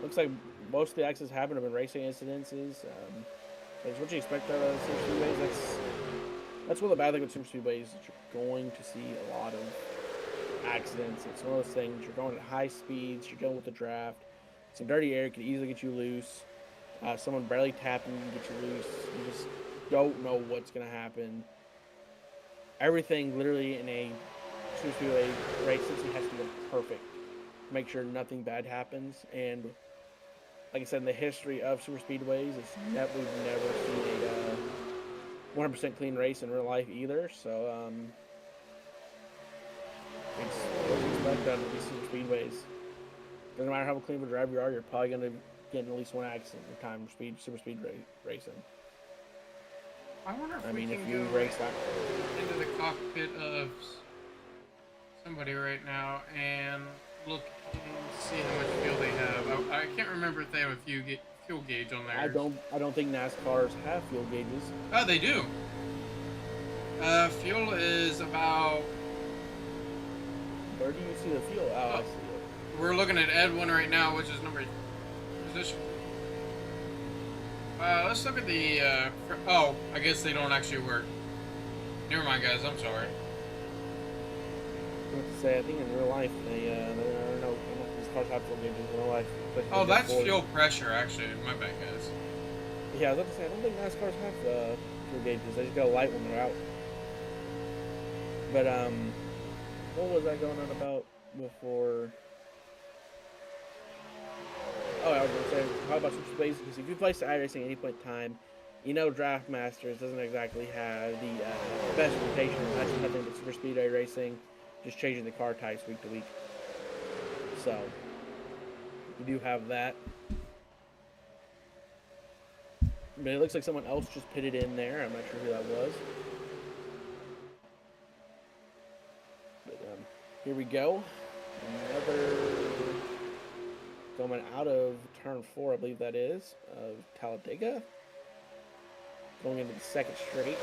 Looks like most of the accidents have been racing incidences. That's what you expect out of super speedways. That's one of the bad things with super speedways, that you're going to see a lot of accidents. It's one of those things, you're going at high speeds, you're going with the draft. Some dirty air could easily get you loose. Someone barely tapping can get you loose. You just don't know what's going to happen. Everything literally in a super speedway race has to be perfect to make sure nothing bad happens. And like I said, in the history of super speedways, we've never seen 100% clean race in real life either. So it's what you expect out of these super speedways. Doesn't matter how clean of a driver you are, you're probably going to get in at least one accident in your time super speed racing. I wonder if I we mean, can if you go race that. into the cockpit of somebody right now and look and see how much fuel they have. I can't remember if they have a fuel gauge on there. I don't think NASCARs have fuel gauges. Oh, they do. Fuel is about. Where do you see the fuel? Oh, I see it. We're looking at Ed1 right now, which is number position. Let's look at the. Oh, I guess they don't actually work. Never mind, guys. I'm sorry. I have to say, I think in real life there are no these cars have fuel gauges in real life. Oh, that's fuel pressure, actually. My bad, guys. Yeah, I was about to say, I don't think NASCARs have fuel gauges. They just got a light when they're out. But what was I going on about before? Oh, I was going to say, how about super speedways? Because if you place the iRacing at any point in time, you know Draft Masters doesn't exactly have the best reputation. That's nothing but super speedway racing, just changing the car types week to week. So, you do have that. But it looks like someone else just pitted in there. I'm not sure who that was. But here we go. Another going out of turn 4, I believe that is, of Talladega. Going into the second straight.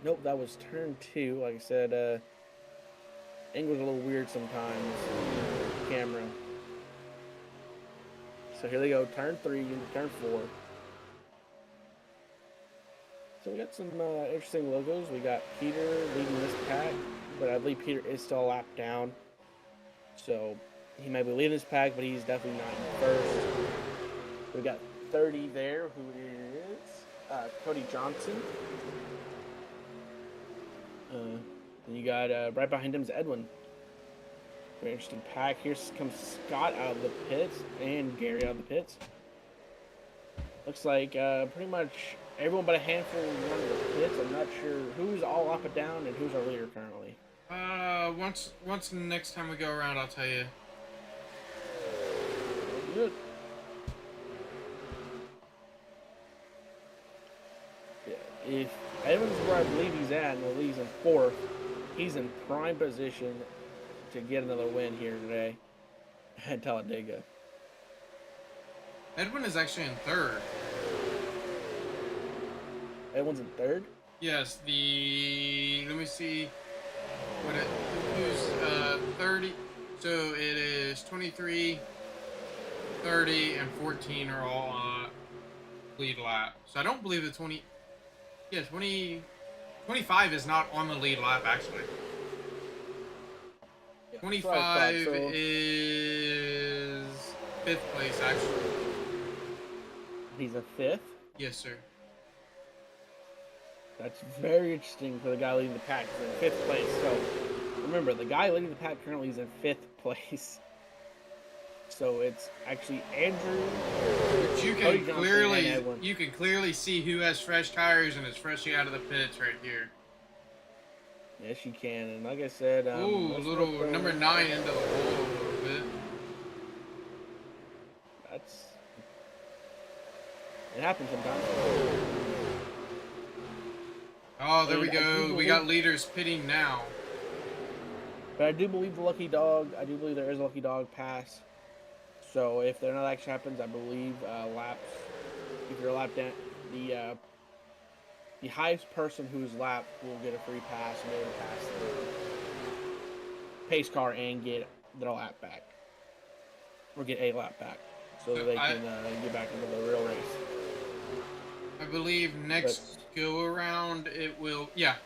Nope, that was turn 2. Like I said, angle's a little weird sometimes. Camera. So here they go, turn 3 into turn 4. So we got some interesting logos. We got Peter leading this pack, but I believe Peter is still a lap down. So he might be leading this pack, but he's definitely not in first. We got 30 there, who is Cody Johnson. Then you got right behind him is Edwin. Very interesting pack. Here comes Scott out of the pits and Gary out of the pits. Looks like pretty much everyone but a handful is running the pits. I'm not sure who's all up and down and who's our leader currently. Once next time we go around, I'll tell you. Good. Yeah, if Edwin's where I believe he's at, and he's in 4th, he's in prime position to get another win here today at Talladega. Edwin is actually in 3rd. Edwin's in 3rd? Yes, let me see who's 30. So it is 23, 30, and 14 are all on lead lap. So I don't believe the 25 is not on the lead lap, actually. 25 is 5th place, actually. He's a 5th? Yes, sir. That's very interesting for the guy leading the pack. He's in 5th place. So remember, the guy leading the pack currently is in 5th place. So it's actually Andrew. But you can clearly see who has fresh tires and is freshly out of the pits right here. Yes, you can. And like I said, little number 9 into the hole a little bit. It happens sometimes. Oh, there we go. We got leaders pitting now. But I do believe the lucky dog. I do believe there is a lucky dog pass. So if there not actually happens, I believe laps. If you're lapped down, the highest person who's lapped will get a free pass and be able to pass the pace car and get their lap back, or get a lap back, so that they can get back into the real race. I believe next go around it will. Yeah,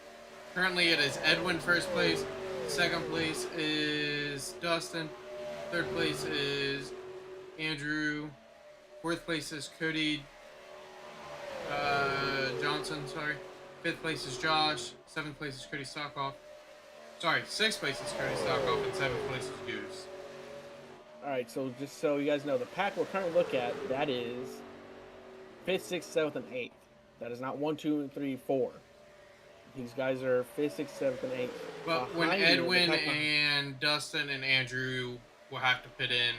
currently it is Edwin 1st place. 2nd place is Dustin. 3rd place is Andrew. 4th place is Cody Johnson. Sorry. 5th place is Josh. 7th place is Cody Stockoff. Sorry, 6th place is Cody Stockoff, and 7th place is Goose. All right, so just so you guys know, the pack we're currently looking at, that is 5th, 6th, 7th, and 8th. That is not 1, 2, and 3, 4. These guys are 5th, 6th, 7th, and 8th. But when Behind you, the Edwin pack behind- and Dustin and Andrew will have to pit in,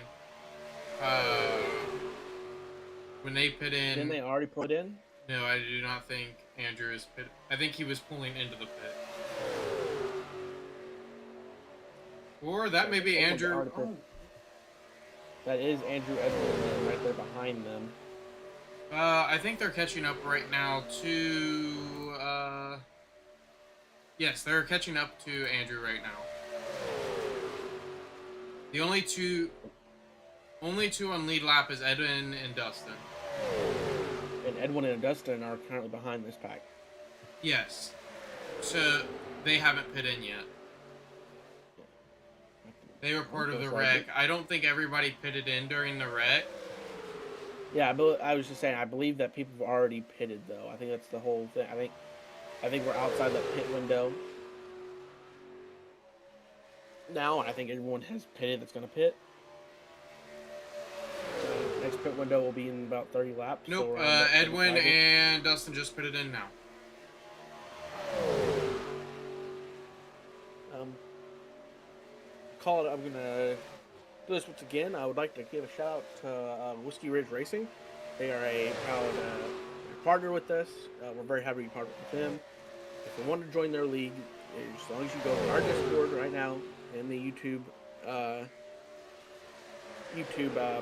when they pit Didn't in, they already put in? no, I do not think Andrew is pit. I think he was pulling into the pit. Or that may be Someone's Andrew. already put- That is Andrew Edwin right there behind them. I think they're catching up right now to. Yes, they're catching up to Andrew right now. The only two on lead lap is Edwin and Dustin. And Edwin and Dustin are currently behind this pack. Yes. So they haven't pit in yet. They were part of the wreck. I don't think everybody pitted in during the wreck. Yeah, I was just saying. I believe that people have already pitted, though. I think that's the whole thing. I think we're outside that pit window now, and I think everyone has pitted that's going to pit. Next pit window will be in about 30 laps. Nope. So Edwin and Dustin just pitted in now. Call it. I'm gonna do this once again. I would like to give a shout out to Whiskey Ridge Racing. They are a proud partner with us. We're very happy to be partnered with them. If you want to join their league, as long as you go to our Discord right now in the YouTube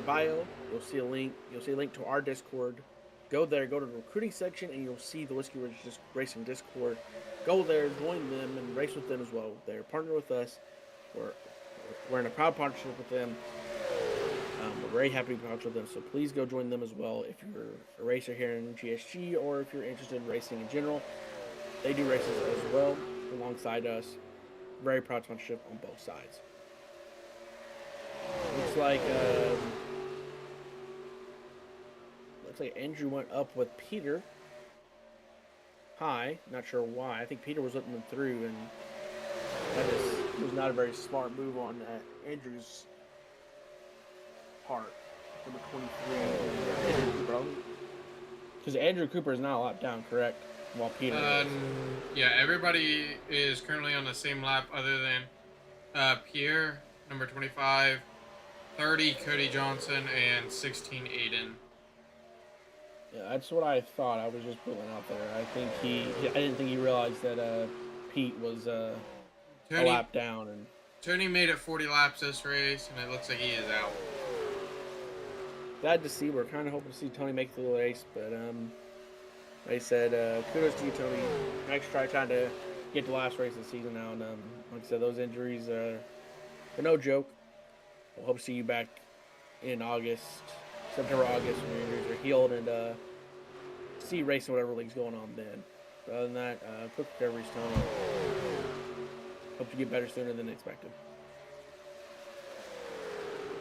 bio, you'll see a link. You'll see a link to our Discord. Go there, go to the recruiting section, and you'll see the Whiskey Ridge Racing Discord. Go there, join them, and race with them as well. They're partnered with us. We're in a proud partnership with them. We're very happy to partner with them, so please go join them as well if you're a racer here in GSG or if you're interested in racing in general. They do races as well alongside us. Very proud partnership on both sides. Looks like Andrew went up with Peter. High, not sure why. I think Peter was letting them through, and that was not a very smart move on Andrew's part. Number 23. Because Andrew Cooper is not a lap down, correct? While Peter is. Yeah, everybody is currently on the same lap other than Pierre, number 25, 30, Cody Johnson, and 16, Aiden. Yeah, that's what I thought. I was just putting it out there. I didn't think he realized that Pete was a lap down. And Tony made it 40 laps this race, and it looks like he is out. Glad to see. We're kind of hoping to see Tony make the race, but like I said, kudos to you, Tony. Next trying to get the last race of the season now, and like I said, those injuries are no joke. We'll hope to see you back in September, August, when your injuries are healed, and see you racing whatever league's going on then. But other than that, quick recoveries, Tony. Hope you get better sooner than expected.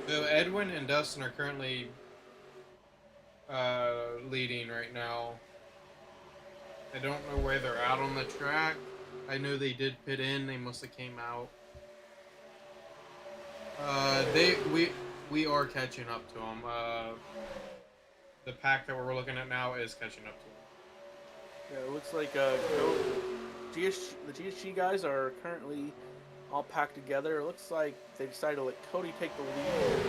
So Edwin and Dustin are currently leading right now. I don't know where they're out on the track. I know they did pit in. They must have came out. We are catching up to them. The pack that we're looking at now is catching up to them. Yeah, it looks like the GSG guys are currently all packed together. It looks like they decided to let Cody take the lead.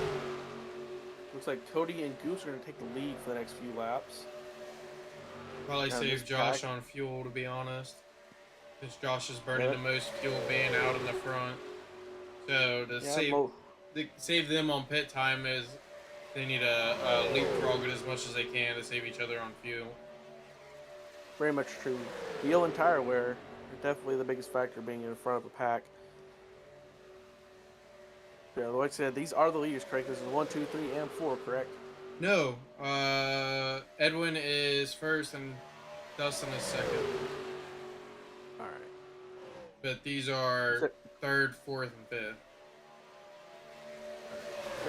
Looks like Cody and Goose are going to take the lead for the next few laps. Probably save Josh on fuel, to be honest. Because Josh is burning the most fuel being out in the front. So to save them on pit time is they need to leapfrog it as much as they can to save each other on fuel. Very much true. Wheel and tire wear are definitely the biggest factor being in front of a pack. Yeah, like I said, these are the leaders, correct? This is 1, 2, 3, and 4, correct? No. Edwin is first and Dustin is second. Alright. But these are third, fourth, and fifth.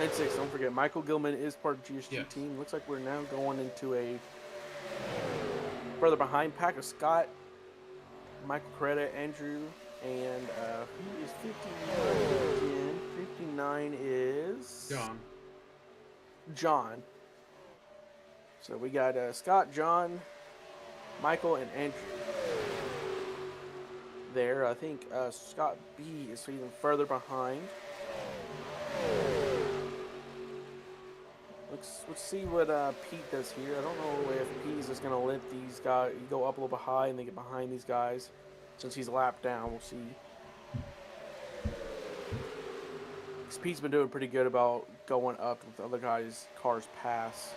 And 6, don't forget, Michael Gilman is part of the GSG team. Looks like we're now going into a further behind pack of Scott, Michael Coretta, Andrew, and who is 59 again? 59 is John. So we got Scott, John, Michael and Andrew. There, I think Scott B is even further behind. Let's see what Pete does here. I don't know if Pete is just gonna let these guys go up a little bit high and they get behind these guys. Since he's lapped down, we'll see. Because Pete's been doing pretty good about going up with the other guys' cars pass.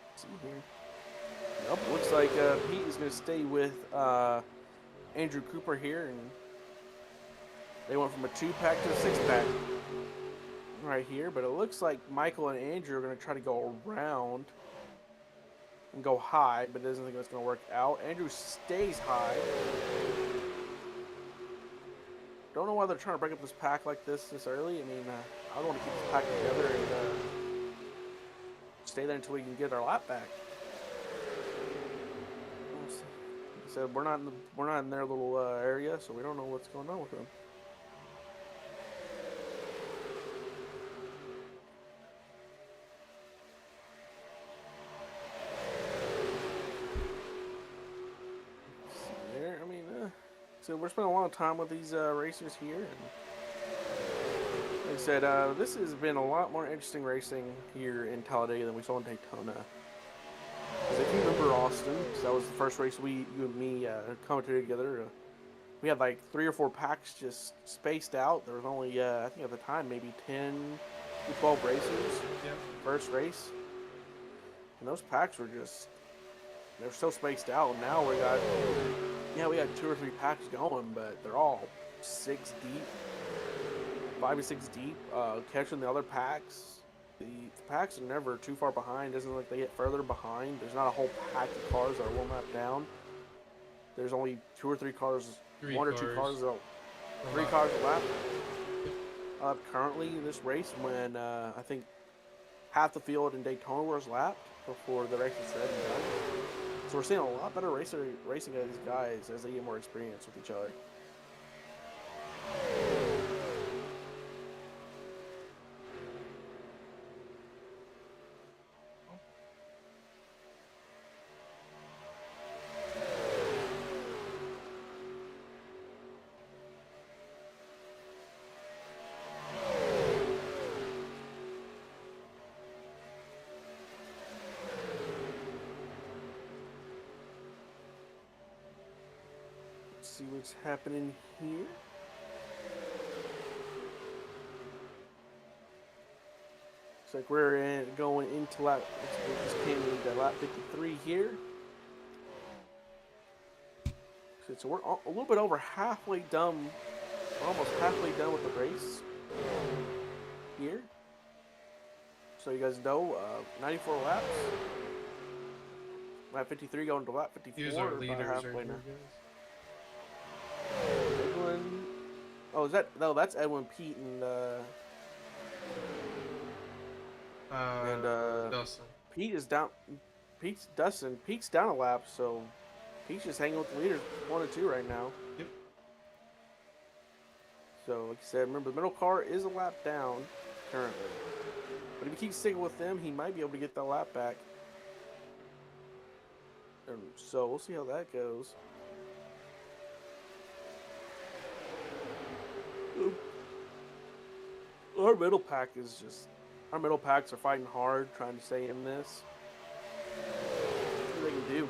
Let's see here. Nope, looks like Pete is gonna stay with Andrew Cooper here, and they went from a 2-pack to a 6-pack right here, but it looks like Michael and Andrew are going to try to go around and go high, but it doesn't think it's going to work out. Andrew stays high. Don't know why they're trying to break up this pack like this early. I mean, I want to keep this pack together and stay there until we can get our lap back. Like I said, we're not in their little area, so we don't know what's going on with them. So we're spending a lot of time with these racers here, and like I said, this has been a lot more interesting racing here in Talladega than we saw in Daytona. Because if you remember Austin, because that was the first race you and me commentated together, we had like 3 or 4 packs just spaced out. There was only, I think at the time, maybe 10 to 12 racers. Yeah. First race. And those packs were just, they were so spaced out. And now we got 2 or 3 packs going, but they're all 6 deep, 5 to 6 deep, catching the other packs. The packs are never too far behind. It doesn't look like they get further behind. There's not a whole pack of cars that are 1 lap down. There's only 2 or 3 cars, 1 or 2 cars, 3 cars a lap. Currently in this race, when I think half the field in Daytona was lapped before the race is said and done. So we're seeing a lot better racing of these guys as they get more experience with each other. See what's happening here. Looks like we're going into lap. We just came into lap 53 here. So we're a little bit over halfway done. We're almost halfway done with the race here. So you guys know, 94 laps. Lap 53 going to lap 54. Here's our leaders halfway right now. here, guys. Edwin. Oh, is that no? That's Edwin, Pete, and Dustin. Pete is down. Pete's down a lap, so Pete's just hanging with the leaders 1 and 2 right now. Yep. So, like I said, remember the middle car is a lap down currently, but if he keeps sticking with them, he might be able to get that lap back. And so we'll see how that goes. Our middle pack is just, our middle packs are fighting hard, trying to stay in this. What they can do.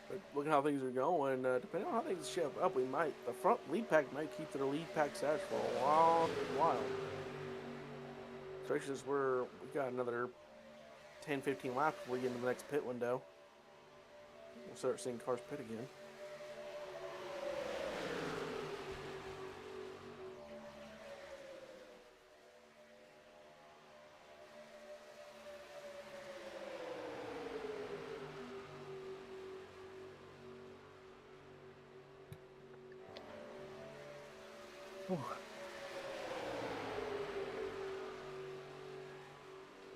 But look at how things are going. Depending on how things shape up, the front lead pack might keep their lead pack status for a long while. Especially as we got another 10-15 laps before we get into the next pit window. We'll start seeing cars pit again.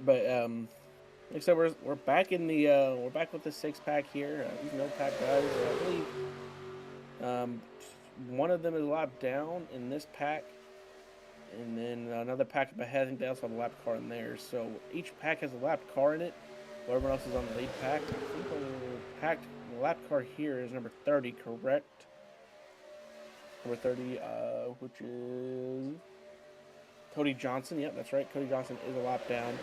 But like I said, we're back in the we're back with the 6-pack here. These no pack guys, I believe. one of them is a lap down in this pack, and then another pack up ahead. I think they also have a lap car in there. So each pack has a lap car in it. While everyone else is on the lead pack. I think the lap car here is number 30, correct? Number 30, which is Cody Johnson. Yep, that's right. Cody Johnson is a lap down.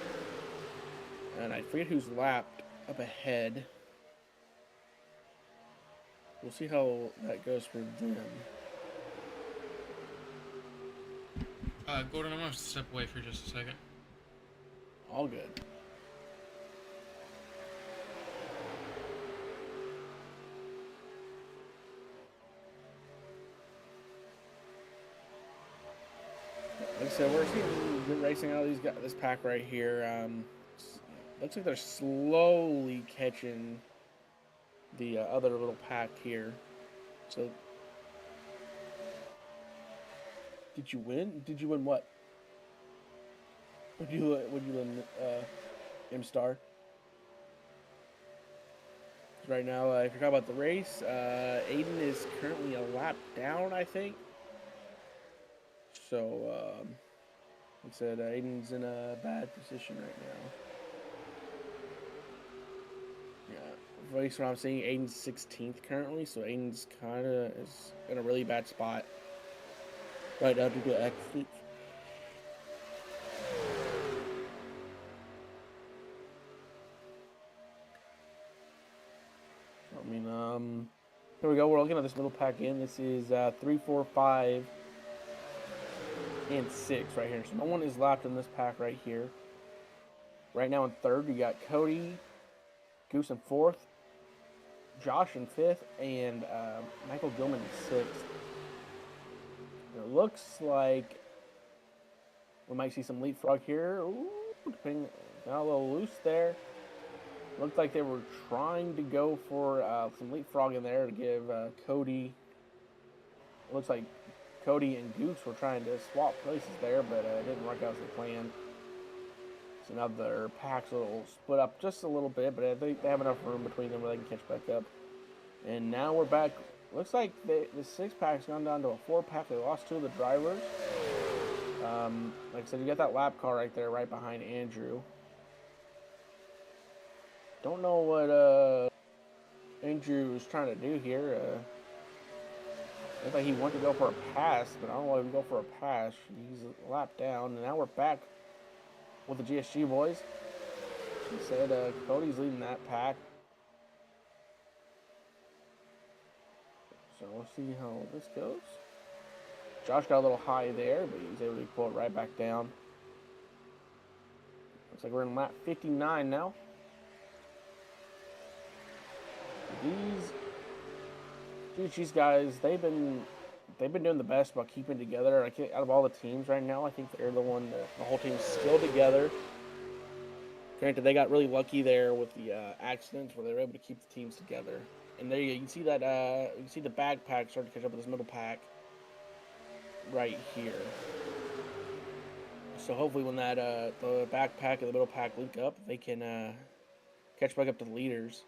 And I forget who's lapped up ahead. We'll see how that goes for them. Gordon, I'm gonna step away for just a second. All good. Like I said, we're seeing good racing out of these guys, this pack right here. Looks like they're slowly catching the other little pack here. So, did you win? Did you win what? Would you win M-Star? Right now, if you're talking about the race, Aiden is currently a lap down, I think. So, like I said, Aiden's in a bad position right now. Yeah, based on what I'm seeing, Aiden's 16th currently, so Aiden's kind of is in a really bad spot right now due to accidents. I mean, here we go. We're looking at this middle pack in. This is 3, 4, 5, and 6 right here. So no one is lapped in this pack right here. Right now in third, you got Cody, Goose in fourth, Josh in fifth, and Michael Gilman in sixth. It looks like we might see some leapfrog here. Ooh, got a little loose there. Looked like they were trying to go for some leapfrog in there to give Cody. It looks like Cody and Goose were trying to swap places there, but it didn't work out as they planned. So now their packs will split up just a little bit, but I think they have enough room between them where they can catch back up. And now we're back. Looks like the 6-pack's gone down to a 4-pack. They lost 2 of the drivers. Like I said, you got that lap car right there, right behind Andrew. Don't know what Andrew is trying to do here. Looks like he wanted to go for a pass, but I don't want him to go for a pass. He's a lap down, and now we're back with the GSG boys. He said Cody's leading that pack. So we'll see how this goes. Josh got a little high there, but he's able to pull it right back down. Looks like we're in lap 59 now. These guys, they've been doing the best about keeping together. Out of all the teams right now, I think they're the one that the whole team's still together. Granted, they got really lucky there with the accidents where they were able to keep the teams together. And there you can see that you can see the back pack start to catch up with this middle pack right here. So hopefully when that the back pack and the middle pack link up, they can catch back up to the leaders.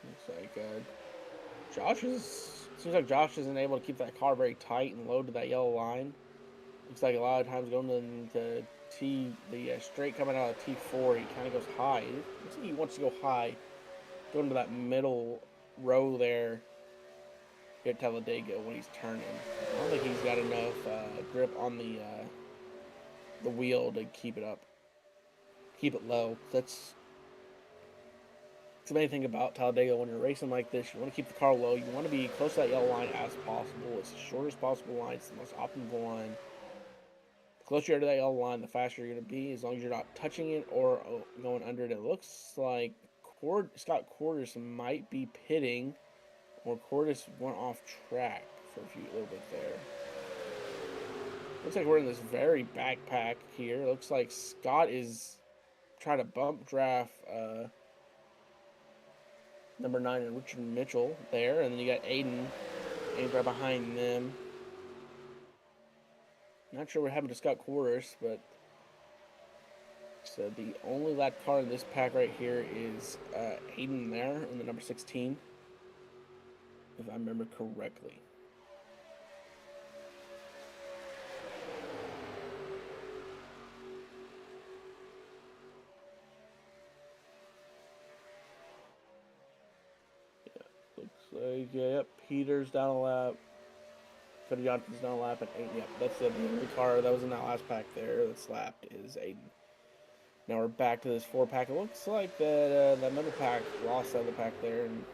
Looks like seems like Josh isn't able to keep that car very tight and low to that yellow line. Looks like a lot of times going to the straight coming out of T4, he kind of goes high. Looks like he wants to go high, going to that middle row there at Talladega when he's turning. I don't think he's got enough grip on the wheel to keep it low. That's the main thing about Talladega when you're racing like this. You want to keep the car low. You want to be close to that yellow line as possible. It's the shortest possible line. It's the most optimal line. The closer you are to that yellow line, the faster you're going to be, as long as you're not touching it or going under it. It looks like Scott Cordis might be pitting, or Cordis went off track for a little bit there. Looks like we're in this very backpack here. Looks like Scott is trying to bump draft number 9 and Richard Mitchell there, and then you got Aiden right behind them. Not sure what happened to Scott Quarters, but so the only lap car in this pack right here is Aiden there in the number 16, if I remember correctly. Looks like, yep, Peter's down a lap. Cody Johnson's down a lap, and Aiden, yep, that's the only car that was in that last pack there that's lapped is Aiden. Now we're back to this 4-pack. It looks like that middle pack lost out of the pack there, and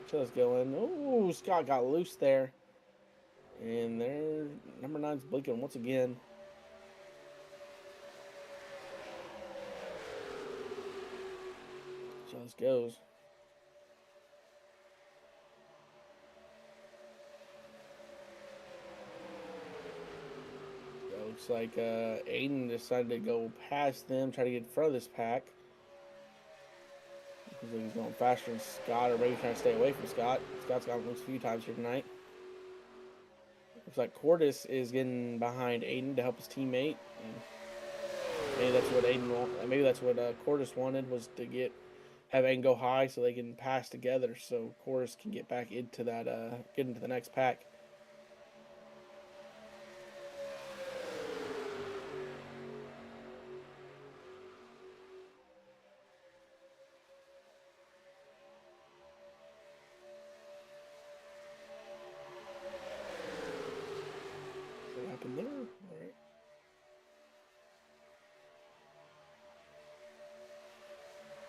Chilla's going. Oh, Scott got loose there. And there, number 9's blinking once again. Chillas goes. Looks like Aiden decided to go past them, try to get in front of this pack. Looks like he's going faster than Scott, or maybe trying to stay away from Scott. Scott's gotten loose a few times here tonight. Looks like Cordis is getting behind Aiden to help his teammate. And maybe that's what Aiden wanted. Maybe that's what Cordis wanted, was to have Aiden go high so they can pass together, so Cordis can get back into that get into the next pack. What happened there? All right.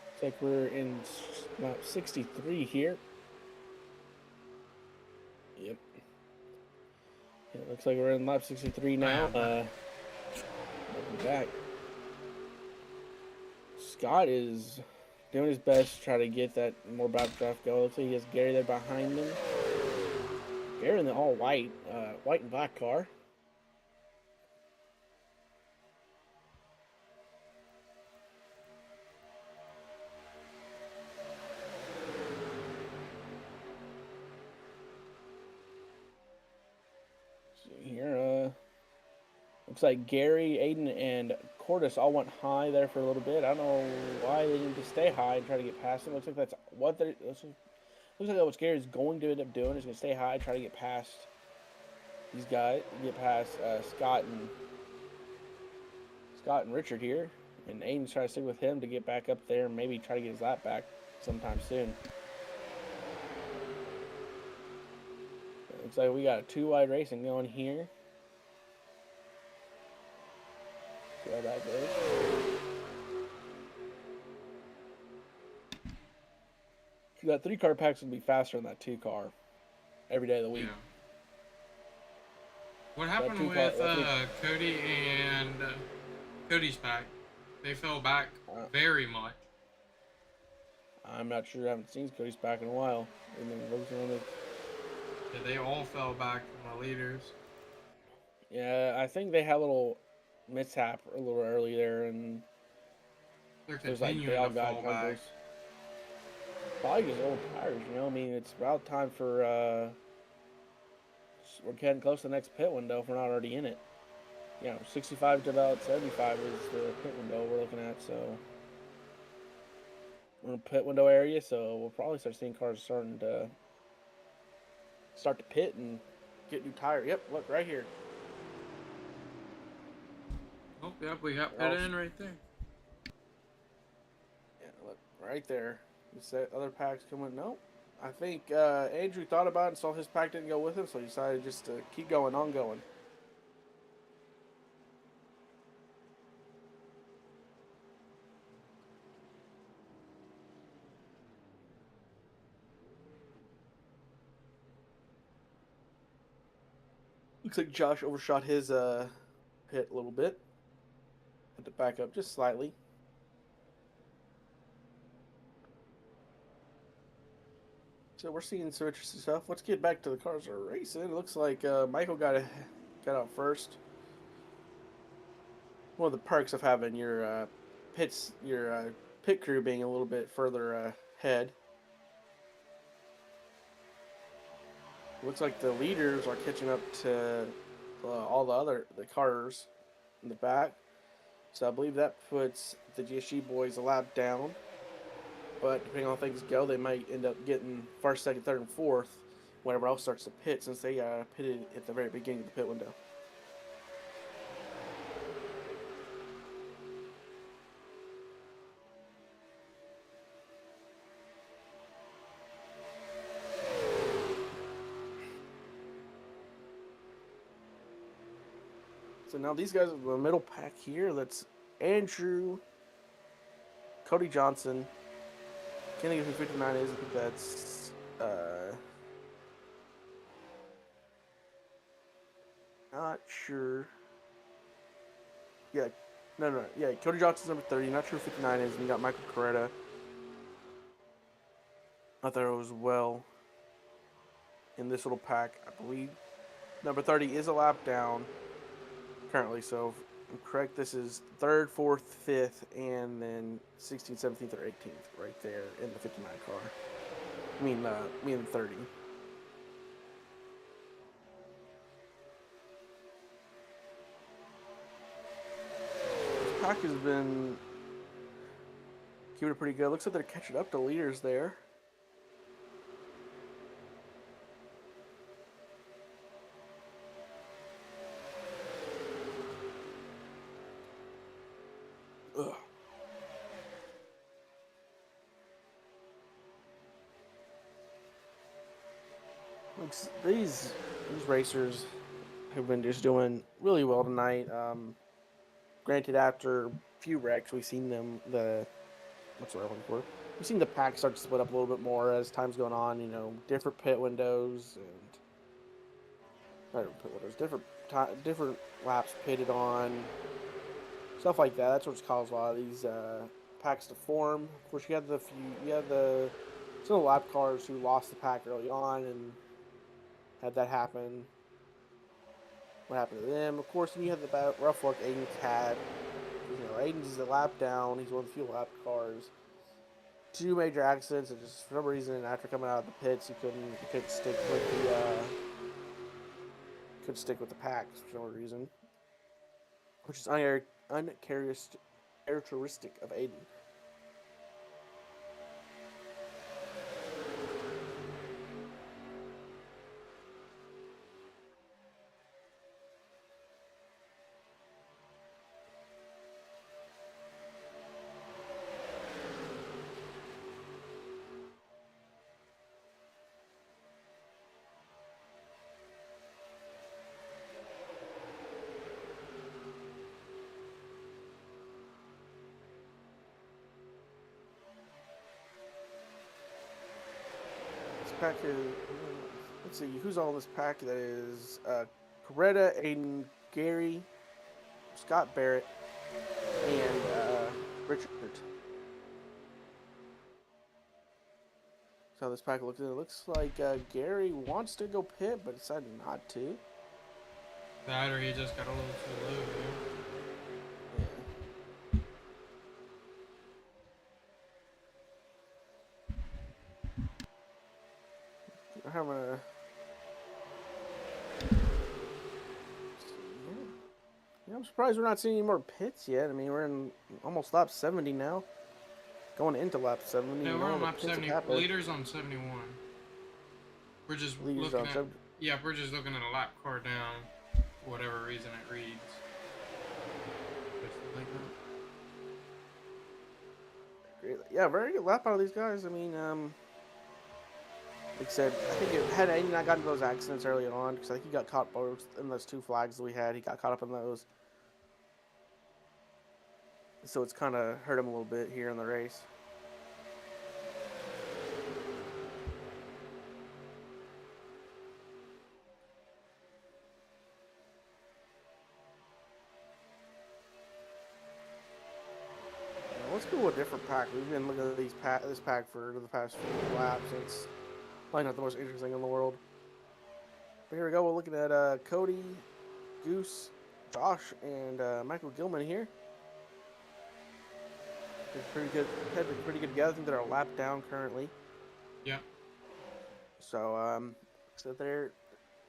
Looks like we're in lap 63 here. Yep. Yeah, it looks like we're in lap 63 now. Welcome back. Scott is doing his best to try to get that more back draft go. Looks like he has Gary there behind him. Gary in the all white and black car. Here, looks like Gary, Aiden, and Cordis all went high there for a little bit. I don't know why they need to stay high and try to get past him. Looks like that's what they're. Looks like what Gary's going to end up doing. Is going to stay high, try to get past these guys, get past Scott and Richard here, and Aiden's trying to stick with him to get back up there and maybe try to get his lap back sometime soon. Looks like we got a 2-wide racing going here. See how that goes. That 3-car pack's gonna be faster than that 2-car every day of the week. Yeah. What happened with Cody and Cody's pack? They fell back very much. I'm not sure. I haven't seen Cody's pack in a while. They all fell back from the leaders. Yeah, I think they had a little mishap a little early there, and They're there's like continuing they all to got fall kind of back. those, probably just old tires. You know, I mean, it's about time for we're getting close to the next pit window if we're not already in it. You know, 65 to about 75 is the pit window we're looking at. So we're in a pit window area, so we'll probably start seeing cars starting to start to pit and get new tires. Yep, look right here. Oh, yep, we got pit in right there. Yeah, look right there. You said other packs coming. Nope. I think Andrew thought about it and saw his pack didn't go with him, so he decided just to keep going on going. Looks like Josh overshot his pit a little bit. Had to back up just slightly. So we're seeing some interesting stuff. Let's get back to the cars that are racing. It looks like Michael got out first. One of the perks of having your pit crew being a little bit further ahead. Looks like the leaders are catching up to all the cars in the back. So I believe that puts the GSG boys a lap down. But depending on how things go, they might end up getting first, second, third, and fourth whenever else starts to pit, since they pitted at the very beginning of the pit window. So now these guys are the middle pack here. That's Andrew, Cody Johnson. Can't think of who 59 is. I think that's not sure. Yeah, no. Yeah, Cody Johnson's number 30. Not sure who 59 is. And you got Michael Coretta out there as well in this little pack. I believe number 30 is a lap down currently. So if I'm correct, this is 3rd, 4th, 5th, and then 16th, 17th, or 18th right there in the 59 car. I mean 30. This pack has been keeping it pretty good. Looks like they're catching up to leaders there. Ugh. These racers have been just doing really well tonight. Granted, after a few wrecks, we've seen them what's the word I'm looking for? We've seen the pack start to split up a little bit more as time's going on. You know, different pit windows and different laps pitted on, stuff like that. That's what's caused a lot of these packs to form. Of course, you had some of the lap cars who lost the pack early on and had that happen. What happened to them? Of course, then you had the rough luck Aiden's had. You know, Aiden's a lap down. He's one of the few lap cars. 2 major accidents, and just for some reason, after coming out of the pits, he couldn't stick with the pack for some reason, which is uncharacteristic of Aiden. Pack is, let's see, who's all in this pack? That is Coretta, Aiden, Gary, Scott Barrett, and Richard. So this pack looks. It looks like Gary wants to go pit, but decided not to. That or he just got a little too low, dude. I'm surprised we're not seeing any more pits yet. I mean, we're in almost lap 70 now. Going into lap 70. No, we're on lap 70. Leaders on 71. We're just looking at... Yeah, we're just looking at a lap car down. For whatever reason it reads. Great. Yeah, very good lap out of these guys. I mean, like I said, I think had Aiden not gotten those accidents early on, because I think he got caught both in those 2 flags that we had. He got caught up in those. So it's kind of hurt him a little bit here in the race. Let's go with a different pack. We've been looking at this pack for the past few laps. It's probably not the most interesting in the world. But here we go. We're looking at Cody, Goose, Josh, and Michael Gilman here. Pretty good together. I think they're a lap down currently. Yeah. So, so they're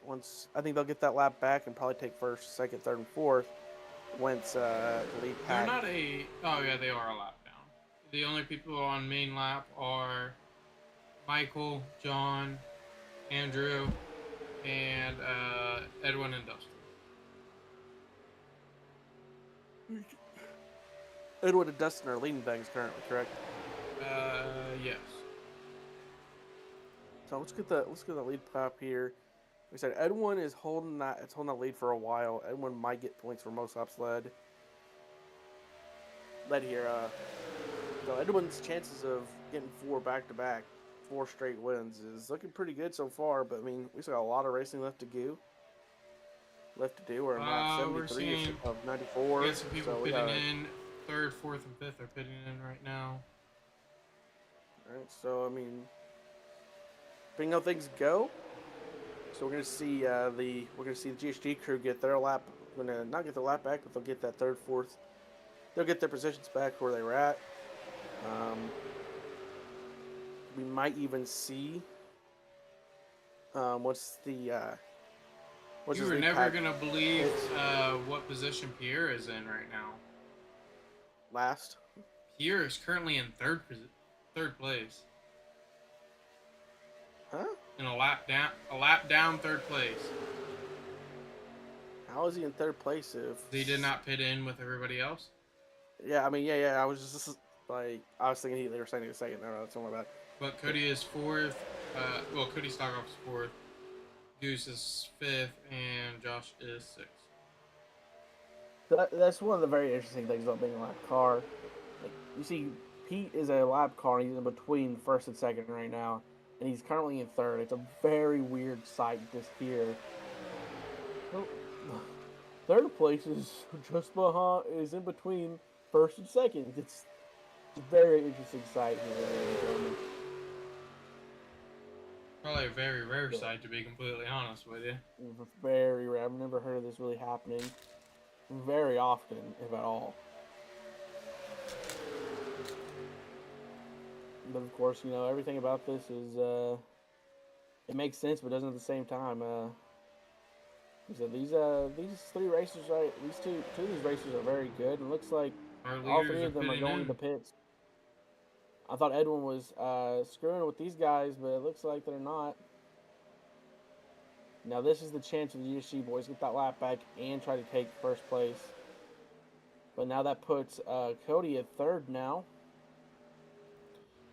once I think they'll get that lap back and probably take first, second, third, and fourth. Once the lead They're pack. not a. Oh yeah, they are a lap down. The only people on main lap are Michael, John, Andrew, and Edwin and Dustin. Edwin and Dustin are leading things currently, correct? Yes. So let's get the lead pack here. Like I said, Edwin is holding that lead for a while. Edwin might get points for most laps led here. So Edwin's chances of getting 4 back-to-back, 4 straight wins is looking pretty good so far. But I mean, we still got a lot of racing left to do. We're in lap 73 of 94. We got some people so pitting in. 3rd, 4th, and 5th are pitting in right now. All right, so I mean, depending how things go, so we're gonna see the GSG crew get their lap. Gonna not get their lap back, but they'll get that 3rd, 4th. They'll get their positions back where they were at. We might even see what's you were never gonna believe what position Pierre is in right now. Last. Pierre is currently in third place. Huh? In a lap down 3rd place. How is he in 3rd place if he did not pit in with everybody else? Yeah, I mean, yeah. I was just like, I was thinking they were saying in a second. No, that's not bad. But Cody is 4th. Cody Stockoff is 4th. Goose is 5th, and Josh is 6th. That's one of the very interesting things about being a lap car. Like, you see, Pete is a lap car. And he's in between 1st and 2nd right now, and he's currently in 3rd. It's a very weird sight just here. Well, 3rd place is just behind. Is in between 1st and 2nd. It's a very interesting sight here, ladies and gentlemen. Probably a very rare sight, to be completely honest with you. Very rare. I've never heard of this really happening very often, if at all. But of course, you know, everything about this is it makes sense, but doesn't at the same time. So these 3 racers, right? These two of these racers are very good, and it looks like all 3 of them are going to the pits. I thought Edwin was screwing with these guys, but it looks like they're not. Now this is the chance of the GSG boys get that lap back and try to take 1st place. But now that puts Cody at 3rd now.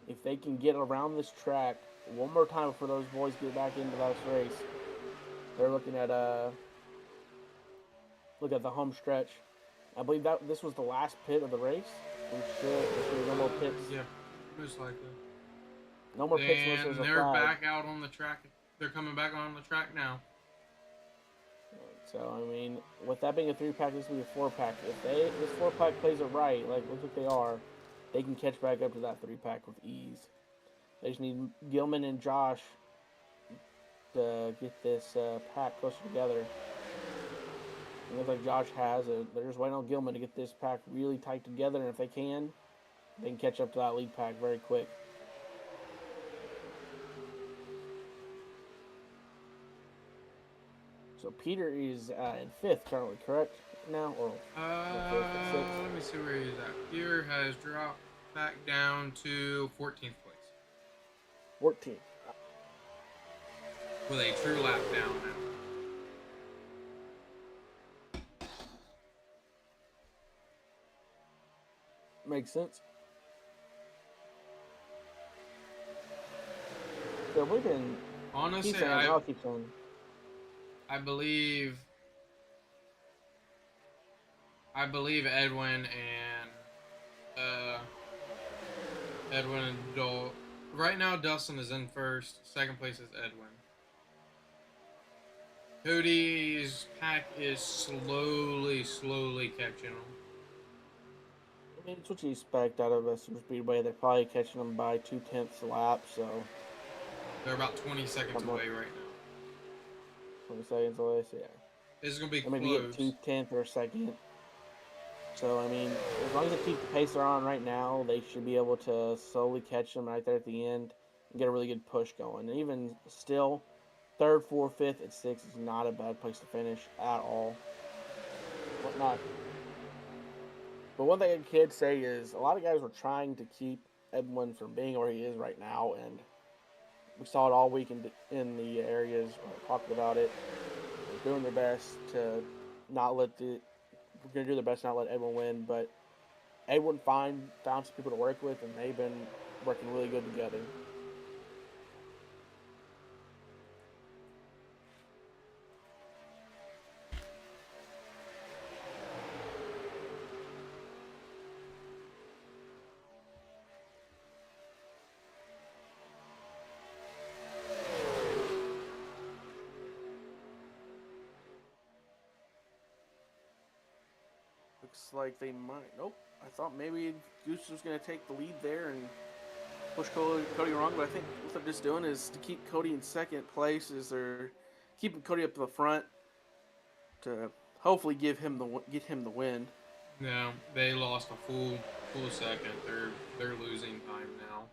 If they can get around this track one more time before those boys get back into this race, they're looking at look at the home stretch. I believe that this was the last pit of the race. There should be no more pits. Yeah, most likely. No more pits unless there's a they're flag. back out on the track. They're coming back on the track now. So, I mean, with that being a 3-pack, this will be a 4-pack. If this 4-pack plays it right, like looks like they are, they can catch back up to that 3-pack with ease. They just need Gilman and Josh to get this pack closer together. It looks like Josh has it. They're just waiting on Gilman to get this pack really tight together, and if they can catch up to that lead pack very quick. So Peter is in 5th currently, correct? Now, or let me see where he's at. Peter has dropped back down to 14th place. 14. With a true lap down now. Makes sense. So we can honestly, I'll keep saying. I believe Edwin and Dole. Right now, Dustin is in 1st. 2nd place is Edwin. Cody's pack is slowly catching him. I mean, it's what you expect out of a super speedway. They're probably catching them by 2/10 a lap, so they're about 20 seconds away right now. 20 seconds away, so yeah. This is gonna be or maybe close. get 2/10 or a second. So I mean, as long as they keep the pace they're on right now, they should be able to slowly catch them right there at the end and get a really good push going. And even still, third, fourth, fifth, and sixth is not a bad place to finish at all. Whatnot. But one thing I can say is a lot of guys were trying to keep Edwin from being where he is right now, and we saw it all week in the areas talked about it. They're doing their best to not let the. We're going to do their best to not let Edwin win, but Edwin found some people to work with, and they've been working really good together. Looks like they might. Nope. I thought maybe Goose was going to take the lead there and push Cody wrong, but I think what they're just doing is to keep Cody in second place. Is they're keeping Cody up to the front to hopefully get him the win. No, they lost a full second. They're losing time now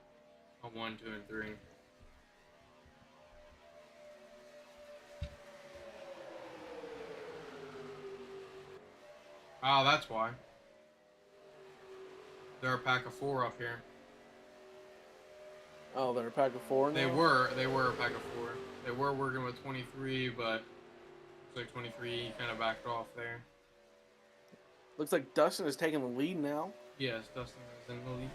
on 1, 2, and 3. Oh, that's why. They're a pack of 4 up here. Oh, they're a pack of 4 now? They were a pack of 4. They were working with 23, but looks like 23 kind of backed off there. Looks like Dustin is taking the lead now. Yes, Dustin is in the lead.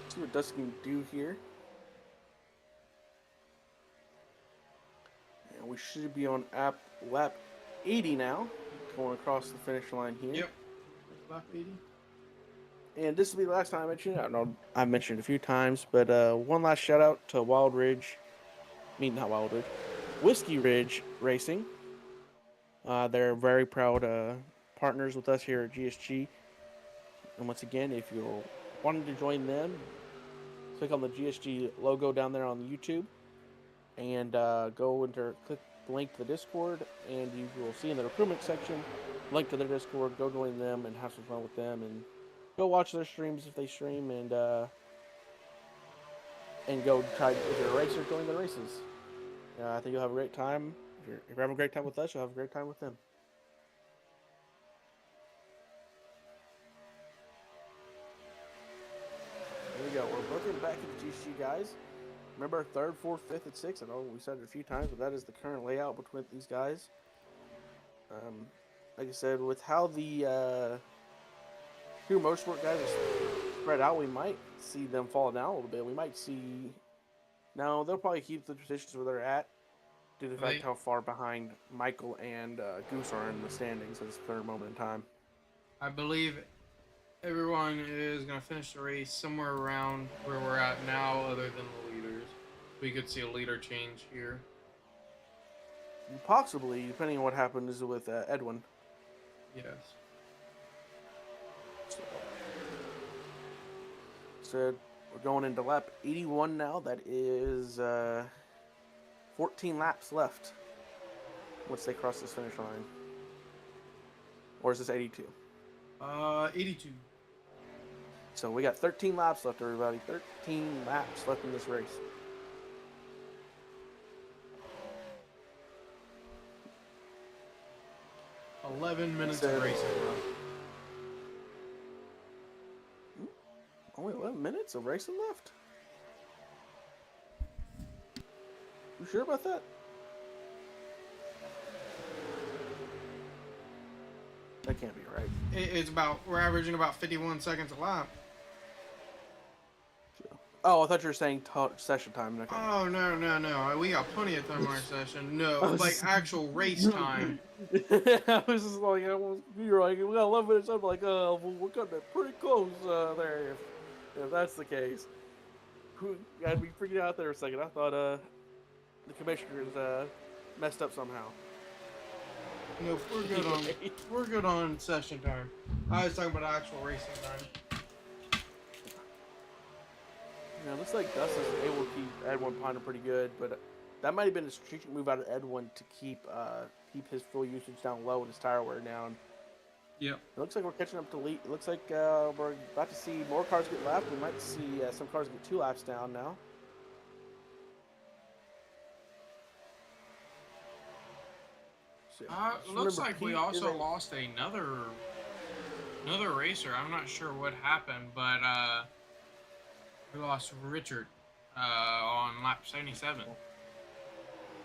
Let's see what Dustin can do here. And we should be on lap 80 now, going across the finish line here. Yep, lap 80. And this will be the last time I mention it. I know I've mentioned it a few times, but one last shout out to Wild Ridge. Not Wild Ridge. Whiskey Ridge Racing. They're very proud partners with us here at GSG. And once again, if you're wanting to join them, click on the GSG logo down there on YouTube and go into click the link to the Discord, and you will see in the recruitment section link to their Discord. Go join them and have some fun with them, and go watch their streams if they stream, and go try, if you're a racer, join the races. I think you'll have a great time. If you're having a great time with us, you'll have a great time with them. Here we go. We're booking back into GC, guys. Remember, 3rd, 4th, 5th, and 6th. I know we said it a few times, but that is the current layout between these guys. Like I said, with how the Pure Motorsport guys are spread out, we might see them fall down a little bit. We might see. No, they'll probably keep the positions where they're at due to the fact how far behind Michael and Goose are in the standings at this current moment in time. I believe everyone is going to finish the race somewhere around where we're at now, other than the leaders. We could see a leader change here. Possibly, depending on what happens with Edwin. Yes. So we're going into lap 81 now. That is 14 laps left once they cross this finish line. Or is this 82? 82. So we got 13 laps left, everybody. 13 laps left in this race. – 11 minutes of racing. Only 11 minutes of racing left? You sure about that? That can't be right. It's about, we're averaging about 51 seconds a lap. Oh, I thought you were saying session time. Okay. Oh, no. We got plenty of time on our session. No, like actual race time. I was just like, you're like, we got 11 minutes. I'm like, well, we're cutting it pretty close there if that's the case. I'd be freaking out there a second. I thought the commissioners messed up somehow. No, we're good on session time. I was talking about actual racing time. Yeah, looks like Dustin's able to keep Edwin Ponder pretty good, but that might have been a strategic move out of Edwin to keep his fuel usage down low and his tire wear down. Yep. It looks like we're catching up to lead. It looks like we're about to see more cars get lapped. We might see some cars get 2 laps down now. So, just Looks remember, like we Pete also is a- lost another racer. I'm not sure what happened, but we lost Richard on lap 77.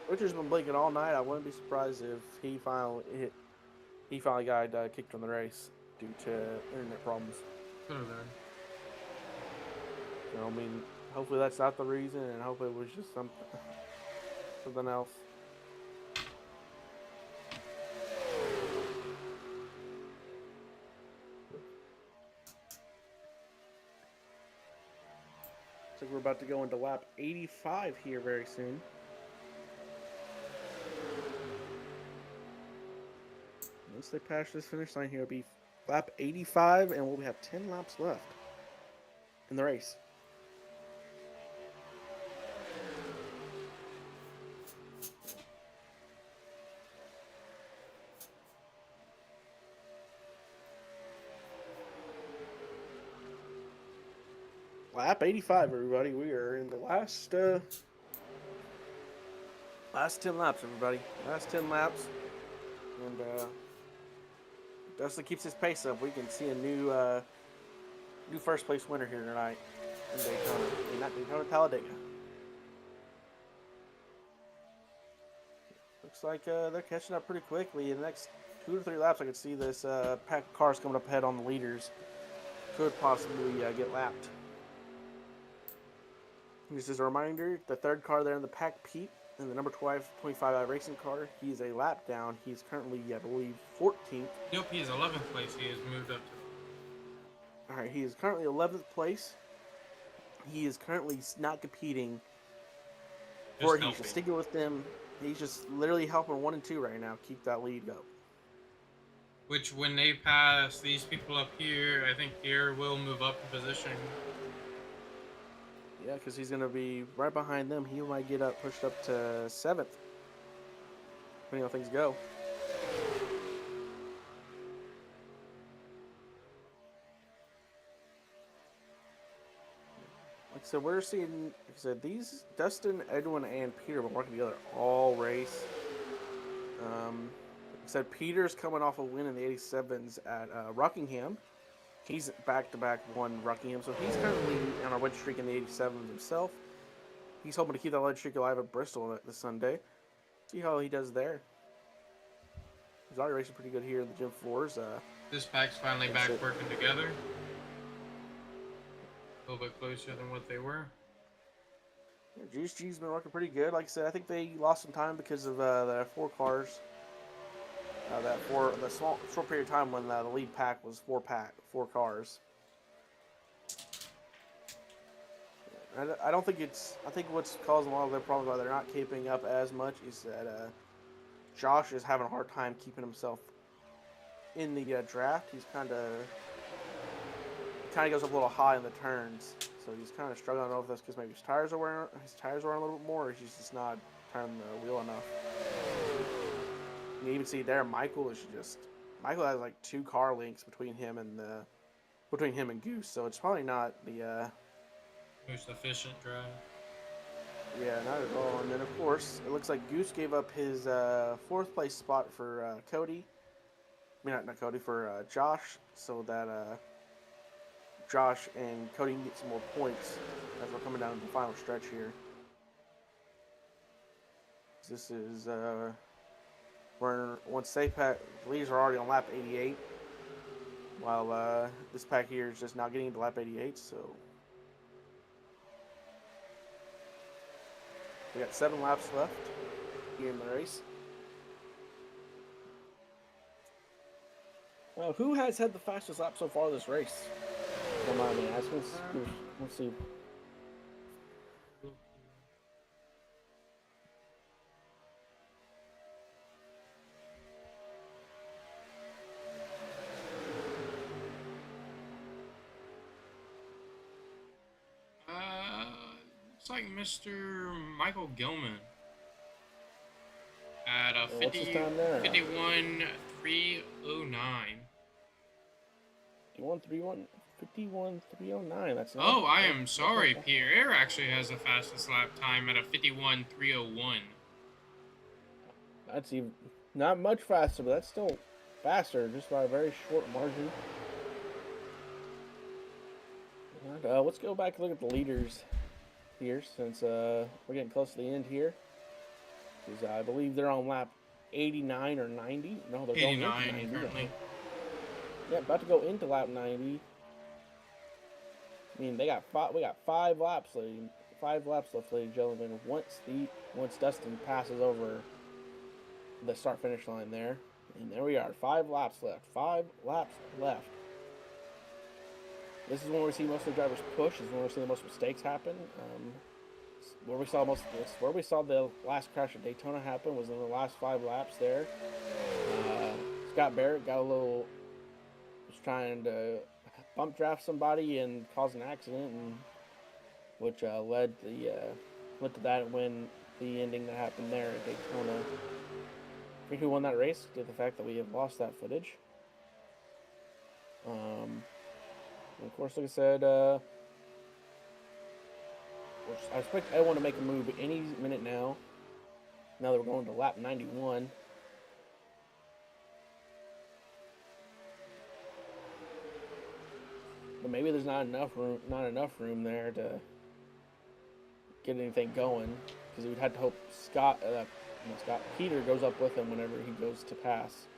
Richard's been blinking all night. I wouldn't be surprised if he finally got kicked from the race due to internet problems. Could have been. So I mean, hopefully that's not the reason, and hopefully it was just something else. Looks like we're about to go into lap 85 here very soon. Once they pass this finish line here, it'll be lap 85, and we'll have 10 laps left in the race. Lap 85, everybody. We are in the last 10 laps, everybody. Last 10 laps. And Dustin keeps his pace up. We can see a new first place winner here tonight in Daytona. I mean, not Daytona, Talladega. Looks like they're catching up pretty quickly. In the next 2 to 3 laps, I could see this pack of cars coming up ahead on the leaders. Could possibly get lapped. Just as a reminder, the third car there in the pack, Pete, in the number 25 Iracing car, he's a lap down. He's currently, I believe, 14th. Nope, he is 11th place. He has moved up to. All right, he is currently 11th place. He is currently not competing. Or he's just sticking with them. He's just literally helping 1 and 2 right now keep that lead up. Which, when they pass these people up here, I think Pierre will move up in position. Yeah, because he's going to be right behind them. He might get pushed up to 7th, depending on how things go. Like I said, we're seeing, like I said, these, Dustin, Edwin, and Peter have been working together all race. Like I said, Peter's coming off a win in the 87s at Rockingham. He's back-to-back won Rockingham, so he's currently on a win streak in the 87s himself. He's hoping to keep that lead streak alive at Bristol this Sunday. See how he does there. He's already racing pretty good here in the Gym 4s. This pack's finally back working together. A little bit closer than what they were. Yeah, GSG's been working pretty good. Like I said, I think they lost some time because of the 4 cars. The short period of time when the lead pack was 4 cars. I don't think it's. I think what's causing a lot of their problems why they're not keeping up as much is that Josh is having a hard time keeping himself in the draft. He's kind of goes up a little high in the turns, so he's kind of struggling. I don't know if that's because maybe his tires are wearing a little bit more, or he's just not turning the wheel enough. You can even see there, Michael has like 2 car links between him and Goose, so it's probably not the most efficient drive. Yeah, not at all. And then of course it looks like Goose gave up his 4th place spot for Cody. I mean, not Cody, for Josh, so that Josh and Cody can get some more points as we're coming down to the final stretch here. This is once they pack, the leaders are already on lap 88, while this pack here is just now getting into lap 88. So we got 7 laps left here in the race. Who has had the fastest lap so far this race? Don't mind me asking. Let's see. It's like Mr. Michael Gilman at a 51-309. 51-309. That's not. Oh, I am sorry. Pierre actually has the fastest lap time at a 51-301. That's even. Not much faster, but that's still faster, just by a very short margin. And, let's go back and look at the leaders here, since we're getting close to the end here. Because I believe they're on lap 89 or 90. No, they're going into 89 90. currently. Yeah, about to go into lap 90. I mean, we got 5 laps, ladies. 5 laps left, ladies and gentlemen. Once Dustin passes over the start finish line there, and there we are. 5 laps left. 5 laps left. This is when we see most of the drivers push. This is when we see the most mistakes happen. Where we saw the last crash at Daytona happen was in the last 5 laps there. Scott Barrett was trying to bump draft somebody and cause an accident, and which led to that when the ending that happened there at Daytona. I think who won that race due to the fact that we have lost that footage. And of course, like I said, I expect everyone to make a move any minute now. Now that we're going to lap 91. But maybe there's not enough room there to get anything going, because we'd have to hope Peter goes up with him whenever he goes to pass.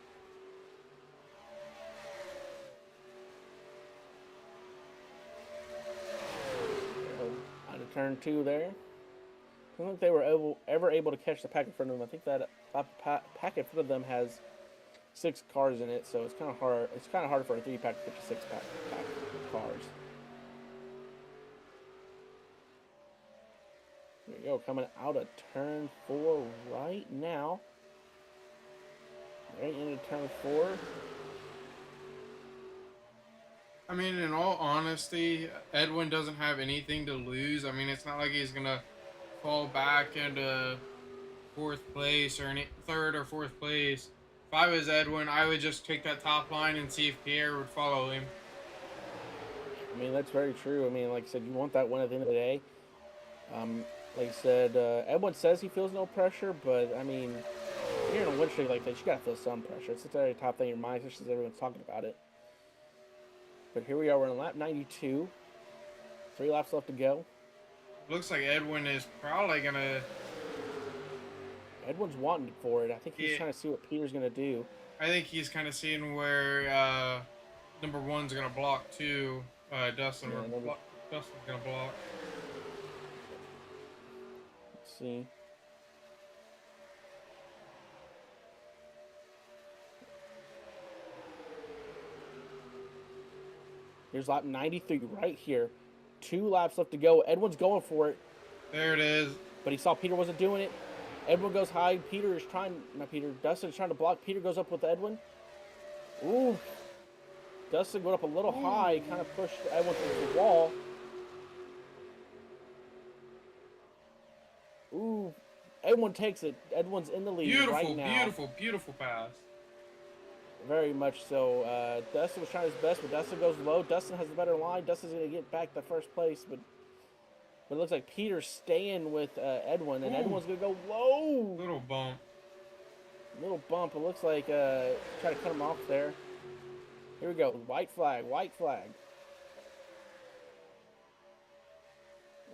Turn 2 there. I don't think they were ever able to catch the pack in front of them. I think that pack in front of them has 6 cars in it, so it's kind of hard. It's kind of hard for a 3-pack to get to 6-pack cars. There you go, coming out of turn 4 right now. Right into turn 4. I mean, in all honesty, Edwin doesn't have anything to lose. I mean, it's not like he's gonna fall back into 4th place or any 3rd or 4th place. If I was Edwin, I would just take that top line and see if Pierre would follow him. I mean, that's very true. I mean, like I said, you want that win at the end of the day. Like I said, Edwin says he feels no pressure, but I mean, you're in a win streak like this, you gotta feel some pressure. It's the very top thing in your mind, especially since everyone's talking about it. But here we are, we're on lap 92. 3 laps left to go. Looks like Edwin is probably gonna... Edwin's wanting for it. I think he's trying to see what Peter's gonna do. I think he's kind of seeing where number 1's gonna block 2. Dustin, Dustin's gonna block. Let's see. Here's lap 93 right here. 2 laps left to go. Edwin's going for it. There it is. But he saw Peter wasn't doing it. Edwin goes high. Dustin's trying to block. Peter goes up with Edwin. Ooh. Dustin went up a little high, kind of pushed Edwin through the wall. Ooh. Edwin takes it. Edwin's in the lead right now. Beautiful pass. Very much so. Dustin was trying his best, but Dustin goes low. Dustin has the better line. Dustin's going to get back to first place, but it looks like Peter's staying with Edwin, and Edwin's going to go low. Little bump. It looks like try to cut him off there. Here we go. White flag.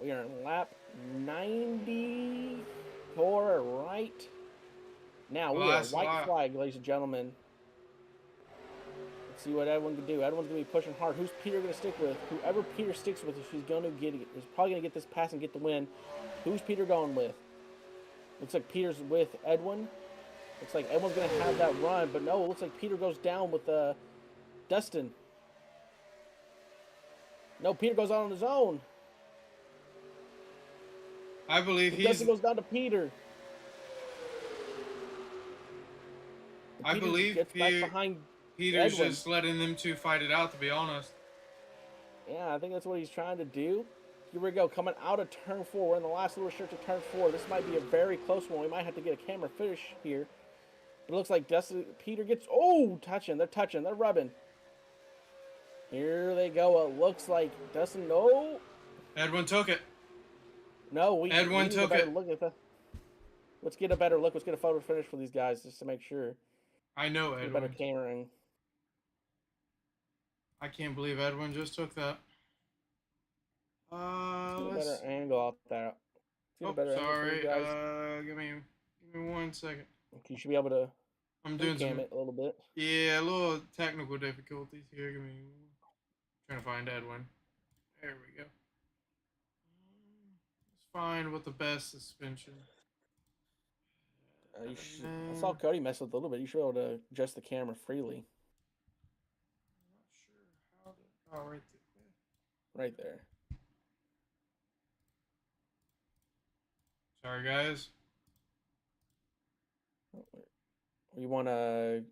We are in lap 94 right now. We are white flag, ladies and gentlemen. See what Edwin can do. Edwin's going to be pushing hard. Who's Peter going to stick with? Whoever Peter sticks with, he's going to get it. He's probably going to get this pass and get the win. Who's Peter going with? Looks like Peter's with Edwin. Looks like Edwin's going to have that run, but no, it looks like Peter goes down with Dustin. No, Peter goes out on his own. I believe Dustin goes down to Peter. I believe gets back behind Peter's Edwin. just letting them two fight it out, to be honest. Yeah, I think that's what he's trying to do. Here we go, coming out of turn 4. We're in the last little stretch of turn 4. This might be a very close one. We might have to get a camera finish here. It looks like Peter gets, touching. They're touching. They're rubbing. Here they go. It looks like Dustin, no. Edwin took it. No, Edwin took it. Look at the... Let's get a better look. Let's get a photo finish for these guys just to make sure. I know Get a better Edwin. cameraing. I can't believe Edwin just took that. Get a Let's. better angle out there. Let's get a better angle for these Sorry. guys. Give me 1 second. You should be able to I'm doing cam some. it a little bit. Yeah, a little technical difficulties here. Give me. Trying to find Edwin. There we go. Let's find what the best suspension. I saw Cody mess with it a little bit. You should be able to adjust the camera freely. I'm not sure how to. Oh, right there. Right there. Sorry, guys. You want to Trying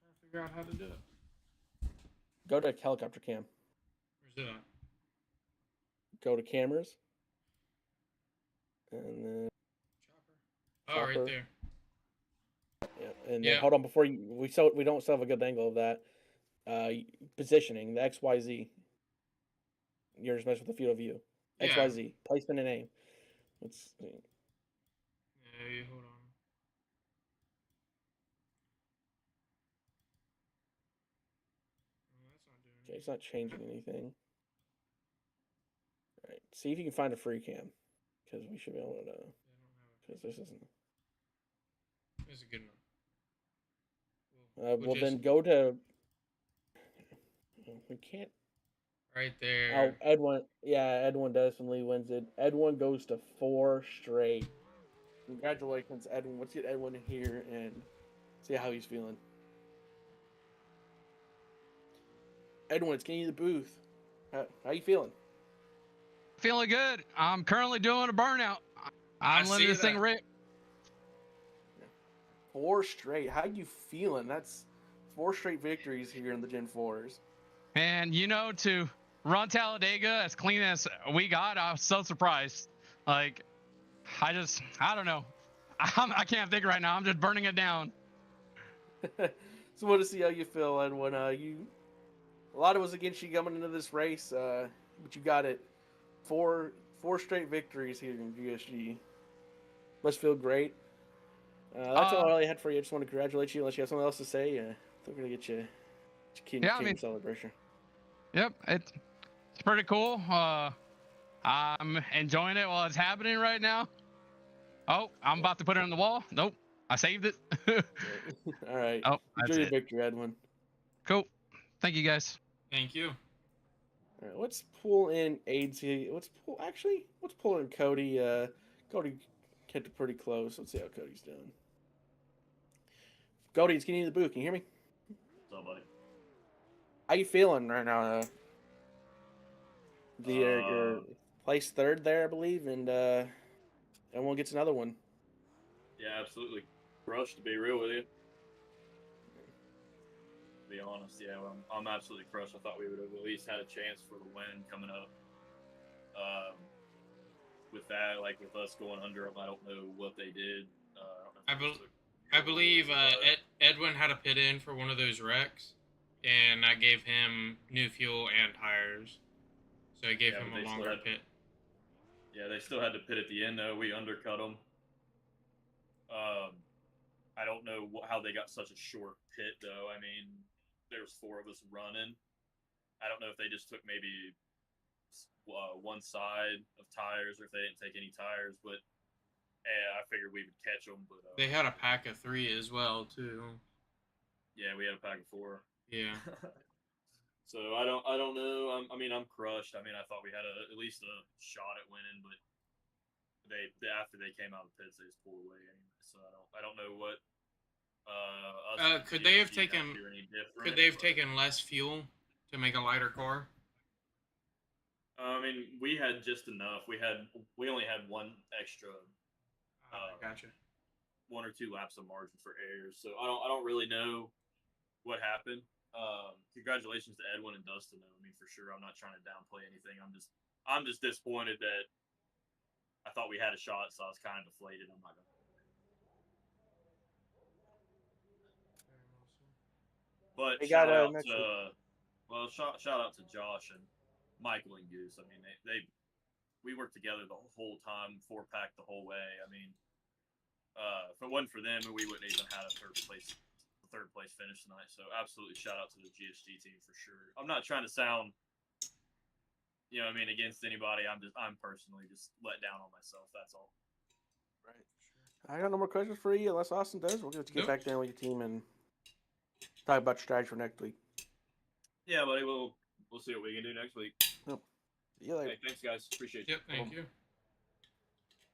to figure out how to do it. go to helicopter cam. Where's it at? Go to cameras. And then Chopper. Oh, Chopper. right there. yeah, and Yeah. then hold on before we don't still have a good angle of that. Positioning the XYZ. You're just messing with the field of view. Yeah. XYZ placement and aim. Let's see. Yeah, hold on. Oh, that's not doing Okay, it. it's not changing anything. All right, see if you can find a free cam, because we should be able to. I don't have it. Because this isn't. This is a good Well, just- then go to. We can't. Right there. Oh, Edwin. Yeah, Edwin definitely wins it. Edwin goes to 4 straight. Congratulations, Edwin. Let's get Edwin in here and see how he's feeling. Edwin, it's getting you the booth. How you feeling? Feeling good. I'm currently doing a burnout. I'm I letting see this thing that. rip. 4 straight. How you feeling? That's 4 straight victories here in the Gen 4s. And to run Talladega as clean as we got, I was so surprised. Like, I don't know. I can't think right now. I'm just burning it down. So want to see how you feel, Edwin. A lot of us against you coming into this race, but you got it. 4 straight victories here in GSG. Must feel great. That's all I really had for you. I just want to congratulate you. Unless you have something else to say, we're gonna get you celebration. Yep, it's pretty cool. I'm enjoying it while it's happening right now. Oh, I'm about to put it on the wall. Nope, I saved it. All right. Oh, that's Enjoy your it. victory, Edwin. Cool. Thank you, guys. Thank you. All right, let's pull in AIDS here. Let's pull in Cody. Cody kept it pretty close. Let's see how Cody's doing. Cody, it's getting you the booth. Can you hear me? What's up, buddy? How you feeling right now? You're placed 3rd there, I believe, and everyone gets another one. Yeah, absolutely. Crushed, to be real with you. To be honest, yeah, I'm absolutely crushed. I thought we would have at least had a chance for the win coming up. With that, like with us going under them, I don't know what they did. I believe Edwin had a pit in for one of those wrecks, and I gave him new fuel and tires. So I gave him a longer pit. Yeah, they still had to pit at the end, though. We undercut them. I don't know how they got such a short pit, though. I mean, there was 4 of us running. I don't know if they just took maybe one side of tires or if they didn't take any tires, but I figured we would catch them. But they had a pack of 3 as well, too. Yeah, we had a pack of 4. Yeah. So I don't know. I mean, I'm crushed. I mean, I thought we had at least a shot at winning, but after they came out of the pits, they just pulled away anyway. So I don't know what. Could they have taken less fuel to make a lighter car? I mean, we had just enough. We only had one extra. Gotcha. 1 or 2 laps of margin for errors. So I don't really know what happened. Congratulations to Edwin and Dustin, though. I mean, for sure, I'm not trying to downplay anything. I'm just disappointed that I thought we had a shot, so I was kind of deflated. I'm not gonna. But shout out to Josh and Michael and Goose. I mean, we worked together the whole time, 4-pack the whole way. I mean, if it wasn't for them, we wouldn't even had a third place finish tonight. So absolutely shout out to the GSG team for sure. I'm not trying to sound, you know what I mean, against anybody. I'm personally just let down on myself. That's all. Right. I got no more questions for you unless Austin does. We'll get Nope. back down with your team and talk about your strategy for next week. Yeah, buddy. We'll see what we can do next week. Yep. See you later. Hey, thanks, guys. Appreciate you. Yep, thank you.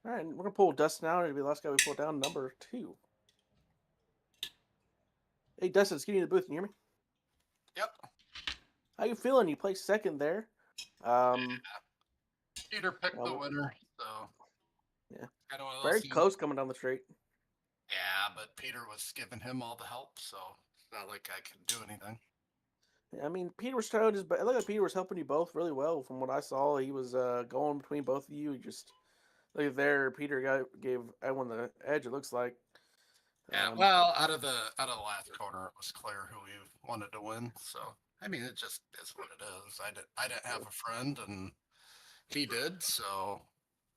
All right, we're gonna pull Dustin out. It'll be the last guy we pull down, number 2. Hey, Dustin, it's getting in the booth. Can you hear me? Yep. How you feeling? You placed second there. Peter picked the well, winner, so yeah. Kind of one of those Very things. close coming down the straight. Yeah, but Peter was giving him all the help, so it's not like I could do anything. I mean, Peter was trying his best. Look like Peter was helping you both really well. From what I saw, he was going between both of you. He just look at there. Peter gave Edwin the edge. It looks like. Yeah, well, out of the last corner, it was clear who he wanted to win. So I mean, it just is what it is. I didn't have a friend, and he did. So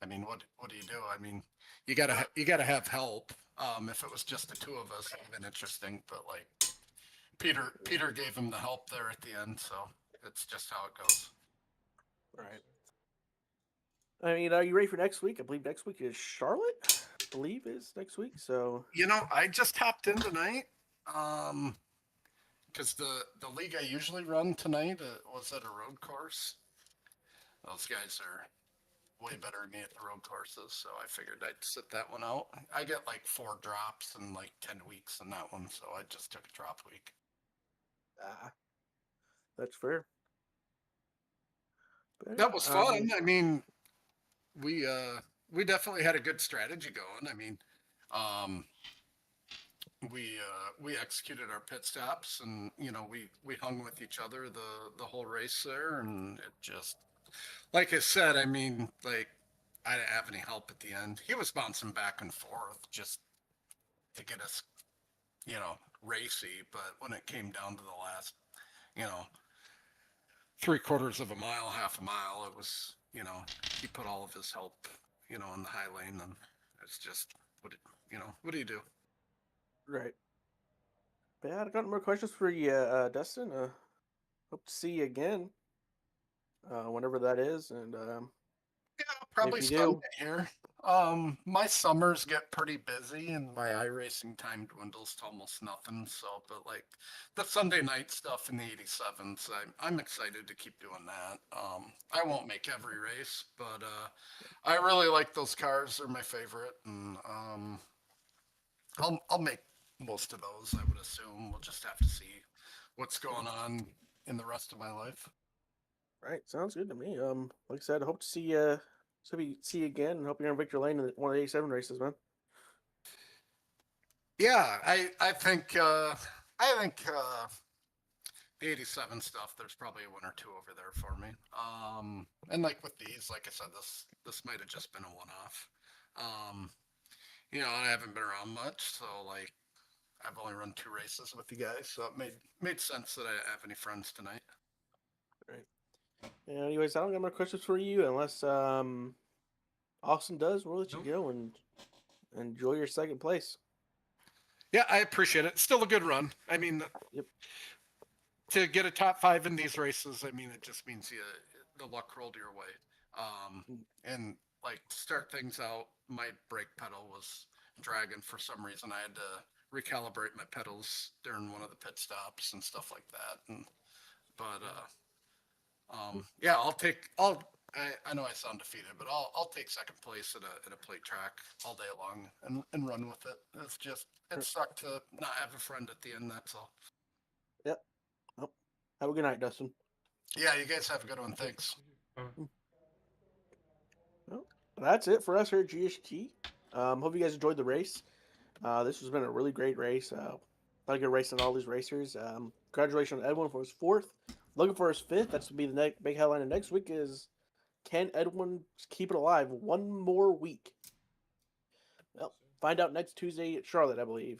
I mean, what do you do? I mean, you gotta have help. If it was just the two of us, it'd been interesting. But like, Peter gave him the help there at the end, so it's just how it goes. Right. I mean, are you ready for next week? I believe next week is Charlotte. I believe is next week. So I just hopped in tonight, because the league I usually run tonight was at a road course. Those guys are way better than me at the road courses, so I figured I'd sit that one out. I get like 4 drops in like 10 weeks in that one, so I just took a drop week. That's fair. But, That was fun. I mean, we definitely had a good strategy going. I mean, we executed our pit stops, and we hung with each other the whole race there, and it just, like I said, I mean, like, I didn't have any help at the end. He was bouncing back and forth just to get us, racy. But when it came down to the last, 3/4 of a mile, half a mile, it was, he put all of his help, in the high lane, and it's just, what do you do? right. But yeah, I got more questions for you, Dustin. Hope to see you again. Whenever that is, and Yeah, probably if you Sunday do, here. My summers get pretty busy, and my iRacing time dwindles to almost nothing. So, but like the Sunday night stuff in the 87s, I'm excited to keep doing that. I won't make every race, but I really like those cars. They're my favorite, and I'll make most of those. I would assume we'll just have to see what's going on in the rest of my life. right? Sounds good to me. Like I said, I hope to see you again, and hope you're in Victor Lane in one of the 87 races, man. Yeah, I think the 87 stuff, there's probably a 1 or 2 over there for me. And like with these, like I said, this might have just been a one-off. I haven't been around much, so like I've only run 2 races with you guys, so it made sense that I didn't have any friends tonight. Right. Yeah, anyways, I don't got more questions for you unless Austin does. We'll let you go and enjoy your second place. Yeah, I appreciate it. Still a good run. I mean, Yep. To get a top 5 in these races, I mean, it just means the luck rolled your way. And like to start things out, my brake pedal was dragging for some reason. I had to recalibrate my pedals during one of the pit stops and stuff like that. Yeah, I know I sound defeated, but I'll take second place at a plate track all day long and run with it. It sucked to not have a friend at the end. That's all. Yep. Well, have a good night, Dustin. Yeah, you guys have a good one. Thanks. Well, that's it for us here at GSG. Hope you guys enjoyed the race. This has been a really great race. Like a race on all these racers. Congratulations on Edwin for his 4th. Looking for his 5th. That's to be the big headline of next week is, can Edwin keep it alive one more week? Well, find out next Tuesday at Charlotte, I believe.